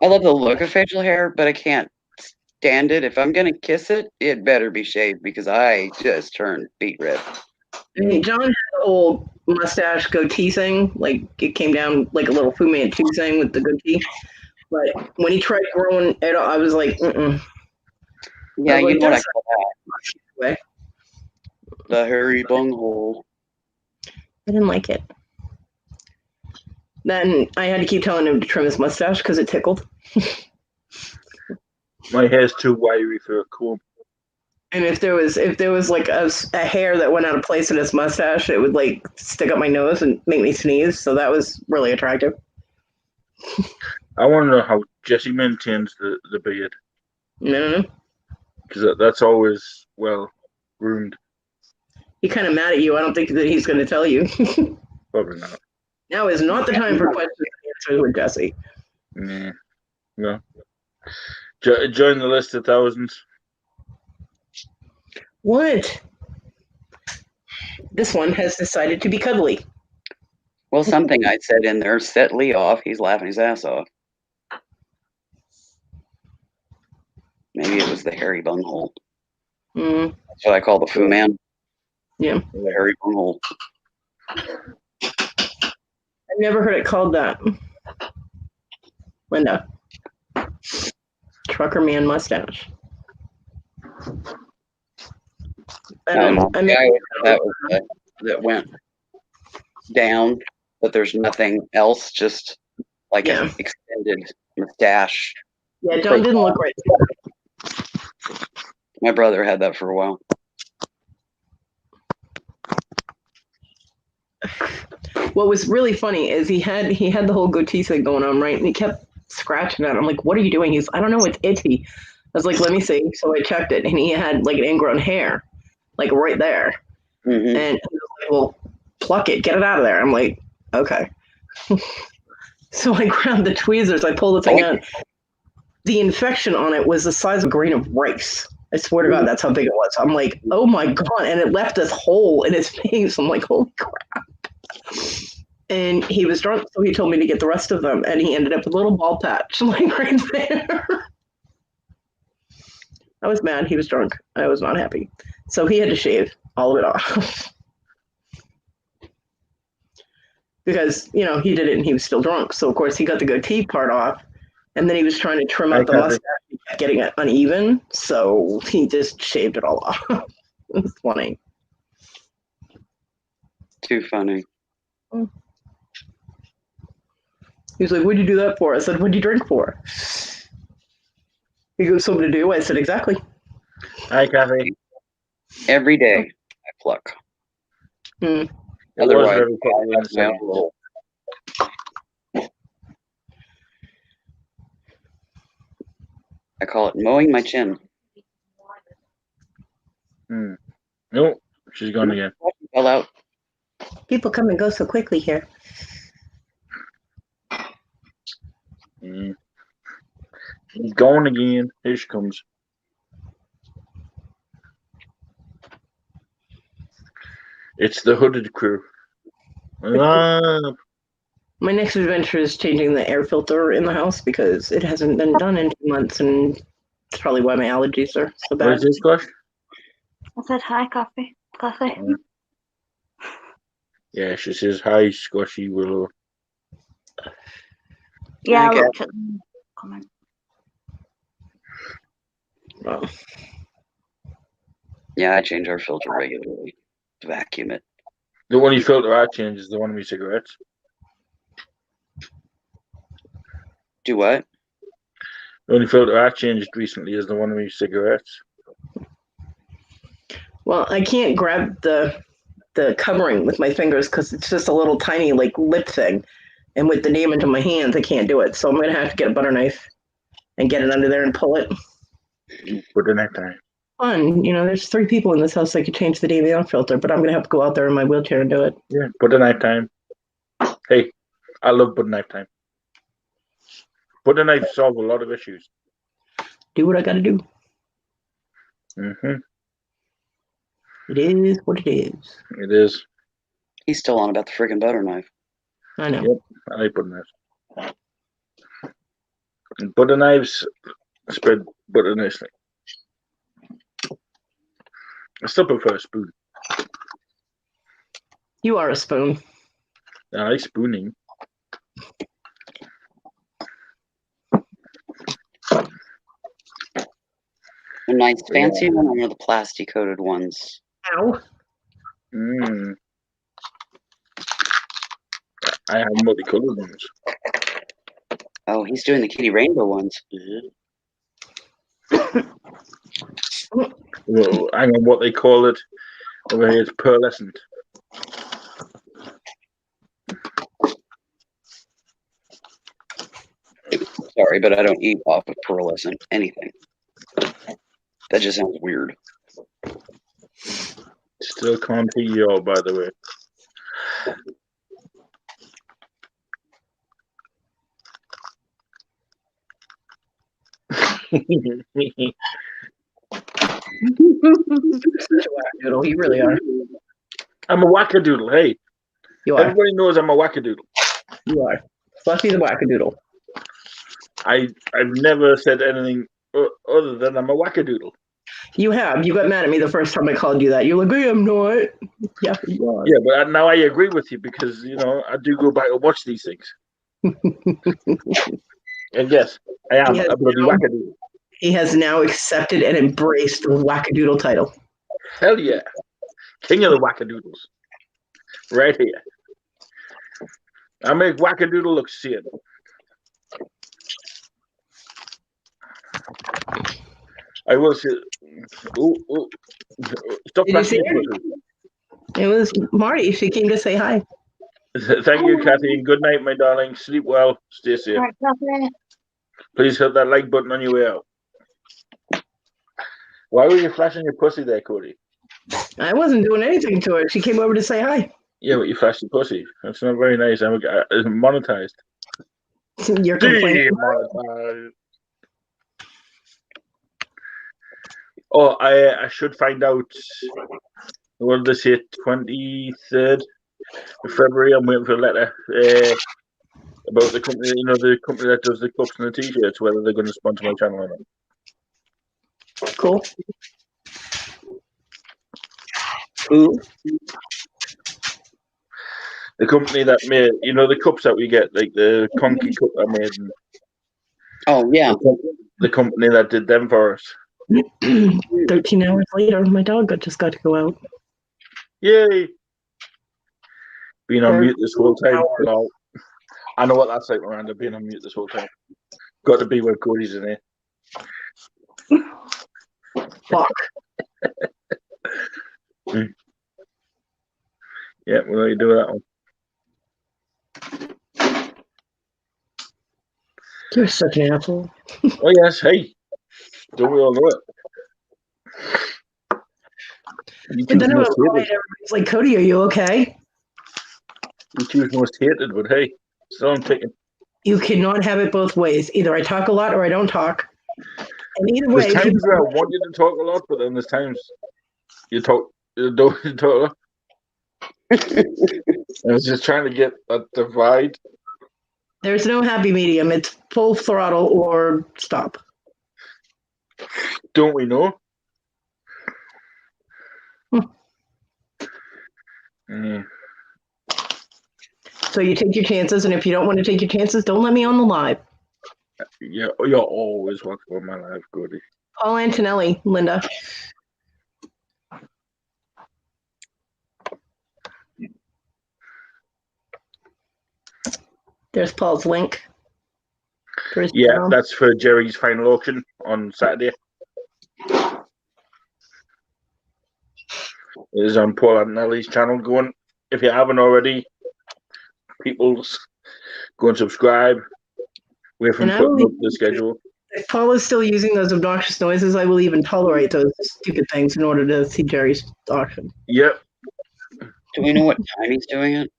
I love the look of facial hair, but I can't stand it. If I'm gonna kiss it, it better be shaved because I just turned beet red. I mean, John had the whole mustache goatee thing. Like, it came down like a little Fu Manchu thing with the goatee. But when he tried growing it, I was like, Yeah, you know what I call Way. that? The hairy bunghole. I didn't like it. Then I had to keep telling him to trim his mustache because it tickled. My hair's too wiry for a comb. And if there was like a hair that went out of place in his mustache, it would like stick up my nose and make me sneeze. So that was really attractive. I want to know how Jesse maintains the beard. No. Because that's always well groomed. He's kind of mad at you. I don't think that he's going to tell you. Probably not. Now is not the time for questions and answers with Jesse. Nah. No. Join the list of thousands. What? This one has decided to be cuddly. Well, something I said in there set Lee off. He's laughing his ass off. Maybe it was the hairy bunghole. Mm, That's what I call the Fu Man. yeah. The hairy bunghole. I've never heard it called that. Linda. Trucker man mustache. That went down, but there's nothing else, just like an extended mustache. Yeah, John didn't look right. My brother had that for a while. What was really funny is he had the whole goatee thing going on, right? And he kept scratching it. I'm like, what are you doing? He's, I don't know, it's itchy. I was like, let me see. So I checked it, and he had like an ingrown hair, like right there. Mm-hmm. And he was like, well, pluck it, get it out of there. I'm like, okay. So I grabbed the tweezers, I pulled the thing out. The infection on it was the size of a grain of rice. I swear to God, that's how big it was. I'm like, oh my God. And it left this hole in his face. I'm like, holy crap. And he was drunk, so he told me to get the rest of them. And he ended up with a little bald patch, like right there. I was mad. He was drunk. I was not happy. So he had to shave all of it off. Because, you know, he did it and he was still drunk. So, of course, he got the goatee part off. And then he was trying to trim out the mustache, getting it uneven. So he just shaved it all off. It was funny. Too funny. He was like, what'd you do that for? I said, what'd you drink for? He goes, something to do? I said, exactly. Hi, Kathy. Every day I pluck. Mm. Otherwise, I call it mowing my chin. No, she's gone again. Fell out. People come and go so quickly here. She's gone again. Here she comes. It's the hooded crew. My next adventure is changing the air filter in the house because it hasn't been done in 2 months, and it's probably why my allergies are so bad. Where's this, Gosh? I said hi, Coffee. Coffee. Yeah, she says, hi, Squashy Willow. Yeah, Okay. I looked at the comment. Well, Yeah, I change our filter regularly. Vacuum it. The only filter I change is the one of my cigarettes. Do what? The only filter I changed recently is the one of my cigarettes. well, I can't grab the covering with my fingers because it's just a little tiny like lip thing, and with the name into my hands, I can't do it. So I'm gonna have to get a butter knife and get it under there and pull it. For the next time. Fun, there's 3 people in this house that could change the DVR filter, but I'm gonna have to go out there in my wheelchair and do it. Yeah, for the night time. Hey, I love butter knife time. Butter knife solve a lot of issues. Do what I gotta do. Mm-hmm. It is what it is. It is. He's still on about the friggin' butter knife. I know. Yep, I like butter knives. And butter knives spread butter nicely. I still prefer a spoon. You are a spoon. I like spooning. A nice fancy one or the plastic coated ones? Ow. Mm. I have multicolored ones. Oh, he's doing the kitty rainbow ones. Well, hang on, what they call it over here is pearlescent. Sorry, but I don't eat off of pearlescent anything. That just sounds weird. Still can't hear you all, by the way. Such a wackadoodle. You really are. I'm a wackadoodle. Hey, You are. everybody knows I'm a wackadoodle. You are. Fluffy the wackadoodle. I've never said anything other than I'm a wackadoodle. You have. You got mad at me the first time I called you that. You're like, I am not. Yeah, you are. Yeah, but now I agree with you because, I do go back and watch these things. And yes, I am Yes, a bloody no. wackadoodle. He has now accepted and embraced the wackadoodle title. Hell yeah. King of the wackadoodles. Right here. I make wackadoodle look sane. I will say. Ooh. Stop Did you flashing see your it? pussy. It was Marty. She came to say hi. Thank you, Kathy, and good night, my darling. Sleep well. Stay safe. Right, Catherine. Please hit that like button on your way out. Why were you flashing your pussy there, Cody? I wasn't doing anything to her. She came over to say hi. Yeah, but you flashed your pussy. That's not very nice. It's monetized. You're complaining. Demonetized. Oh, I should find out. What did they say? 23rd of February. I'm waiting for a letter about the company. The company that does the cups and the t-shirts. Whether they're going to sponsor my channel or not. Cool. Ooh. The company that made, the cups that we get, like the Conky cup I made. Oh, yeah. The company that did them for us. 13 hours later, my dog just got to go out. Yay! Being on Or mute this whole time. hours. Hello. I know what that's like, Miranda, being on mute this whole time. Got to be when Cody's in here. Fuck. Yeah, we'll let you do that one. You're such an asshole. Oh, yes, hey. Don't we all know it? But then I was quiet. Everybody's like, Cody, are you okay? YouTube's most hated, but hey, still I'm taking. You cannot have it both ways. Either I talk a lot or I don't talk. And either way, There's times where I want you to talk a lot, but then there's times you don't talk a lot. I was just trying to get a divide. there's no happy medium. It's full throttle or stop. Don't we know? Hmm. Mm. So you take your chances, and if you don't want to take your chances, don't let me on the live. Yeah, you're always welcome on my live, Goody. Paul Antonelli, Linda. There's Paul's link. For his Yeah, channel. that's for Jerry's final auction on Saturday. It is on Paul Antonelli's channel. Go on, if you haven't already, people's go and subscribe. Wait for him And I will putting up the schedule. If Paul is still using those obnoxious noises, I will even tolerate those stupid things in order to see Jerry's auction. Yep. Do we know what time he's doing it?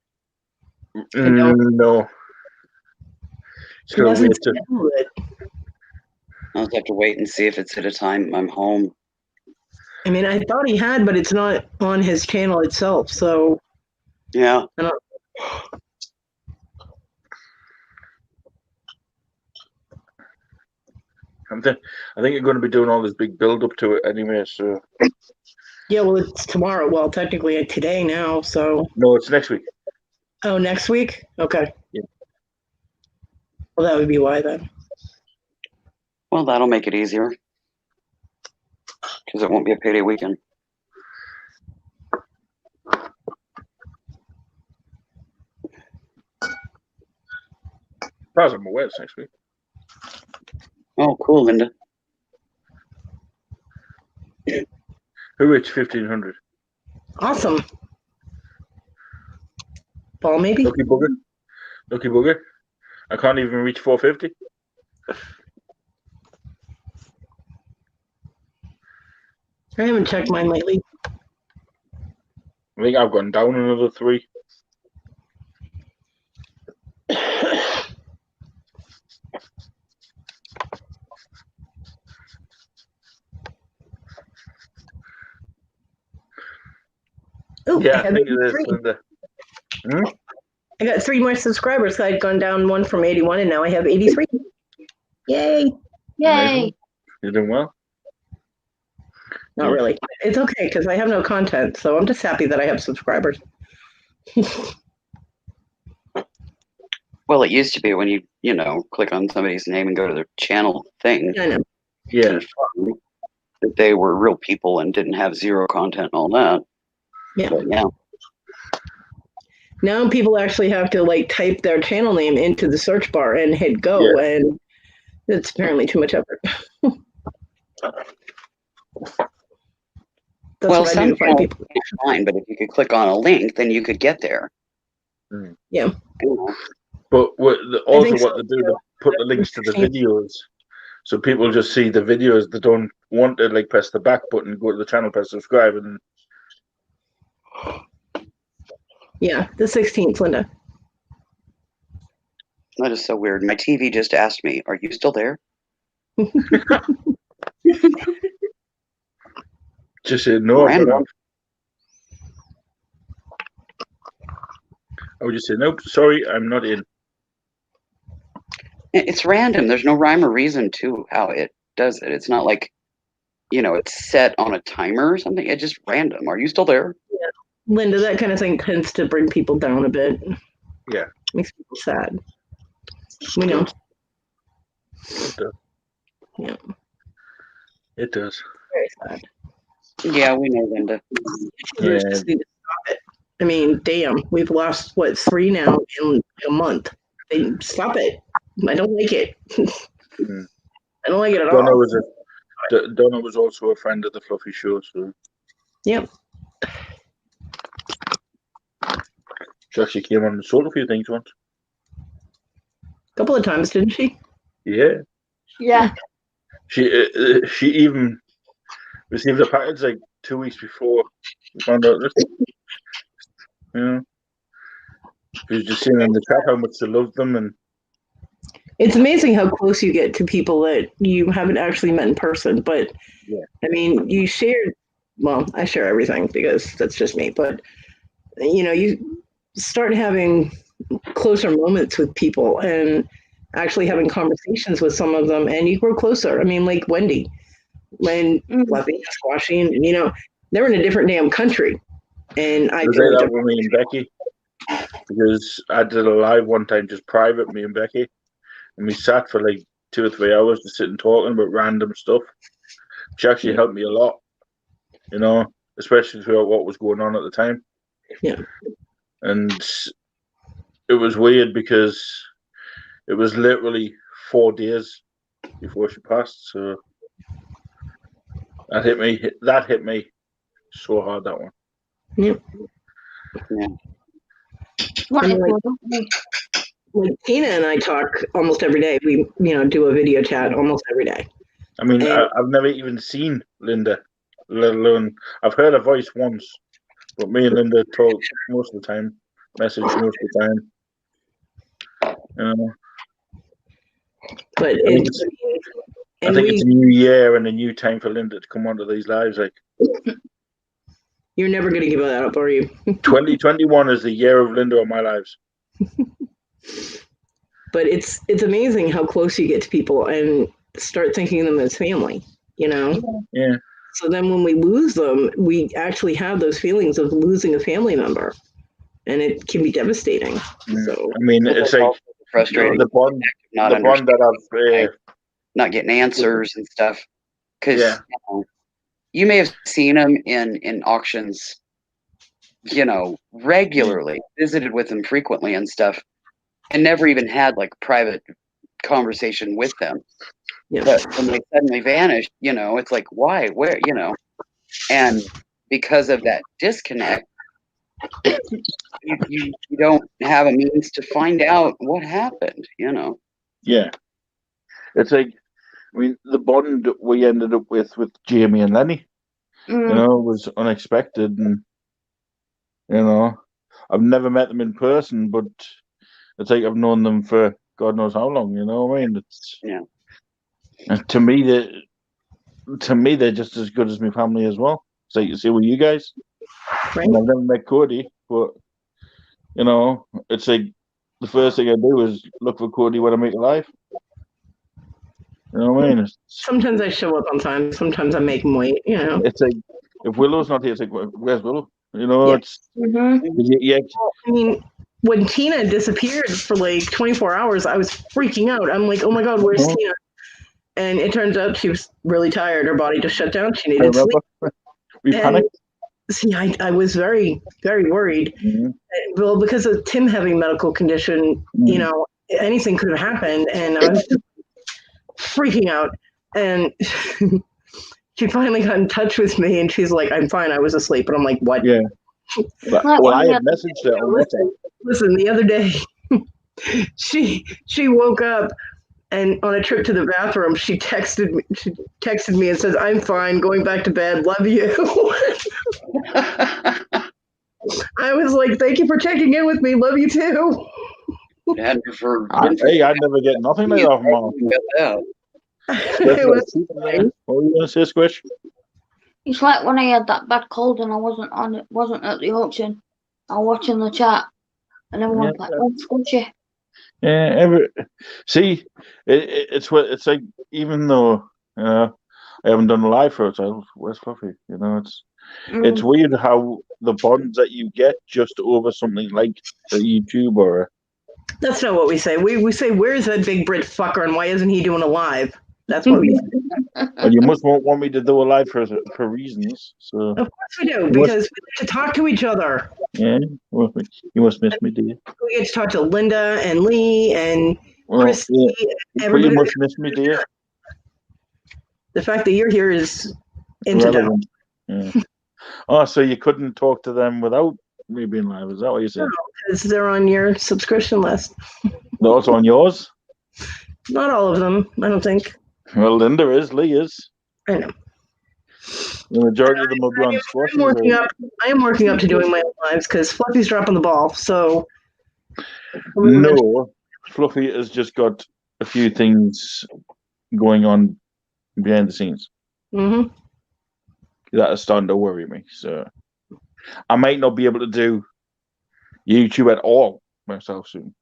No. It's He gonna hasn't wait to- scheduled it. I'll have to wait and see if it's at a time I'm home. I mean, I thought he had, but it's not on his channel itself. So Yeah. I think you're going to be doing all this big build up to it anyway. So yeah, well, it's tomorrow. Well, technically today now. So no, it's next week. oh, next week. Okay. Yeah. Well, that would be why then. Well, that'll make it easier. Because it won't be a payday weekend. As far as I'm aware, it's next week. Oh, cool, Linda. Who reached 1,500? Awesome. Paul, maybe. Lucky bugger. I can't even reach 450. I haven't checked mine lately. I think I've gone down another 3. Oh, Yeah, I I have think it is, 83. Linda. I got 3 more subscribers. I'd gone down 1 from 81, and now I have 83. Yay! Yay. You're doing well. Not really. It's okay because I have no content, so I'm just happy that I have subscribers. Well, it used to be when you click on somebody's name and go to their channel thing. I know. Yeah. Confirm that they were real people and didn't have zero content and all that. Yeah. But yeah. Now people actually have to like type their channel name into the search bar and hit go, and it's apparently too much effort. That's Well, what I some do to find people. it's fine, but if you could click on a link, then you could get there. Yeah. You know. But also think what so, they do, they put the links to the videos. So people just see the videos. They don't want to like press the back button, go to the channel, press subscribe, and Yeah, the 16th, Linda. That is so weird. My TV just asked me, "Are you still there?" just say no. Random. I would just say nope. Sorry, I'm not in. It's random. There's no rhyme or reason to how it does it. It's not like, it's set on a timer or something. It's just random. Are you still there? Linda, that kind of thing tends to bring people down a bit. Yeah. Makes people sad. We know. It does. Yeah. It does. Very sad. Yeah, we know, Linda. You just need to stop it. I mean, damn, we've lost, 3 now in a month. Stop it. I don't like it. I don't like it at all. Donna was also a friend of the Fluffy Show, so. Yep. She actually came on and sold a few things once. A couple of times, didn't she? Yeah. Yeah. She even received a package like 2 weeks before we found out this. Yeah. She was just saying in the chat how much she loved them, and It's amazing how close you get to people that you haven't actually met in person. But yeah. I mean, you share. Well, I share everything because that's just me. But you start having closer moments with people and actually having conversations with some of them, and you grow closer. I mean, like Wendy, when Fluffy and Squashy, and they're in a different damn country, and I was feel that like with me and Becky? because I did a live one time, just private, me and Becky, and we sat for like 2 or 3 hours just sitting talking about random stuff. She actually helped me a lot, you know, especially throughout what was going on at the time. Yeah. And it was weird because it was literally 4 days before she passed. So that hit me. That hit me so hard, that one. Yeah. What And if like- we don't we? Like Tina and I talk almost every day. We, do a video chat almost every day. I mean, And- I've never even seen Linda, let alone I've heard her voice once, but me and Linda talk most of the time, message most of the time. You know, But I think it's, I think it's a new year and a new time for Linda to come onto these lives. Like you're never going to give that up, are you? 2021 is the year of Linda on my lives. But it's amazing how close you get to people and start thinking of them as family, Yeah. So then when we lose them, we actually have those feelings of losing a family member, and it can be devastating. So I mean, it's like frustrating. the bond that I've not getting answers and stuff. Because Yeah. you may have seen them in auctions, regularly, visited with them frequently and stuff, and never even had like private conversation with them. yeah. But when they suddenly vanish, it's like, why, where, and because of that disconnect, you don't have a means to find out what happened, Yeah. It's like, I mean, the bond we ended up with Jamie and Lenny, was unexpected. And, I've never met them in person, but it's like I've known them for God knows how long, you know what I mean? It's, Yeah. And to me, they're just as good as my family as well. It's like, you see with you guys. Right. And I've never met Cody, but, it's like the first thing I do is look for Cody when I make a live. You know what I mean? Sometimes I show up on time. Sometimes I make them wait. It's like if Willow's not here, it's like where's Willow? Yeah. It's Mhm. yeah. I mean, when Tina disappeared for like 24 hours, I was freaking out. I'm like, oh my God, where's Tina? And it turns out she was really tired. Her body just shut down. She I needed remember. sleep. We And- panicked. See, I was very, very worried. Mhm. Well, because of Tim having a medical condition, Mhm. anything could have happened. And I was just freaking out. And she finally got in touch with me and she's like, I'm fine. I was asleep. And I'm like, what? Yeah. Well, I had messaged her on WhatsApp. Listen, the other day, she woke up and on a trip to the bathroom, she texted me and says, I'm fine, going back to bed, love you. I was like, thank you for checking in with me, love you too. And for Hey, I never get nothing like that from Mom. It was fine. What were you going to say, Squish? It's like when I had that bad cold and I wasn't at the auction. I was watching the chat, and everyone's like, "Oh, Squishy." Yeah, it's like even though I haven't done a live for it, so where's Fluffy? It's weird how the bonds that you get just over something like a YouTube or That's not what we say. We say, where's that big Brit fucker and why isn't he doing a live? That's what we say. and you must want me to do a live for reasons. So Of course we do, because we like to talk to each other. yeah, well, you must miss me, do you? We get to talk to Linda and Lee and Well, Christy. yeah, you pretty Everybody. much miss me, do you? The fact that you're here is incidental. Relevant. Yeah. Oh, so you couldn't talk to them without me being live? Is that what you said? Because they're on your subscription list. They're also on yours? Not all of them, I don't think. Well, Linda is, Lee is. I know. The majority of them will be on Squashy. I am working up to doing my own lives because Fluffy's dropping the ball. So No, Fluffy has just got a few things going on behind the scenes Mhm. that are starting to worry me. So I might not be able to do YouTube at all myself soon.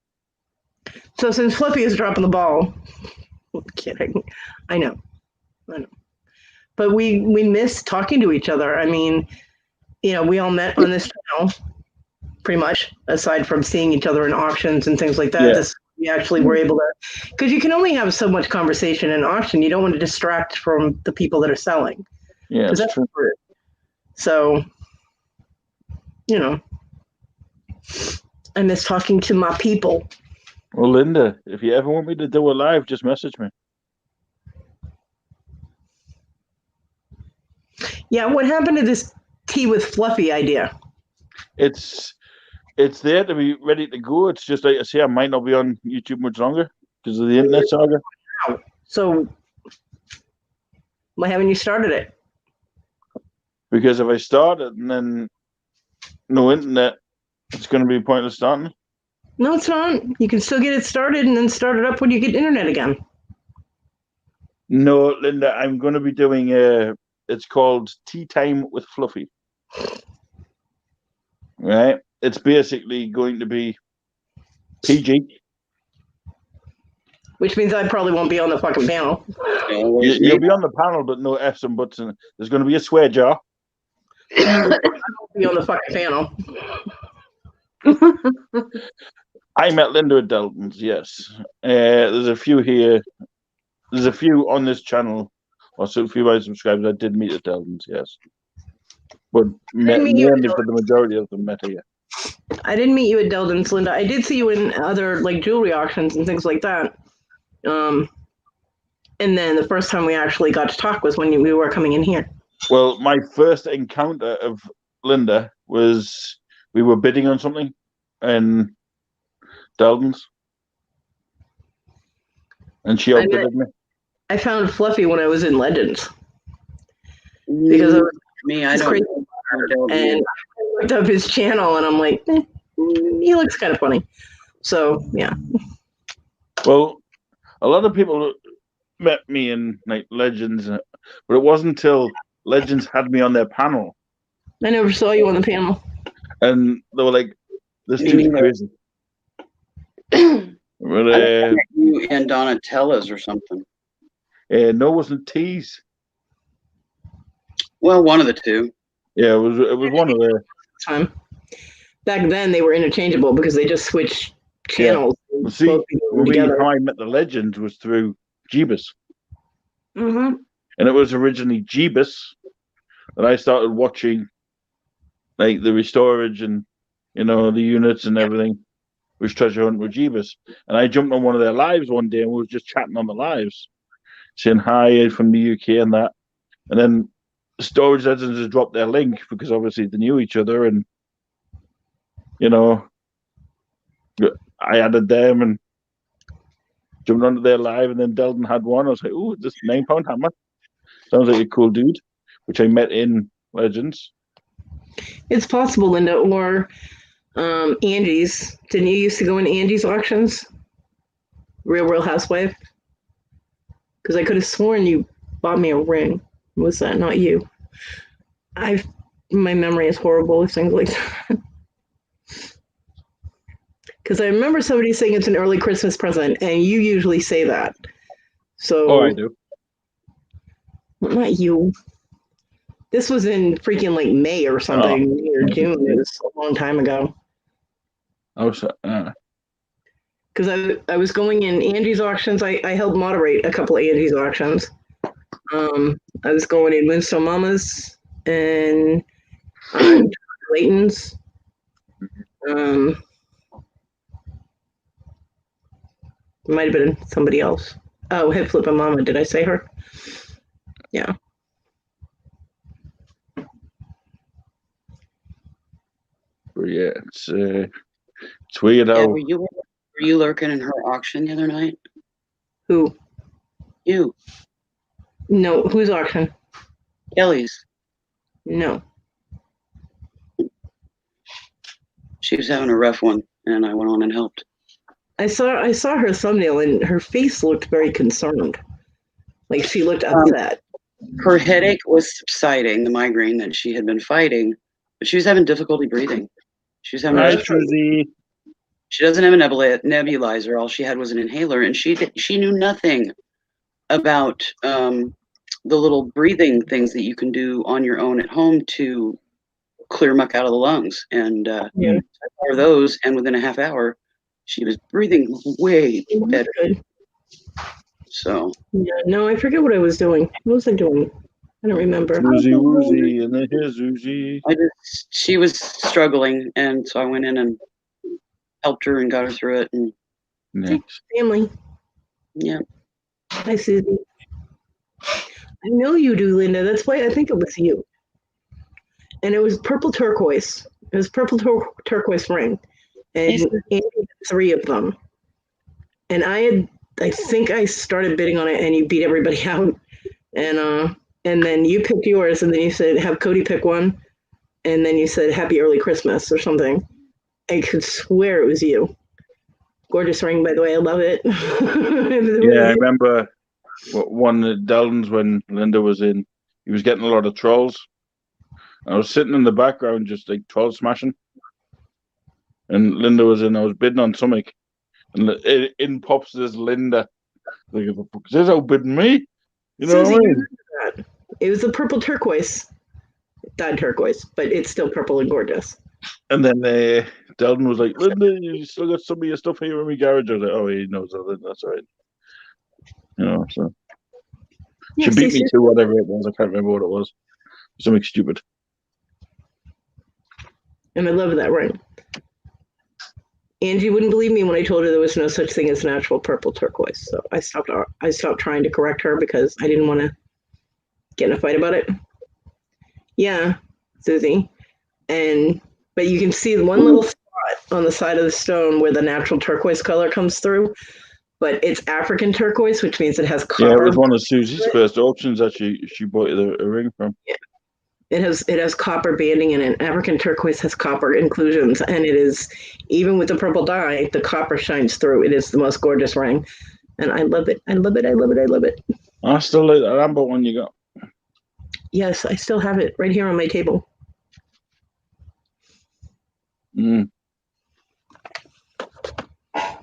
So since Fluffy is dropping the ball, I'm kidding. I know. But we miss talking to each other. I mean, we all met on this channel pretty much, aside from seeing each other in auctions and things like that. Yeah. This we actually were able to, because you can only have so much conversation in auction. You don't want to distract from the people that are selling. Yeah, Because it's true. So, you know, I miss talking to my people. Well, Linda, if you ever want me to do a live, just message me. Yeah, what happened to this tea with Fluffy idea? It's there to be ready to go. It's just like I say, I might not be on YouTube much longer because of the internet saga. So, why haven't you started it? Because if I start it and then no internet, it's going to be pointless starting. No, it's not. You can still get it started and then start it up when you get internet again. No, Linda, I'm going to be doing it's called Tea Time with Fluffy. Right? It's basically going to be PG. Which means I probably won't be on the fucking panel. You'll be on the panel, but no F's and buts. And there's going to be a swear jar. I won't be on the fucking panel. I met Linda at Delton's, yes. There's a few here. There's a few on this channel, also a few of my subscribers I did meet at Delton's, yes. But mainly for the majority of them met here. I didn't meet you at Delton's, Linda. I did see you in other like jewelry auctions and things like that. And then the first time we actually got to talk was when we were coming in here. Well, my first encounter of Linda was we were bidding on something in Delton's. And she outbidded me. I found Fluffy when I was in Legends. Because I was crazy. And I looked up his channel and I'm like, he looks kind of funny. So, yeah. Well, a lot of people met me in like Legends, but it wasn't until Legends had me on their panel. I never saw you on the panel. And they were like, this dude's crazy. But, you and Donatella's or something. No, it wasn't T's. Well, one of the two. Yeah, it was one of the time. Back then they were interchangeable because they just switched channels. Yeah. See, how I met the Legends was through Jeebus. Mm-hmm. And it was originally Jeebus that I started watching, like the restorage and the units and everything. Was Treasure Hunt with Jeebus. And I jumped on one of their lives one day and we were just chatting on the lives, saying hi from the UK and that. And then Storage Legends just dropped their link because obviously they knew each other and, I added them and jumped onto their live and then Delton had one. I was like, ooh, this £9 hammer. Sounds like a cool dude, which I met in Legends. It's possible, Linda, or Angie's. Didn't you used to go in Angie's auctions? Real Housewife? Because I could have sworn you bought me a ring. Was that not you? My memory is horrible with things like that. Because I remember somebody saying it's an early Christmas present, and you usually say that. So. Oh, I do. Not you. This was in freaking like May or something, or June. It was a long time ago. Because I was going in Angie's auctions. I helped moderate a couple of Angie's auctions. I was going in Moonstone Mamas and Layton's. Might have been somebody else. Oh, Hip Flippin' Mama. Did I say her? Yeah. Yeah, it's weird how. Yeah, were you lurking in her auction the other night? Who? You. No, whose auction? Kelly's. No. She was having a rough one, and I went on and helped. I saw her thumbnail, and her face looked very concerned. Like she looked upset. Her headache was subsiding, the migraine that she had been fighting, but she was having difficulty breathing. She was having. She doesn't have a nebulizer. All she had was an inhaler, and she knew nothing about the little breathing things that you can do on your own at home to clear muck out of the lungs. And Yeah. or those, and within a half hour, she was breathing way better. Good. So Yeah, no, I forget what I was doing. What was I doing? I don't remember. Woozy woozy, and then here's Woozy. she was struggling, and so I went in and helped her and got her through it. And Next. Family. yeah, Hi, Susie. I know you do, Linda. That's why I think it was you. And it was purple turquoise. It was purple turquoise ring. And Andy had 3 of them. And I think I started bidding on it, and you beat everybody out. And then you picked yours, and then you said, have Cody pick one. And then you said, happy early Christmas or something. I could swear it was you. Gorgeous ring, by the way. I love it. Yeah, I remember one of Delton's when Linda was in. He was getting a lot of trolls. I was sitting in the background just like troll smashing. And Linda was in. I was bidding on something. And in pops this Linda. Like, is this outbidding me? You know Susie, what I mean? it was the purple turquoise. Dyed turquoise, but it's still purple and gorgeous. And then Delton was like, Linda, you still got some of your stuff here in my garage. I was like, oh, he knows that. That's all right. You know, so. Yeah, She beat me to whatever it was. I can't remember what it was. Something stupid. And I love that ring. Angie wouldn't believe me when I told her there was no such thing as natural purple turquoise. So I stopped trying to correct her because I didn't want to get in a fight about it. Yeah, Susie. But you can see one little spot on the side of the stone where the natural turquoise color comes through. But it's African turquoise, which means it has copper. Yeah, it was one of Susie's first auctions that she bought a ring from. Yeah. It has copper banding in it. African turquoise has copper inclusions, and it is, even with the purple dye, the copper shines through. It is the most gorgeous ring, and I love it. I love it. I love it. I love it. I still like that amber one you got. Yes, I still have it right here on my table. Mm. I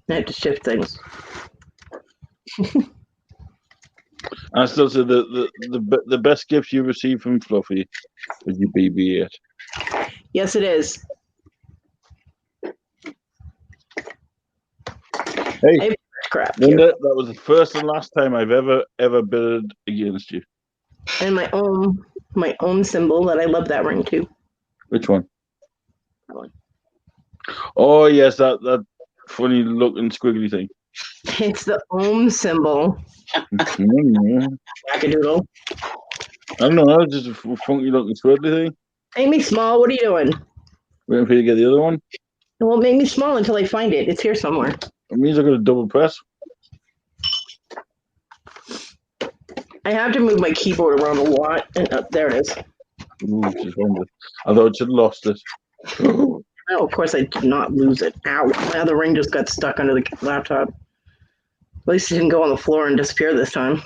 have to shift things. I still say the best gift you received from Fluffy was your BB-8. Yes, it is. Hey, crap. Linda, that was the first and last time I've ever bid against you. And my own symbol that I love that ring too. Which one? That one. Oh yes, that funny looking squiggly thing. It's the Ohm symbol. Wackadoodle. I don't know. It's just a funky looking squiggly thing. Make me small. What are you doing? Waiting for you to get the other one. It won't make me small until I find it. It's here somewhere. It means I got to double press. I have to move my keyboard around a lot. And there it is. Ooh, just wondered. I thought you'd lost it. Oh, of course I did not lose it. Ow. My other ring just got stuck under the laptop. At least it didn't go on the floor and disappear this time.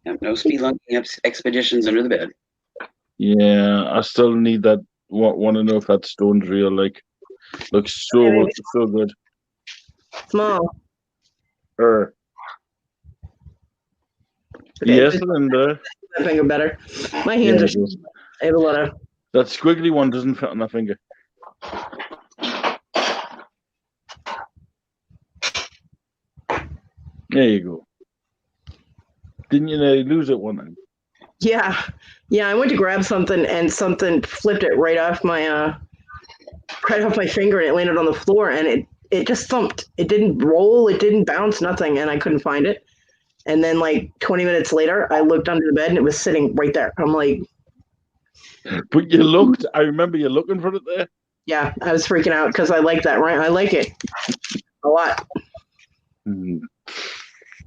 Yep, no spelunking expeditions under the bed. Yeah, I still need that. Want to know if that stone's real? Like, looks so good. Small. Okay, yes, Linda. That finger better. My hands are. I have a lot of. That squiggly one doesn't fit on that finger. There you go. Didn't you lose it one time? Yeah. I went to grab something and something flipped it right off my finger, and it landed on the floor, and it just thumped. It didn't roll, it didn't bounce, nothing, and I couldn't find it. And then like 20 minutes later, I looked under the bed and it was sitting right there. I'm like, but you looked. I remember you looking for it there. Yeah, I was freaking out because I like that ring. I like it a lot.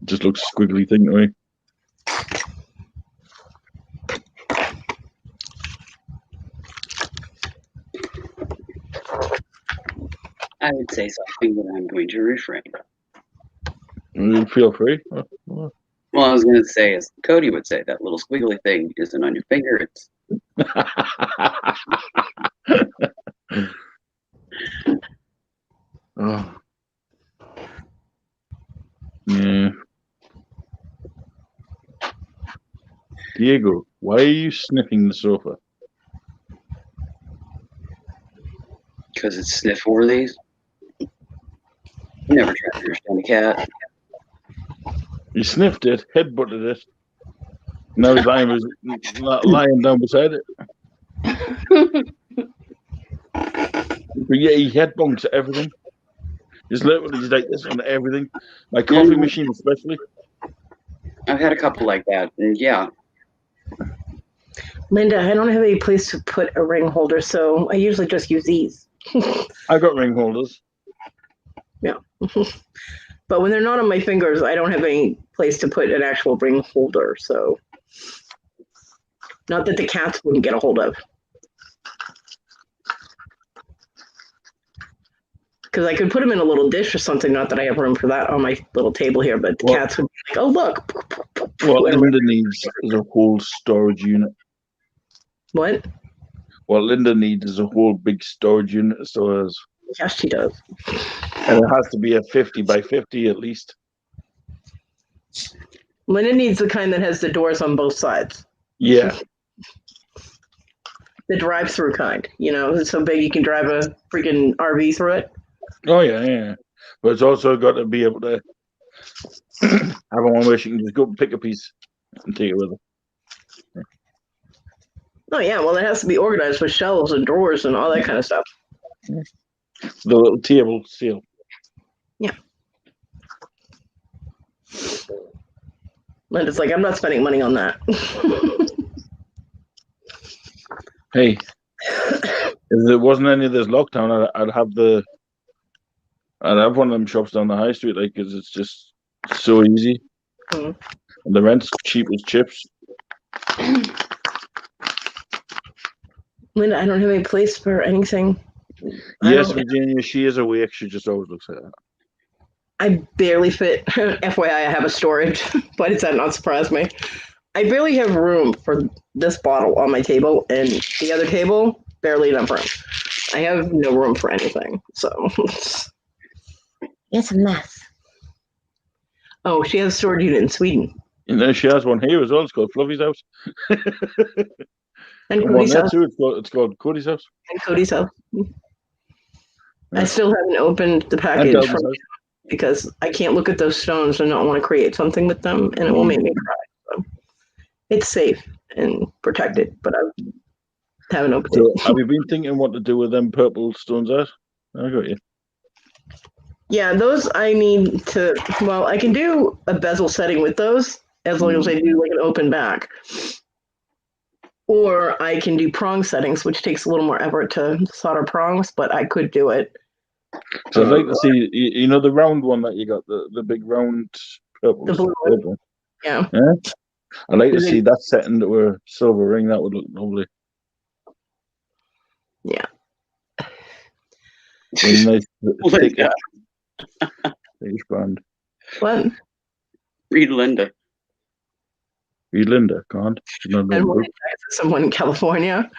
Just looks squiggly thing to me. I would say something, but I'm going to refrain. Feel free. Well, I was going to say, as Cody would say, that little squiggly thing isn't on your finger. It's oh. Yeah. Diego, why are you sniffing the sofa? Because it's sniff-worthy. Never tried to understand a cat. He sniffed it, headbutted it. Now he's lying down beside it. But yeah, he head bunks everything. Just literally he's like this on everything. My coffee machine especially. I've had a couple like that, and yeah. Linda, I don't have any place to put a ring holder, so I usually just use these. I got ring holders. Yeah. But when they're not on my fingers, I don't have any place to put an actual ring holder, so not that the cats wouldn't get a hold of. Because I could put them in a little dish or something, not that I have room for that on my little table here, but the cats would be like, oh, look. What Linda needs is a whole storage unit. What? What Linda needs is a whole big storage unit of stores. Yes, she does. And it has to be a 50 by 50 at least. Linda needs the kind that has the doors on both sides. Yeah. The drive-through kind, it's so big you can drive a freaking RV through it. Oh, yeah. But it's also got to be able to have one where she can just go pick a piece and take it with her. Oh, yeah. Well, it has to be organized with shelves and drawers and all that kind of stuff. The little table seal. Yeah. Linda's like, I'm not spending money on that. Hey, if there wasn't any of this lockdown, I'd have one of them shops down the high street, like, because it's just so easy. And the rent's cheap as chips. Linda, I don't have any place for anything. Yes, Virginia, she is awake. She just always looks at that. I barely fit. FYI, I have a storage, but does that not surprise me? I barely have room for this bottle on my table, and the other table, barely enough room. I have no room for anything, so it's a mess. Oh, she has a storage unit in Sweden. And then she has one here as well. It's called Fluffy's house. And Cody's house. Too. It's called Cody's house. And Cody's house. I still haven't opened the package because I can't look at those stones and not want to create something with them, and it will make me cry. So it's safe and protected, but I haven't opened it. Have you been thinking what to do with them purple stones out? I got you. Yeah, those I need to. Well, I can do a bezel setting with those as long as I do like an open back. Or I can do prong settings, which takes a little more effort to solder prongs, but I could do it. So I'd like to see, the round one that you got, the big round purple. The blue one. Yeah. I'd like to see that set into a silver ring. That would look lovely. Yeah. Nice, thick band. What? Read Linda. Read Linda, can't. And someone in California.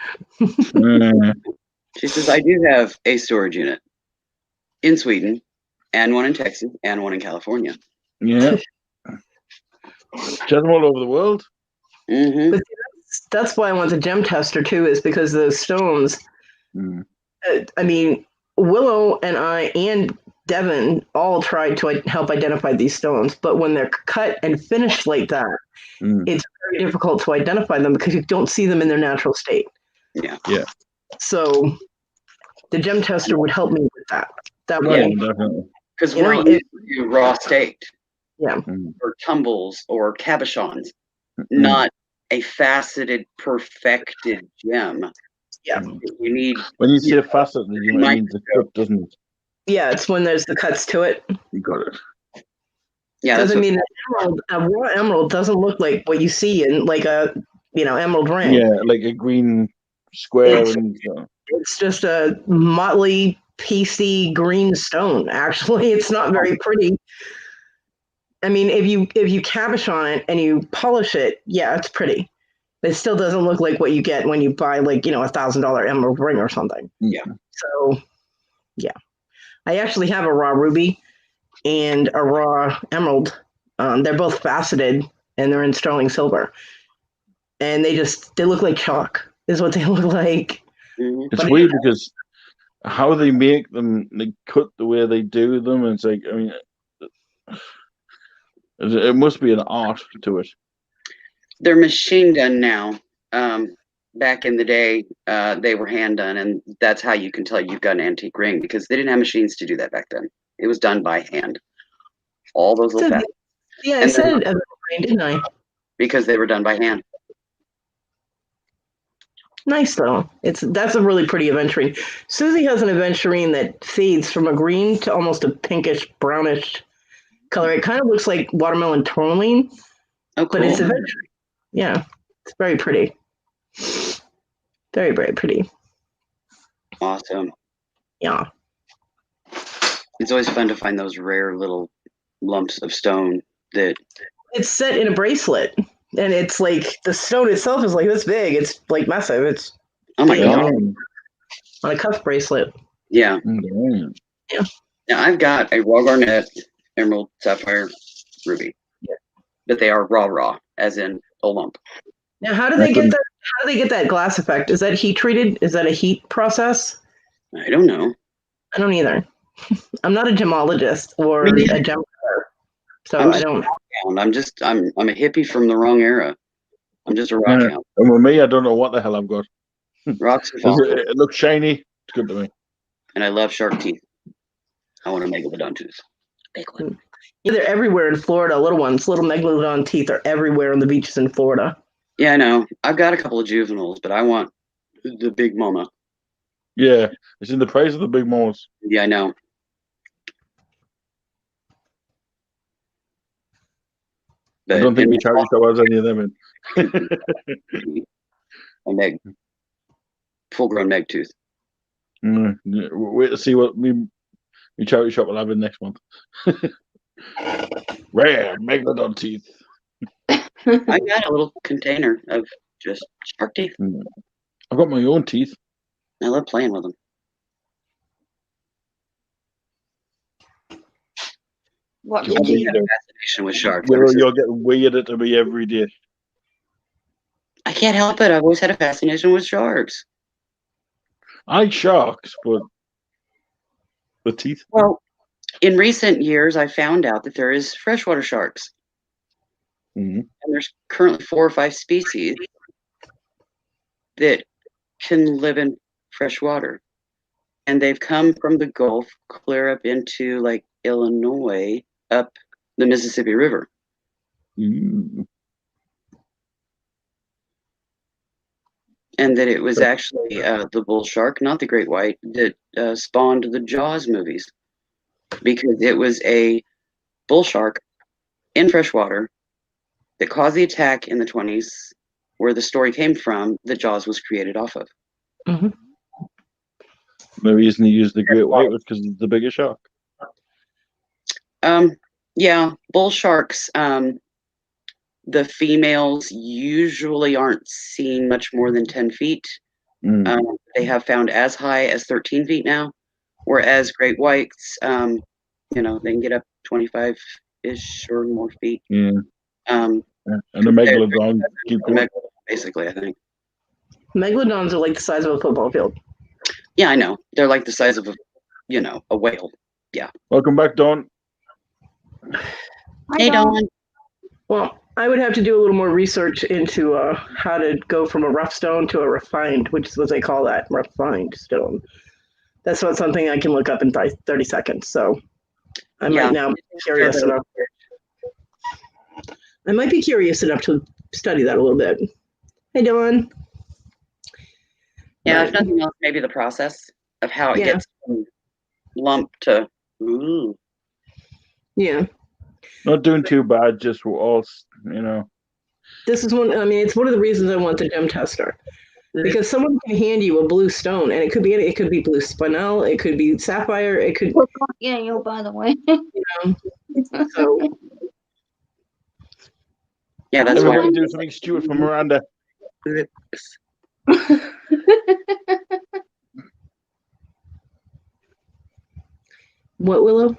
She says, I do have a storage unit in Sweden, and one in Texas, and one in California. Yeah. She has them all over the world. Mm-hmm. But that's why I want the gem tester too, is because those stones. I mean, Willow and I and Devin all tried to help identify these stones, but when they're cut and finished like that, it's very difficult to identify them because you don't see them in their natural state. Yeah. So the gem tester would help me with that. That way, definitely. Because we're used to raw staked, yeah, or tumbles or cabochons, not a faceted, perfected gem. Yeah. You need. When you say faceted, you mean the cut, doesn't it? Yeah, it's when there's the cuts to it. You got it. Yeah, because I mean, a raw emerald doesn't look like what you see in like a emerald ring. Yeah, like a green square. It's just a motley, piecey green stone. Actually, it's not very pretty. I mean, if you cabochon it and you polish it, yeah, it's pretty. But it still doesn't look like what you get when you buy like $1,000 emerald ring or something. Yeah. So, yeah, I actually have a raw ruby and a raw emerald. They're both faceted and they're in sterling silver, and they look like chalk. Is what they look like. It's weird because how they make them, they cut the way they do them. It's like, I mean, it must be an art to it. They're machine done now. Back in the day, they were hand done, and that's how you can tell you've got an antique ring, because they didn't have machines to do that back then. It was done by hand. All those little facets. Yeah, I And said then- it, didn't I? because they were done by hand. Nice though. That's a really pretty aventurine. Susie has an aventurine that fades from a green to almost a pinkish brownish color. It kind of looks like watermelon tourmaline, Oh, cool. but it's aventurine. Yeah, it's very pretty. Very, very pretty. Awesome. Yeah. It's always fun to find those rare little lumps of stone that. It's set in a bracelet, and it's like the stone itself is like this big. It's like massive. It's Oh my Yeah. god. on a cuff bracelet. Yeah. Mm. Now I've got a raw garnet, emerald, sapphire, ruby. Yeah. But they are raw, as in a lump. Now, how do they get that? How do they get that glass effect? Is that heat treated? Is that a heat process? I don't know. I don't either. I'm not a gemologist or Me a neither. gem cutter, so I'm I just- don't. I'm a hippie from the wrong era. I'm just a rock Yeah. hound. And with me, I don't know what the hell I've got. Rocks and It, fossils. it looks shiny. It's good to me. And I love shark teeth. I want a megalodon tooth. Big one. Yeah, they're everywhere in Florida. Little ones, little megalodon teeth are everywhere on the beaches in Florida. Yeah, I know. I've got a couple of juveniles, but I want the big mama. Yeah, it's in the price of the big malls. Yeah, I know. I don't think we charity shop has any of them in. a meg, full-grown meg tooth. Yeah, wait to see what me charity shop will have in next month. Rare megalodon teeth. I got a little container of just shark teeth. I've got my own teeth. I love playing with them. What's Yeah, your I teeth? had a fascination with sharks. Well, ever since- you're getting weirder to me every day. I can't help it. I've always had a fascination with sharks. I like sharks, but the teeth. Well, in recent years, I found out that there is freshwater sharks, Mhm. and there's currently 4 or 5 species that can live in fresh water. And they've come from the Gulf clear up into like Illinois, up the Mississippi River. Mm. And that it was actually the bull shark, not the great white, that spawned the Jaws movies, because it was a bull shark in freshwater that caused the attack in the 20s, where the story came from that Jaws was created off of. The reason he used the great white was because it's the biggest shark. Yeah, bull sharks, the females usually aren't seen much more than 10 feet. Mm. They have found as high as 13 feet now, whereas great whites, they can get up 25-ish or more feet. Yeah. Um, Yeah. And the megalodon keep going. basically, I think. Megalodons are like the size of a football field. Yeah, I know. They're like the size of a whale. Welcome back, Dawn. Hey, Dawn. Well, I would have to do a little more research into how to go from a rough stone to a refined, which is what they call that, refined stone. That's not something I can look up in 30 seconds. So I Yeah. might now be curious enough. I might be curious enough to study that a little bit. Hey, Dawn. Yeah, Right. if nothing else, maybe the process of how it Yeah. gets from lump to ooh. Yeah. Not doing too bad, just all, This is one, I mean, it's one of the reasons I want the gem tester. Because someone can hand you a blue stone, and it could be blue spinel, it could be sapphire, it could Yeah, you, by the way. so Yeah, that's why. Everybody do something stupid for Miranda. what, Willow?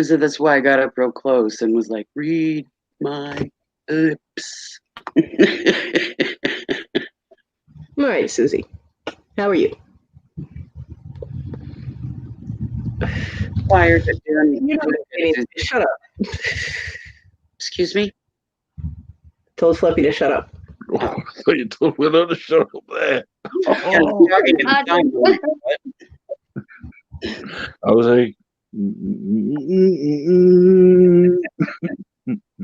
So that's why I got up real close and was like, read my lips. All right, Susie. How are you? Wired at doing. You know, shut up. Excuse me. Told Fluffy to shut up. Oh, so you told Willow to shut up there. And talking in the time limit, I was like,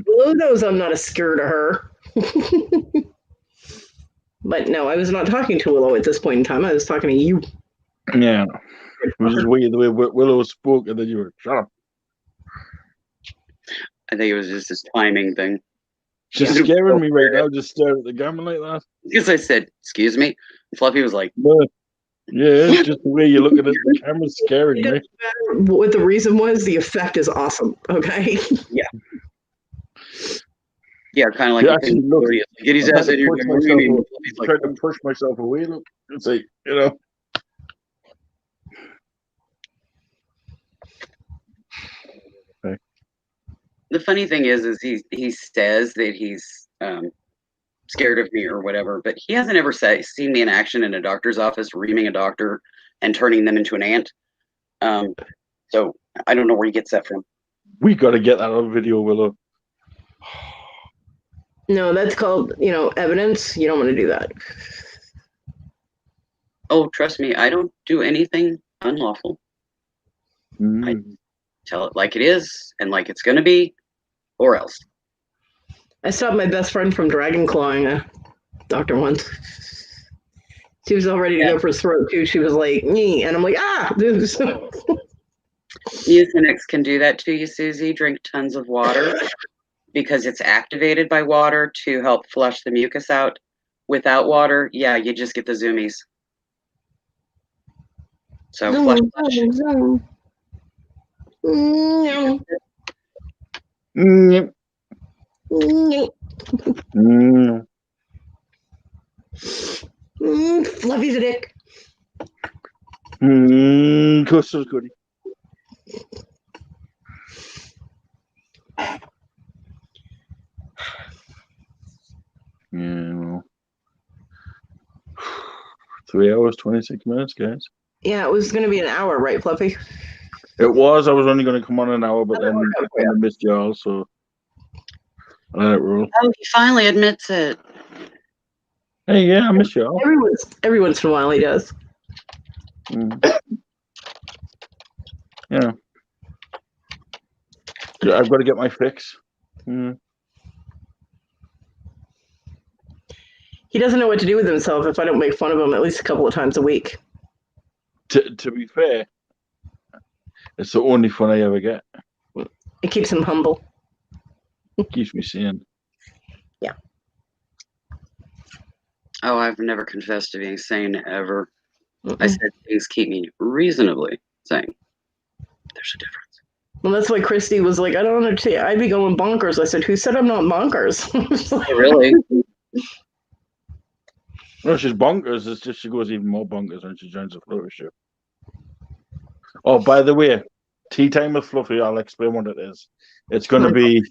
Willow knows I'm not a scare to her. But no, I was not talking to Willow at this point in time. I was talking to you. yeah. It was just weird the way Willow spoke, and then you were shut up. I think it was just this timing thing. She's scaring me right now. Just staring at the camera like that. Because I said, "Excuse me," and Fluffy was like, No. Yeah, it's just the way you're looking at the camera scaring It me. doesn't matter what the reason was. The effect is awesome. Okay. "Yeah, kind of like Yeah, you actually, can look, get his I ass had in to here." push and myself Fluffy's away. like, Tried to push myself away. Look, it's like, you know. the funny thing is he says that he's scared of me or whatever, but he hasn't ever seen me in action in a doctor's office, reaming a doctor and turning them into an ant. So I don't know where he gets that from. We got to get that on video, Willow. No, that's called, evidence. You don't want to do that. Oh, trust me, I don't do anything unlawful. Mm. Tell it like it is and like it's gonna be, or else. I stopped my best friend from dragon clawing a doctor once. She was all ready to go for his throat too. She was like, "Nee," and I'm like, "Ah!" Mucinex can do that to you, Susie. Drink tons of water because it's activated by water to help flush the mucus out. Without water, yeah, you just get the zoomies. So flush. No. Mm. No. Mm. Fluffy's a dick. Custard goodie. Yeah, well. 3 hours, 26 minutes, guys. Yeah, it was going to be an hour, right, Fluffy? It was. I was only going to come on an hour, but then I missed y'all, so I let it roll. Oh, he finally admits it. Hey, yeah, I miss y'all. Every once in a while he does. Mm. Yeah. I've got to get my fix. Mm. He doesn't know what to do with himself if I don't make fun of him at least a couple of times a week. To be fair, it's the only fun I ever get. It keeps him humble. Keeps me sane. Yeah. Oh, I've never confessed to being sane ever. Mm-mm. I said things keep me reasonably sane. There's a difference. Well, that's why Christy was like, "I don't understand. I'd be going bonkers." I said, "Who said I'm not bonkers?" Really? No, she's bonkers. It's just she goes even more bonkers when she joins the Fluffy show. Oh, by the way, Tea Time with Fluffy, I'll explain what it is. It's going to be,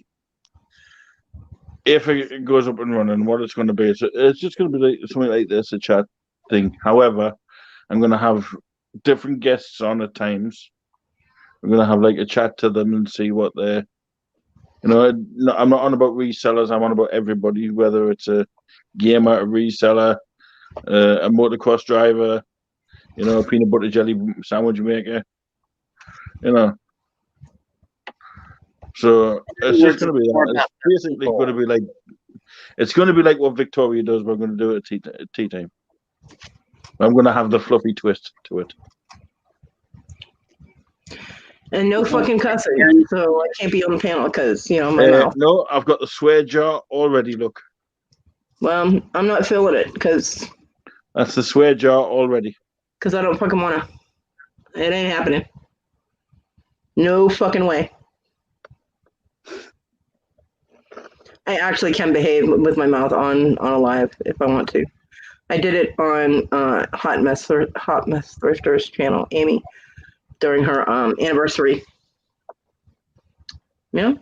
if it goes up and running, what it's going to be. It's just going to be like something like this, a chat thing. However, I'm going to have different guests on at times. I'm going to have like a chat to them and see what they're, I'm not on about resellers. I'm on about everybody, whether it's a gamer, a reseller, a motocross driver, a peanut butter jelly sandwich maker, So it's just going to be that. It's basically going to be like, it's going to be like what Victoria does. We're going to do it at tea time. I'm going to have the Fluffy twist to it. And no fucking cussing, so I can't be on the panel because, my mouth. No, I've got the swear jar already, look. Well, I'm not feeling it because That's the swear jar already. I don't fucking want to. It ain't happening. No fucking way. I actually can behave with my mouth on a live if I want to. I did it on Hot Mess Thrifter's channel, Amy, during her anniversary. Yeah.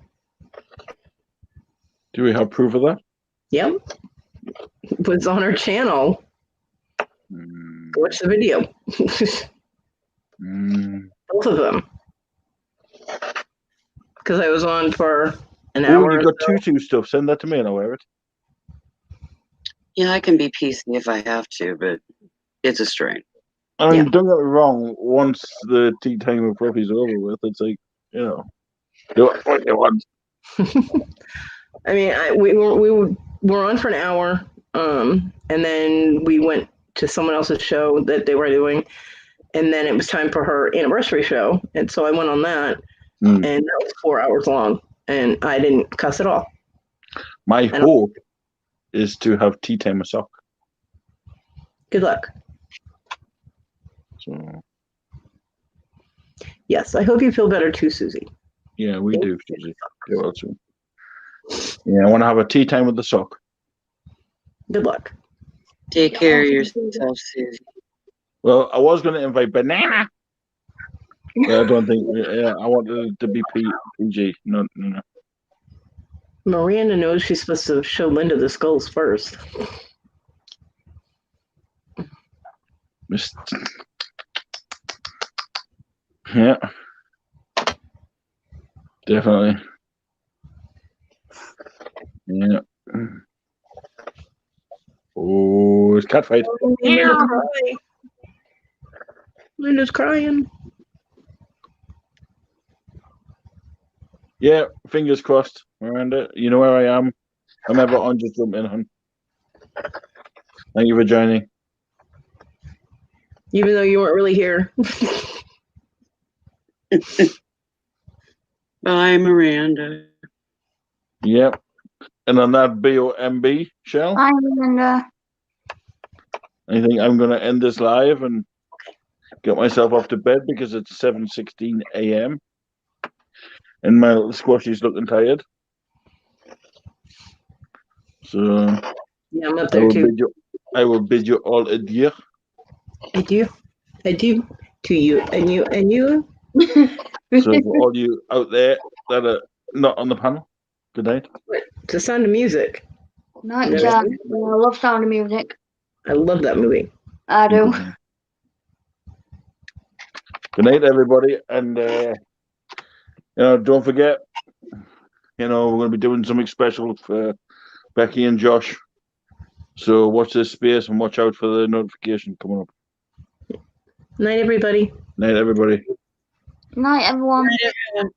Do we have proof of that? Yep. It was on her channel. Watch the video. Both of them. because I was on for an Oh, hour. you got or so. tutu stuff. Send that to me and I'll wear it. Yeah, I can be PC if I have to, but it's a strain. I mean, Yeah. don't get me wrong. Once the tea time with Fluffy's over with, it's like, you know, do what you want. I mean, we were on for an hour, and then we went to someone else's show that they were doing, and then it was time for her anniversary show, and so I went on that, Mm. and that was 4 hours long, and I didn't cuss at all. My hope is to have tea time with Sock. Good luck. So, Yes, I hope you feel better too, Susie. yeah, we do, Susie. Get well soon. Yeah, I want to have a tea time with the Sock. Good luck. Take care of yourself, Susie. Well, I was going to invite Banana. But I don't think. Yeah, I wanted it to be PG. No. Miranda knows she's supposed to show Linda the skulls first. Yeah. Definitely. Yeah. Oh, it's cat fight. Linda's crying. Yeah, fingers crossed, Miranda. You know where I am. I'm ever on, just jump in, hon. Thank you for joining. Even though you weren't really here. Bye, Miranda. Yep. And on that BOMB, Shell, Hi, Linda. I think I'm going to end this live and get myself off to bed because it's 7:16 a.m. and my little squashy's looking tired. So Yeah, I'm up there too. I will bid you all adieu. Adieu. Adieu to you and you and you. So for all you out there that are not on the panel, good night. It's the Sound of Music. Night, Yeah. Jack. I love Sound of Music. I love that movie. I do. Good night, everybody, and don't forget, we're going to be doing something special for Becky and Josh. So watch this space and watch out for the notification coming up. Night, everybody. Night, everybody. Night, everyone. Bye, everyone.